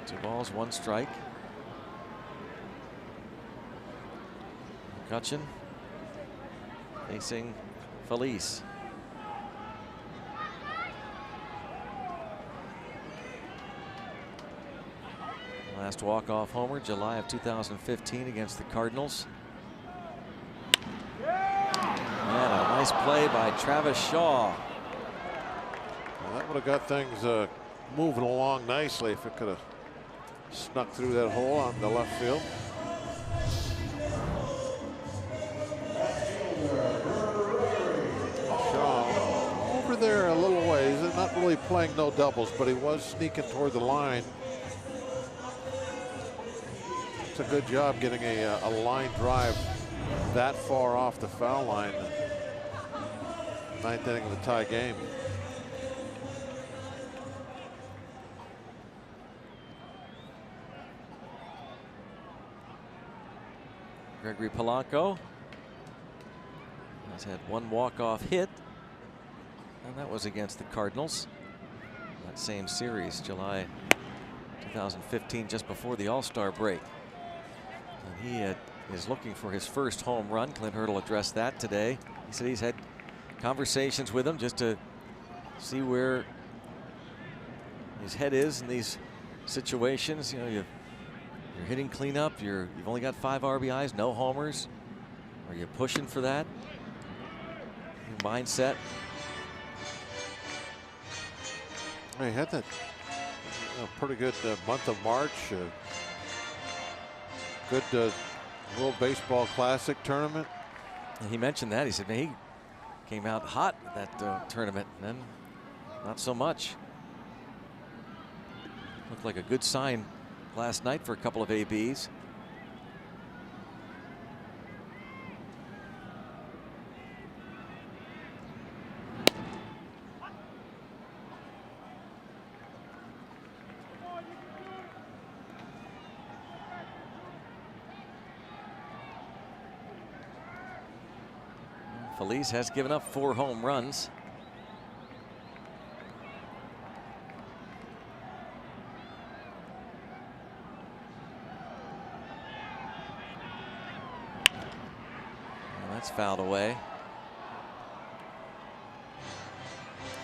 Two balls, one strike. McCutchen facing Felice. Last walk-off homer, July of 2015 against the Cardinals. And a nice play by Travis Shaw. Well, that would have got things moving along nicely if it could have snuck through that hole on the left field. Shaw over there a little not really playing no doubles, but he was sneaking toward the line. It's a good job getting a line drive that far off the foul line. Ninth inning of the tie game. Gregory Polanco has had one walk-off hit, and that was against the Cardinals. That same series, July 2015, just before the All-Star break. And he is looking for his first home run. Clint Hurdle addressed that today. He said he's had conversations with him just to see where his head is in these situations. You know, you're hitting cleanup. You've only got 5 RBIs, no homers. Are you pushing for that? Your mindset. He had that pretty good month of March. Good World Baseball Classic tournament. And he mentioned that. He said, man, he came out hot that tournament, and then not so much. Looked like a good sign last night for a couple of ABs. Feliz has given up 4 home runs. That's fouled away.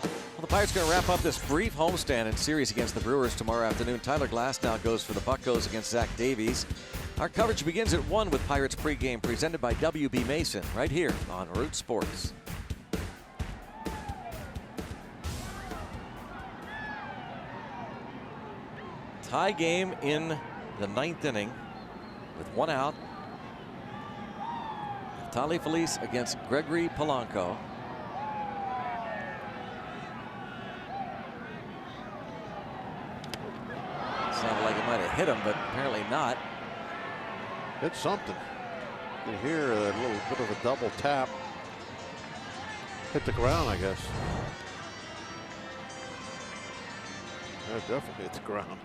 Well, the Pirates are going to wrap up this brief homestand and series against the Brewers tomorrow afternoon. Tyler Glass now goes for the Buccos against Zach Davies. Our coverage begins at 1 with Pirates pregame, presented by WB Mason, right here on Root Sports. Tie game in the 9th inning with 1 out. Neftali Feliz against Gregory Polanco. Sounded like it might have hit him, but apparently not. Hit something. You can hear a little bit of a double tap. Hit the ground, I guess. Yeah, definitely hit the ground.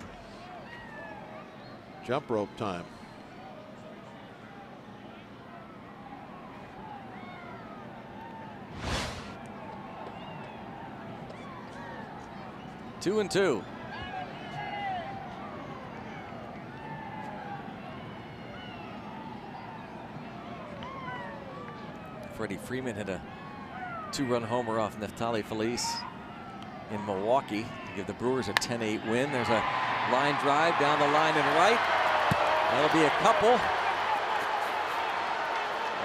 Jump rope time. Two and two. Freddie Freeman hit a 2-run homer off Neftali Feliz in Milwaukee to give the Brewers a 10-8 win. There's a line drive down the line and right. That'll be a couple.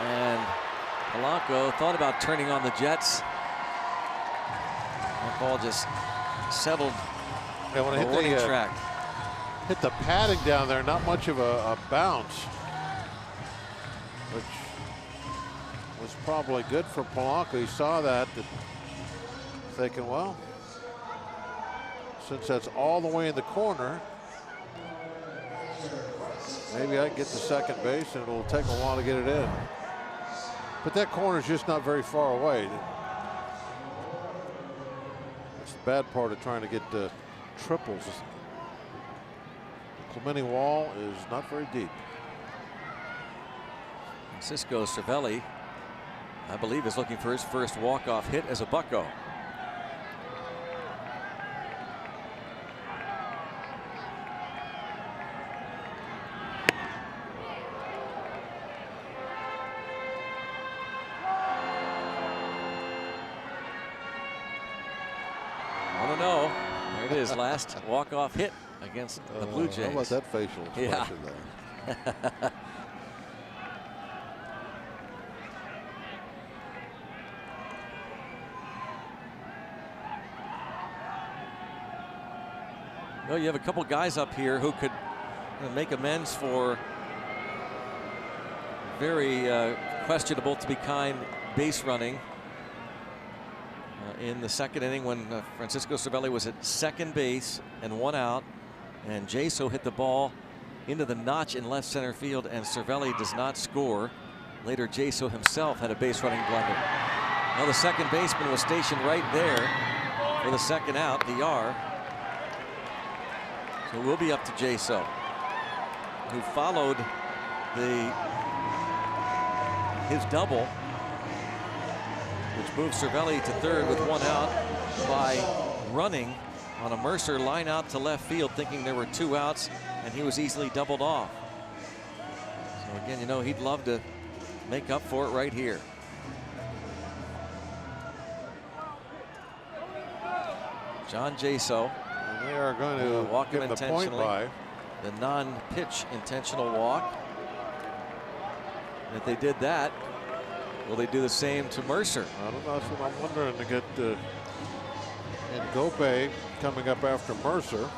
And Polanco thought about turning on the Jets. That ball just settled Yeah, when the warning track. Hit the padding down there, not much of a bounce, which was probably good for Polanco. He saw that, thinking, well, since that's all the way in the corner, maybe I can get to second base and it'll take a while to get it in. But that corner's just not very far away. That's the bad part of trying to get the triples. The Clemente wall is not very deep. Francisco Cervelli, I believe, is looking for his first walk-off hit as a Bucco. Last walk-off hit against the Blue Jays. How about that facial expression there? Well, you have a couple guys up here who could make amends for very questionable, to be kind, base running. in the second inning when Francisco Cervelli was at second base and 1 out, and Jaso hit the ball into the notch in left center field, and Cervelli does not score. Later, Jaso himself had a base running blunder. Now the second baseman was stationed right there for the second out, DR. So we'll be up to Jaso, who followed his double, which moved Cervelli to third with 1 out, by running on a Mercer line out to left field, thinking there were 2 outs, and he was easily doubled off. So again, you know, he'd love to make up for it right here. John Jaso. And they are going to walk him give the point intentionally. by. The non-pitch intentional walk. If they did that, will they do the same to Mercer? I don't know. That's what I'm wondering, to get Ngope coming up after Mercer.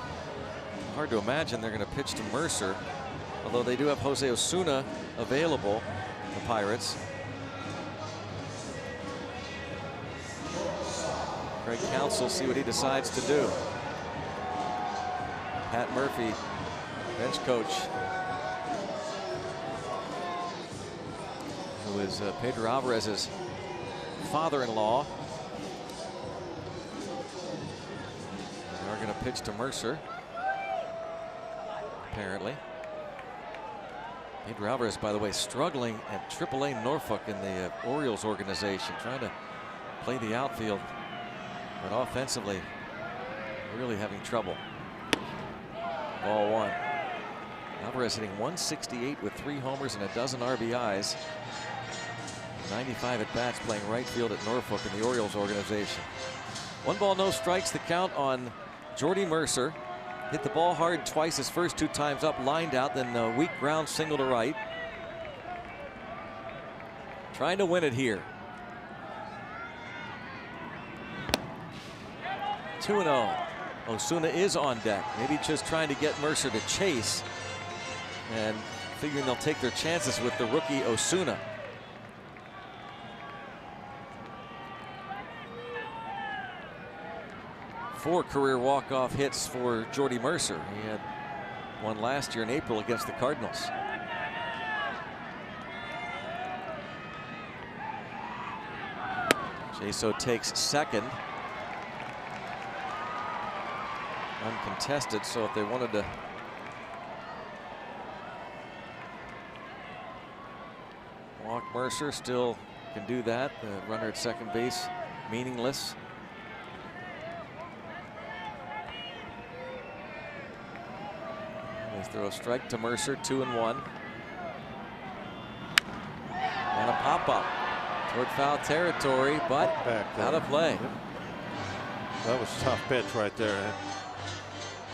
Hard to imagine they're going to pitch to Mercer, although they do have Jose Osuna available, the Pirates. Craig Counsell, see what he decides to do. Pat Murphy, bench coach, who is Pedro Alvarez's father-in-law. They are going to pitch to Mercer, apparently. Pedro Alvarez, by the way, struggling at AAA Norfolk in the Orioles organization, trying to play the outfield, but offensively really having trouble. Ball 1. Alvarez hitting 168 with 3 homers and a dozen RBIs. 95 at bats, playing right field at Norfolk in the Orioles organization. 1 ball, no strikes, the count on Jordy Mercer. Hit the ball hard twice his first 2 times up, lined out, then a weak ground single to right. Trying to win it here. 2-0. Osuna is on deck. Maybe just trying to get Mercer to chase, and figuring they'll take their chances with the rookie Osuna. Four career walk-off hits for Jordy Mercer. He had one last year in April against the Cardinals. Jaso takes second. Uncontested, so if they wanted to walk Mercer, still can do that. The runner at second base, meaningless. They throw a strike to Mercer, 2-1. And a pop-up toward foul territory, but out of play. That was a tough pitch right there.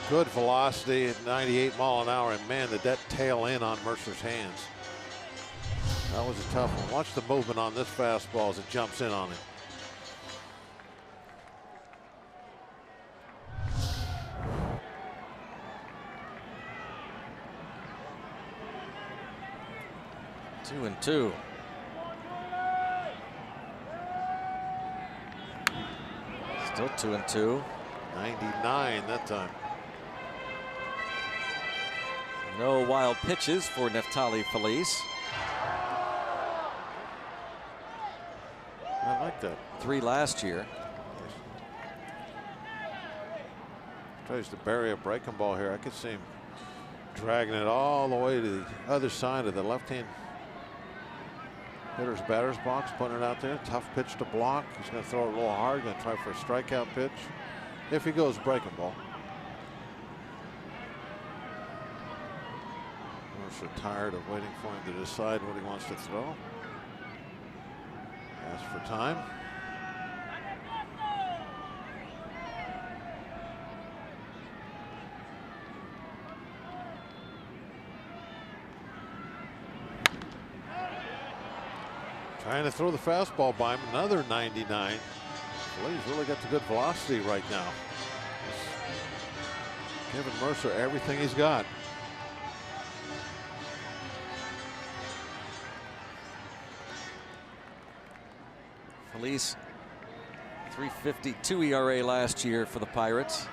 Good velocity at 98 mile an hour, and man, did that tail in on Mercer's hands. That was a tough one. Watch the movement on this fastball as it jumps in on him. Two and two. Still 2-2. 99 that time. No wild pitches for Neftali Feliz. I like that. 3 last year. Tries to bury a breaking ball here. I could see him dragging it all the way to the other side of the left-hand hitter's batter's box, putting it out there. Tough pitch to block. He's going to throw it a little hard. Going to try for a strikeout pitch. If he goes breaking ball. Mercer tired of waiting for him to decide what he wants to throw. As for time. Trying to throw the fastball by him. Another 99. Well, he's really got the good velocity right now. Giving Mercer everything he's got. Feliz .352 ERA last year for the Pirates.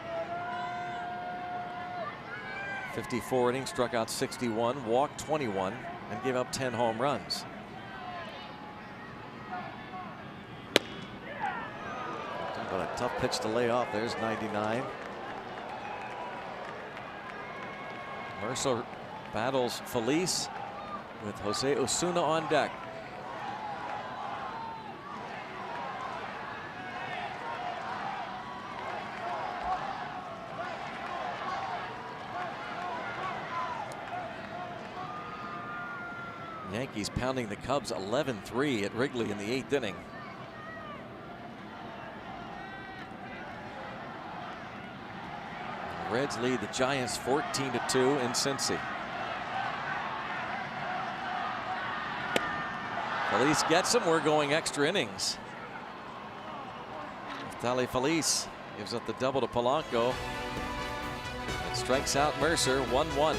54 innings, struck out 61, walked 21, and gave up 10 home runs. But a tough pitch to lay off. There's 99. Mercer battles Felice with Jose Osuna on deck. Yankees pounding the Cubs 11-3 at Wrigley in the 8th inning. The Reds lead the Giants 14-2 in Cincy. Felice gets him. We're going extra innings. Neftali Felice gives up the double to Polanco and strikes out Mercer. 1-1.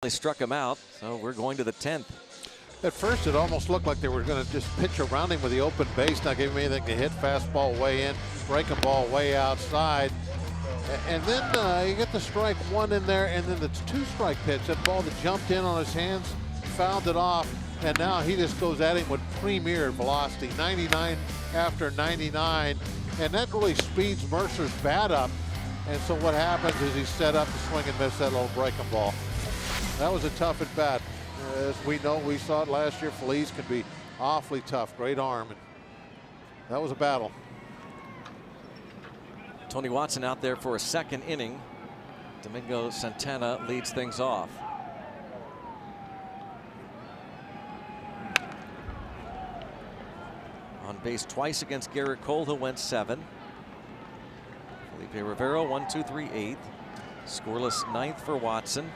They struck him out, so we're going to the 10th. At first, it almost looked like they were going to just pitch around him with the open base, not give him anything to hit. Fastball way in, breaking ball way outside. And then you get the strike one in there, and then the two-strike pitch. That ball that jumped in on his hands, fouled it off, and now he just goes at him with premier velocity. 99 after 99, and that really speeds Mercer's bat up. And so what happens is he's set up to swing and miss that little breaking ball. That was a tough at bat. As we know, we saw it last year. Felice can be awfully tough. Great arm. And that was a battle. Tony Watson out there for a second inning. Domingo Santana leads things off. On base twice against Garrett Cole, who went 7. Felipe Rivero, 1, 2, 3, 8. Scoreless 9th for Watson.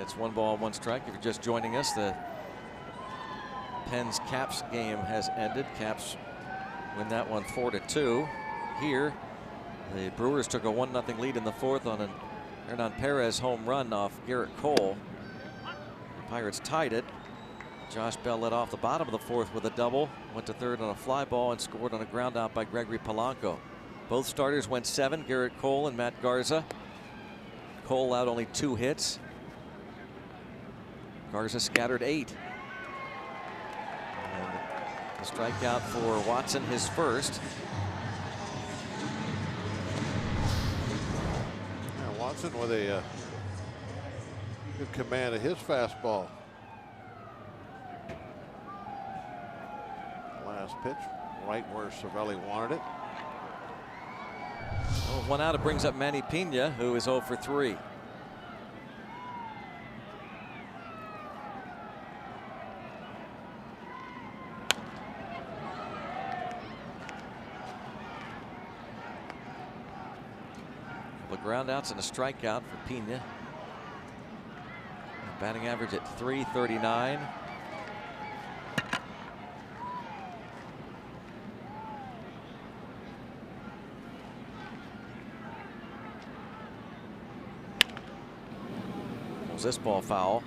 It's 1 ball, 1 strike. If you're just joining us, the Pens Caps game has ended. Caps win that one 4-2. Here, the Brewers took a 1-0 lead in the 4th on an Hernan Perez home run off Garrett Cole. The Pirates tied it. Josh Bell led off the bottom of the 4th with a double, went to 3rd on a fly ball, and scored on a ground out by Gregory Polanco. Both starters went 7, Garrett Cole and Matt Garza. Cole allowed only 2 hits. Garza scattered 8. And the strikeout for Watson, his first. Yeah, Watson with a good command of his fastball. Last pitch, right where Cervelli wanted it. Well, 1 out, it brings up Manny Pena, who is 0 for 3. couple of groundouts and a strikeout for Pena. Batting average at .339. Was this ball foul?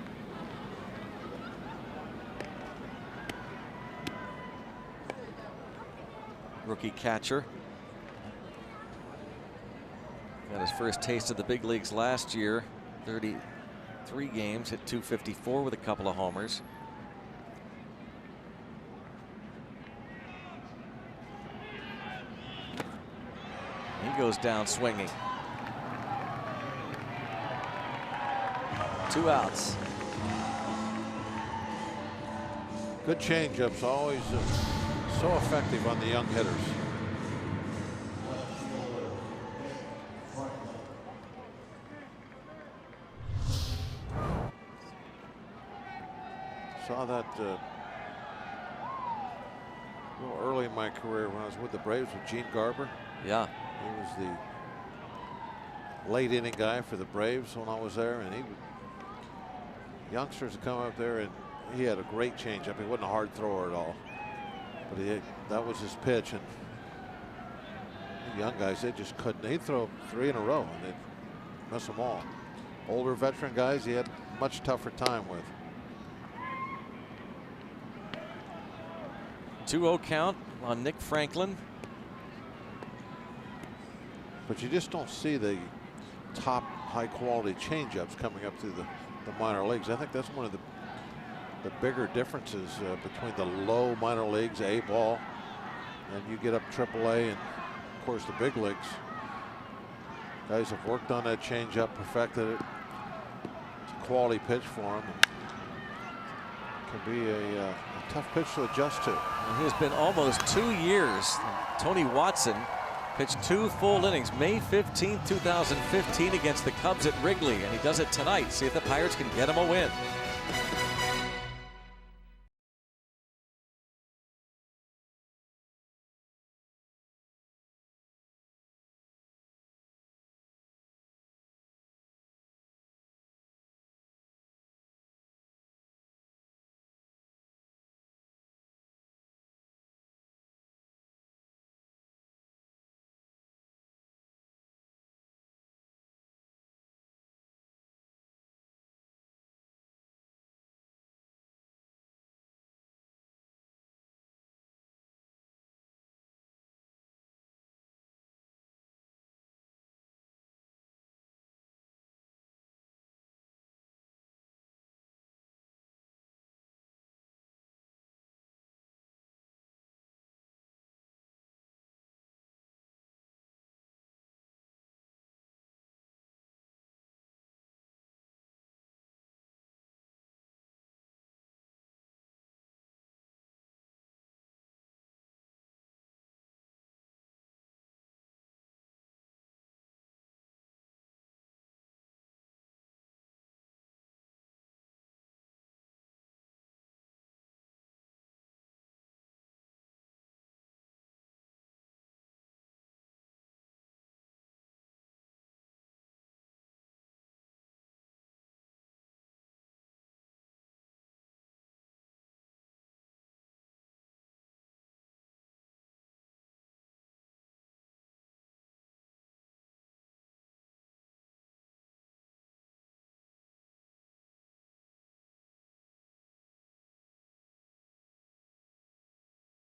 Rookie catcher. Got his first taste of the big leagues last year. 33 games, hit .254 with a couple of homers. He goes down swinging. 2 outs. Good changeups, always so effective on the young hitters. Saw that a little early in my career when I was with the Braves with Gene Garber. Yeah. He was the late inning guy for the Braves when I was there, and youngsters would come up there, and he had a great changeup. He wasn't a hard thrower at all, but that was his pitch. And the young guys, they just couldn't. They'd throw 3 in a row and they'd miss them all. Older veteran guys, he had a much tougher time with. 2-0 count on Nick Franklin. But you just don't see the top high quality changeups coming up through the minor leagues. I think that's one of the bigger differences between the low minor leagues, A ball, and you get up AAA, and of course the big leagues. Guys have worked on that changeup, perfected it. It's a quality pitch for them. Can be a tough pitch to adjust to. It has been almost 2 years. Tony Watson pitched 2 full innings, May 15, 2015 against the Cubs at Wrigley, and he does it tonight. See if the Pirates can get him a win.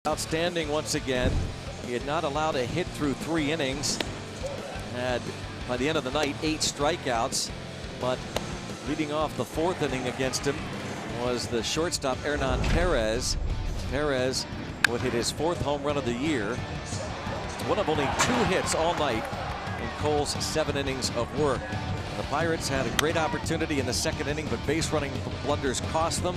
Outstanding once again. He had not allowed a hit through 3 innings. Had, by the end of the night, 8 strikeouts. But leading off the 4th inning against him was the shortstop Hernan Perez. Perez would hit his 4th home run of the year. One of only 2 hits all night in Cole's 7 innings of work. The Pirates had a great opportunity in the 2nd inning, but base running blunders cost them.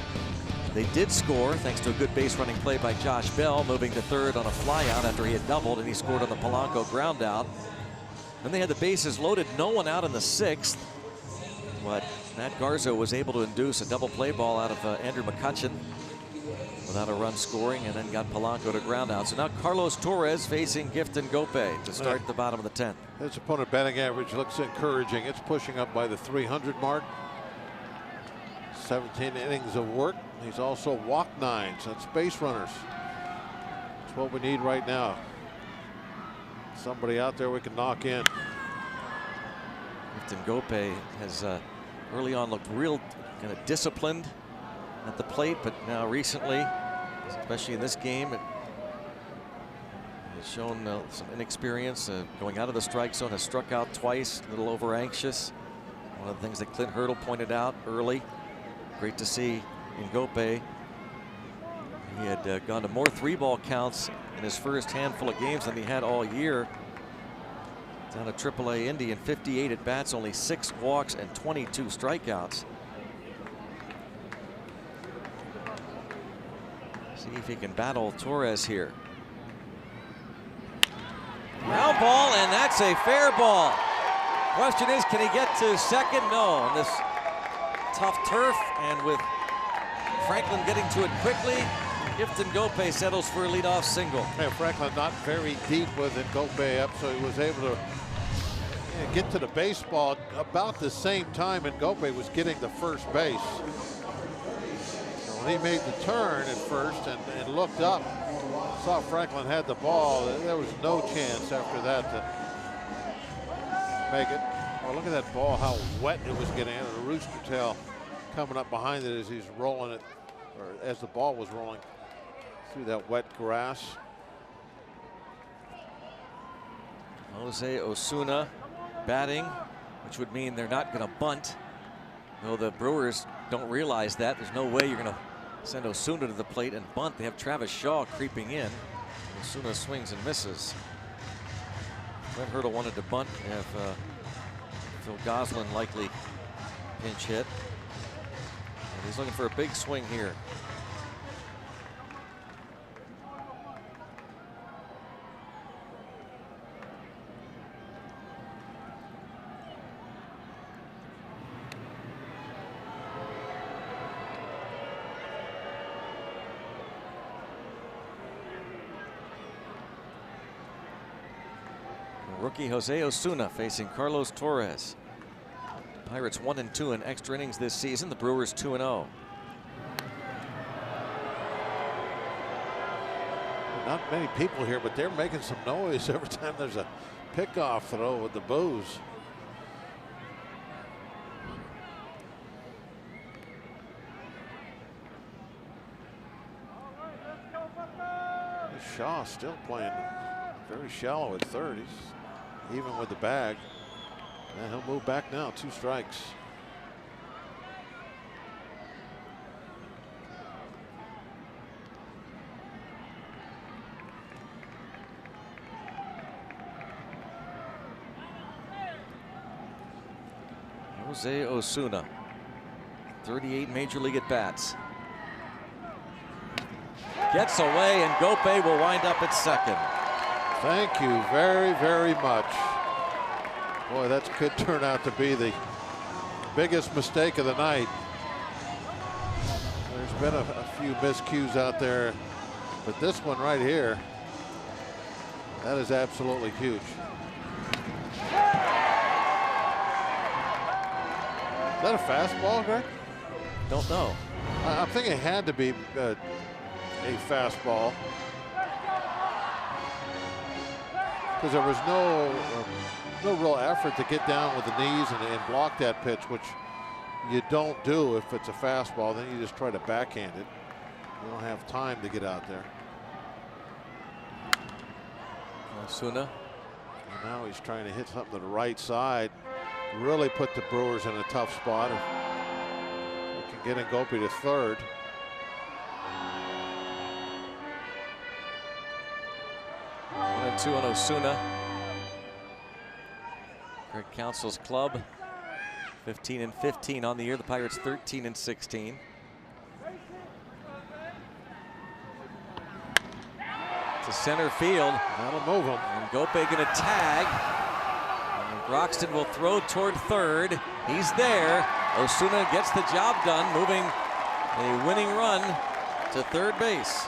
They did score thanks to a good base running play by Josh Bell, moving to 3rd on a flyout after he had doubled, and he scored on the Polanco ground out. Then they had the bases loaded, no one out in the 6th. But Matt Garza was able to induce a double play ball out of Andrew McCutcheon with without a run scoring, and then got Polanco to ground out. So now Carlos Torres facing Gifton Gope to start the bottom of the 10th. His opponent batting average looks encouraging. It's pushing up by the 300 mark. 17 innings of work. He's also walked 9. So that's base runners. That's what we need right now. Somebody out there we can knock in. Gifton Gope has early on looked real kind of disciplined at the plate, but now recently, especially in this game, it has shown some inexperience going out of the strike zone. Has struck out twice, a little over anxious. One of the things that Clint Hurdle pointed out early. Great to see in Gope. He had gone to more 3-ball counts in his first handful of games than he had all year. Down to AAA Indy in 58 at bats, only 6 walks and 22 strikeouts. See if he can battle Torres here. Ground ball, and that's a fair ball. Question is, can he get to second? No, on this tough turf, and with Franklin getting to it quickly, Gifton Gope settles for a leadoff single. Yeah, Franklin not very deep with it. Gope up, so he was able to get to the baseball about the same time, and Gope was getting to first base. So when he made the turn at first and looked up, saw Franklin had the ball, there was no chance after that to make it. Well, look at that ball, how wet it was getting, and the rooster tail coming up behind it as he's rolling it, or as the ball was rolling through that wet grass. Jose Osuna batting, which would mean they're not going to bunt. Though the Brewers don't realize that. There's no way you're going to send Osuna to the plate and bunt. They have Travis Shaw creeping in. Osuna swings and misses. Clint Hurdle wanted to bunt. They have Phil Goslin likely pinch hit. And he's looking for a big swing here. Rookie Jose Osuna facing Carlos Torres. Pirates 1-2 in extra innings this season. The Brewers 2-0. Not many people here, but they're making some noise every time there's a pickoff throw with the boos. Shaw still playing very shallow at third. He's even with the bag. And he'll move back now. 2 strikes. Jose Osuna, 38 major league at bats. Gets away, and Gope will wind up at second. Thank you very, very much. Boy, that could turn out to be the biggest mistake of the night. There's been a few miscues out there, but this one right here, that is absolutely huge. Is that a fastball, Greg? Don't know. I'm thinking it had to be a fastball, because there was no real effort to get down with the knees and block that pitch, which you don't do if it's a fastball. Then you just try to backhand it. You don't have time to get out there. Osuna. And now he's trying to hit something to the right side. Really put the Brewers in a tough spot. If we can get Gope to third. One and 2 on Osuna. Greg Council's club 15-15 on the year. The Pirates 13-16. To center field. That'll move him. And Gope gonna tag. And Broxton will throw toward third. He's there. Osuna gets the job done, moving a winning run to third base.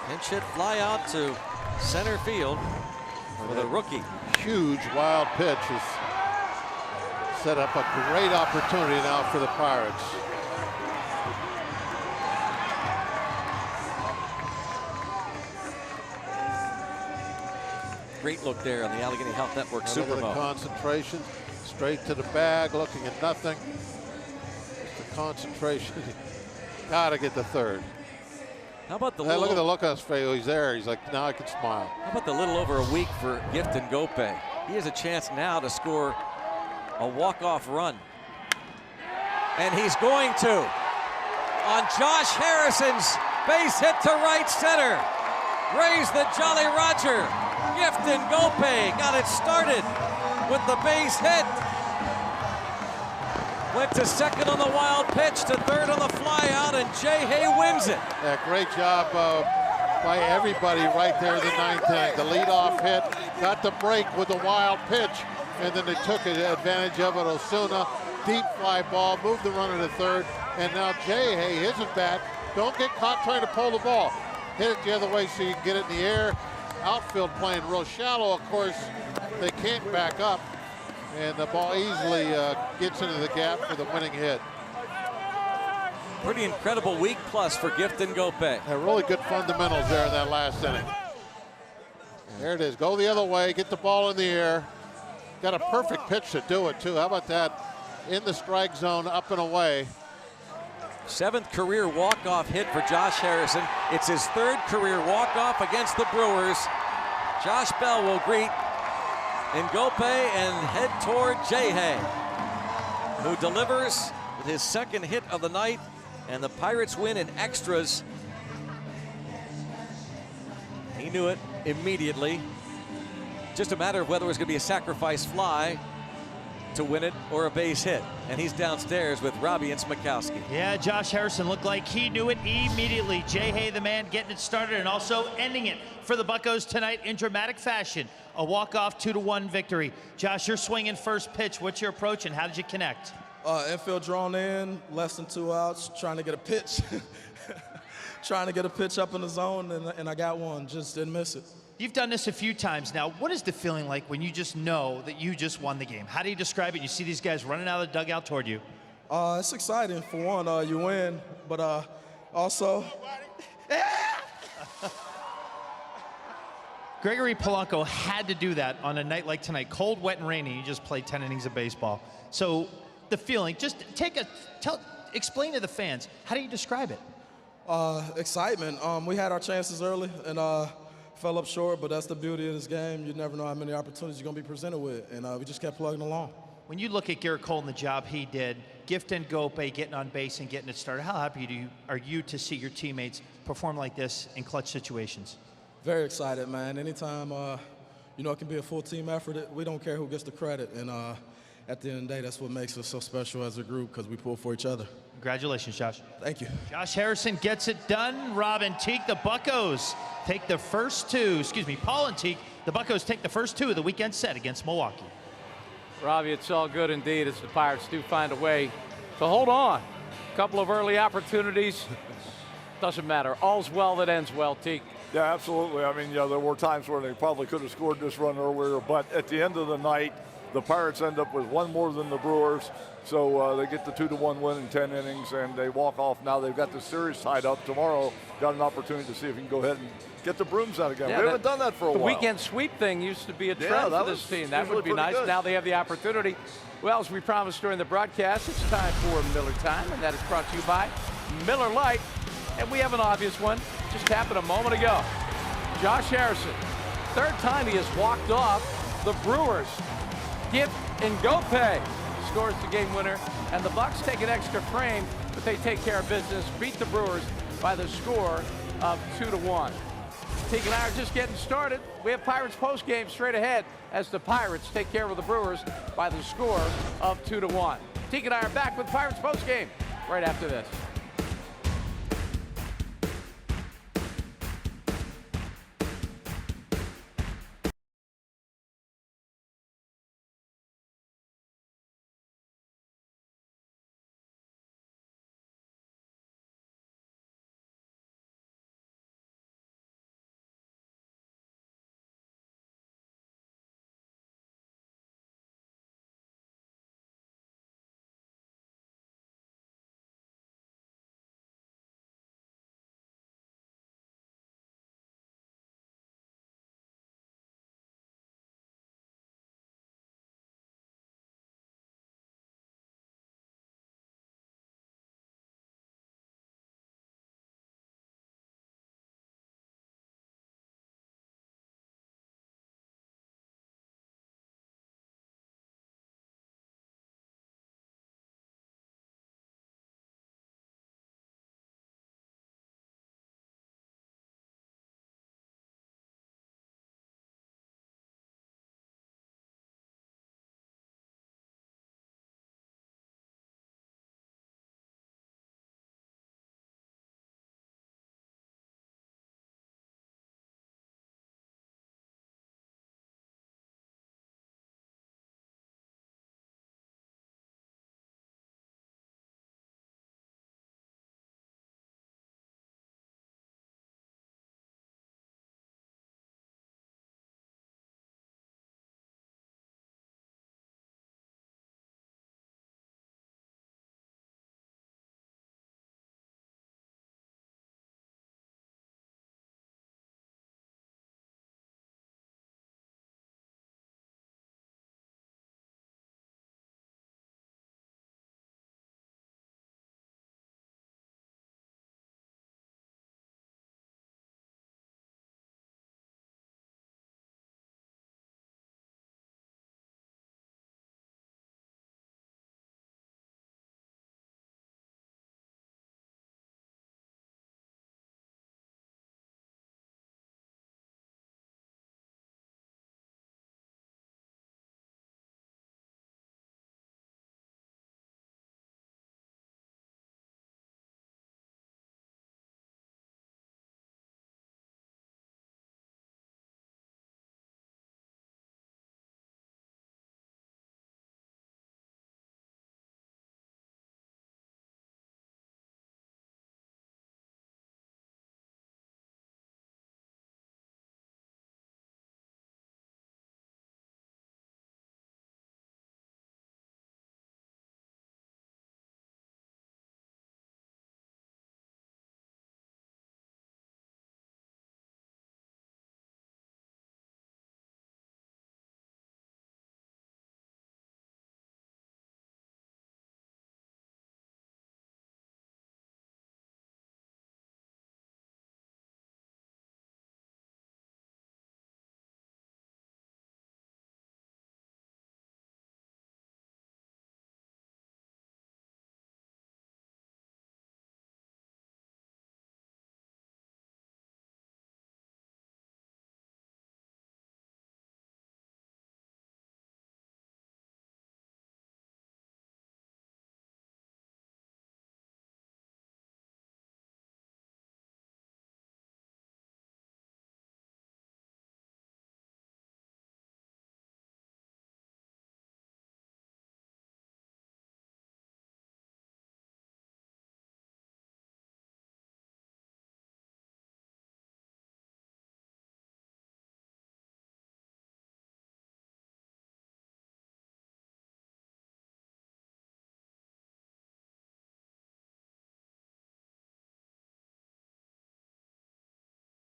Pinch hit fly out to center field for the rookie. Huge wild pitch has set up a great opportunity now for the Pirates. Great look there on the Allegheny Health Network Look Super at the Bowl. concentration, straight to the bag, looking at nothing. Just the concentration. Gotta get the third. How about the Hey, look at the look on his face. He's there. He's like, now I can smile. How about the little over a week for Gifton Gope? He has a chance now to score a walk-off run. And he's going to. On Josh Harrison's base hit to right center. Raise the Jolly Roger. Gifton Gope got it started with the base hit. Went to second on the wild pitch, to third on the fly out, and Jay Hay wins it. Yeah, great job by everybody right there in the ninth inning. The leadoff hit, got the break with the wild pitch, and then they took advantage of it. Osuna, deep fly ball, moved the runner to third, and now Jay Hay, his at bat, don't get caught trying to pull the ball. Hit it the other way so you can get it in the air. Outfield playing real shallow, of course. They can't back up, and the ball easily gets into the gap for the winning hit. Pretty incredible week plus for Gifton Gope. Really good fundamentals there in that last inning. There it is. Go the other way. Get the ball in the air. Got a perfect pitch to do it, too. How about that? In the strike zone, up and away. 7th career walk-off hit for Josh Harrison. It's his 3rd career walk-off against the Brewers. Josh Bell will greet Ngope and head toward Jay Hay, who delivers with his 2nd hit of the night, and the Pirates win in extras. He knew it immediately. Just a matter of whether it was going to be a sacrifice fly to win it or a base hit. And he's downstairs with Robbie and Smikowski. Yeah, Josh Harrison looked like he knew it immediately. Jay Hay, the man, getting it started and also ending it for the Buccos tonight in dramatic fashion. A walk-off 2-1 victory. Josh, you're swinging first pitch. What's your approach and how did you connect? Infield drawn in, less than 2 outs, trying to get a pitch. Trying to get a pitch up in the zone, and I got one, just didn't miss it. You've done this a few times now. What is the feeling like when you just know that you just won the game? How do you describe it? You see these guys running out of the dugout toward you. It's exciting. For one, you win, but also... Gregory Polanco had to do that on a night like tonight. Cold, wet, and rainy. You just played 10 innings of baseball. So the feeling, just explain to the fans, how do you describe it? Excitement. We had our chances early, and fell up short, but that's the beauty of this game. You never know how many opportunities you're going to be presented with, and we just kept plugging along. When you look at Garrett Cole and the job he did, Gifton Gope getting on base and getting it started, how happy are you to see your teammates perform like this in clutch situations? Very excited, man. Anytime, you know, it can be a full team effort. We don't care who gets the credit, and at the end of the day, that's what makes us so special as a group, because we pull for each other. Congratulations, Josh. Thank you. Josh Harrison gets it done. Rob and Teague, the Buccos take the first two. Paul and Teague, the Buccos take the first 2 of the weekend set against Milwaukee. Robbie, it's all good indeed as the Pirates do find a way to hold on. A couple of early opportunities. Doesn't matter. All's well that ends well, Teague. Yeah, absolutely. I mean, yeah, there were times where they probably could have scored this run earlier, but at the end of the night, the Pirates end up with 1 more than the Brewers, so they get the 2-1 win in 10 innings, and they walk off. Now they've got the series tied up. Tomorrow, got an opportunity to see if you can go ahead and get the brooms out again. Yeah, we haven't done that for a while. The weekend sweep thing used to be a trend for this team. That would be nice. Good. Now they have the opportunity. Well, as we promised during the broadcast, it's time for Miller Time, and that is brought to you by Miller Lite. And we have an obvious one. Just happened a moment ago. Josh Harrison, 3rd time he has walked off the Brewers. Ngope scores the game winner, and the Bucks take an extra frame, but they take care of business, beat the Brewers by the score of 2-1. Teague and I are just getting started. We have Pirates postgame straight ahead as the Pirates take care of the Brewers by the score of 2-1. Teague and I are back with Pirates postgame right after this.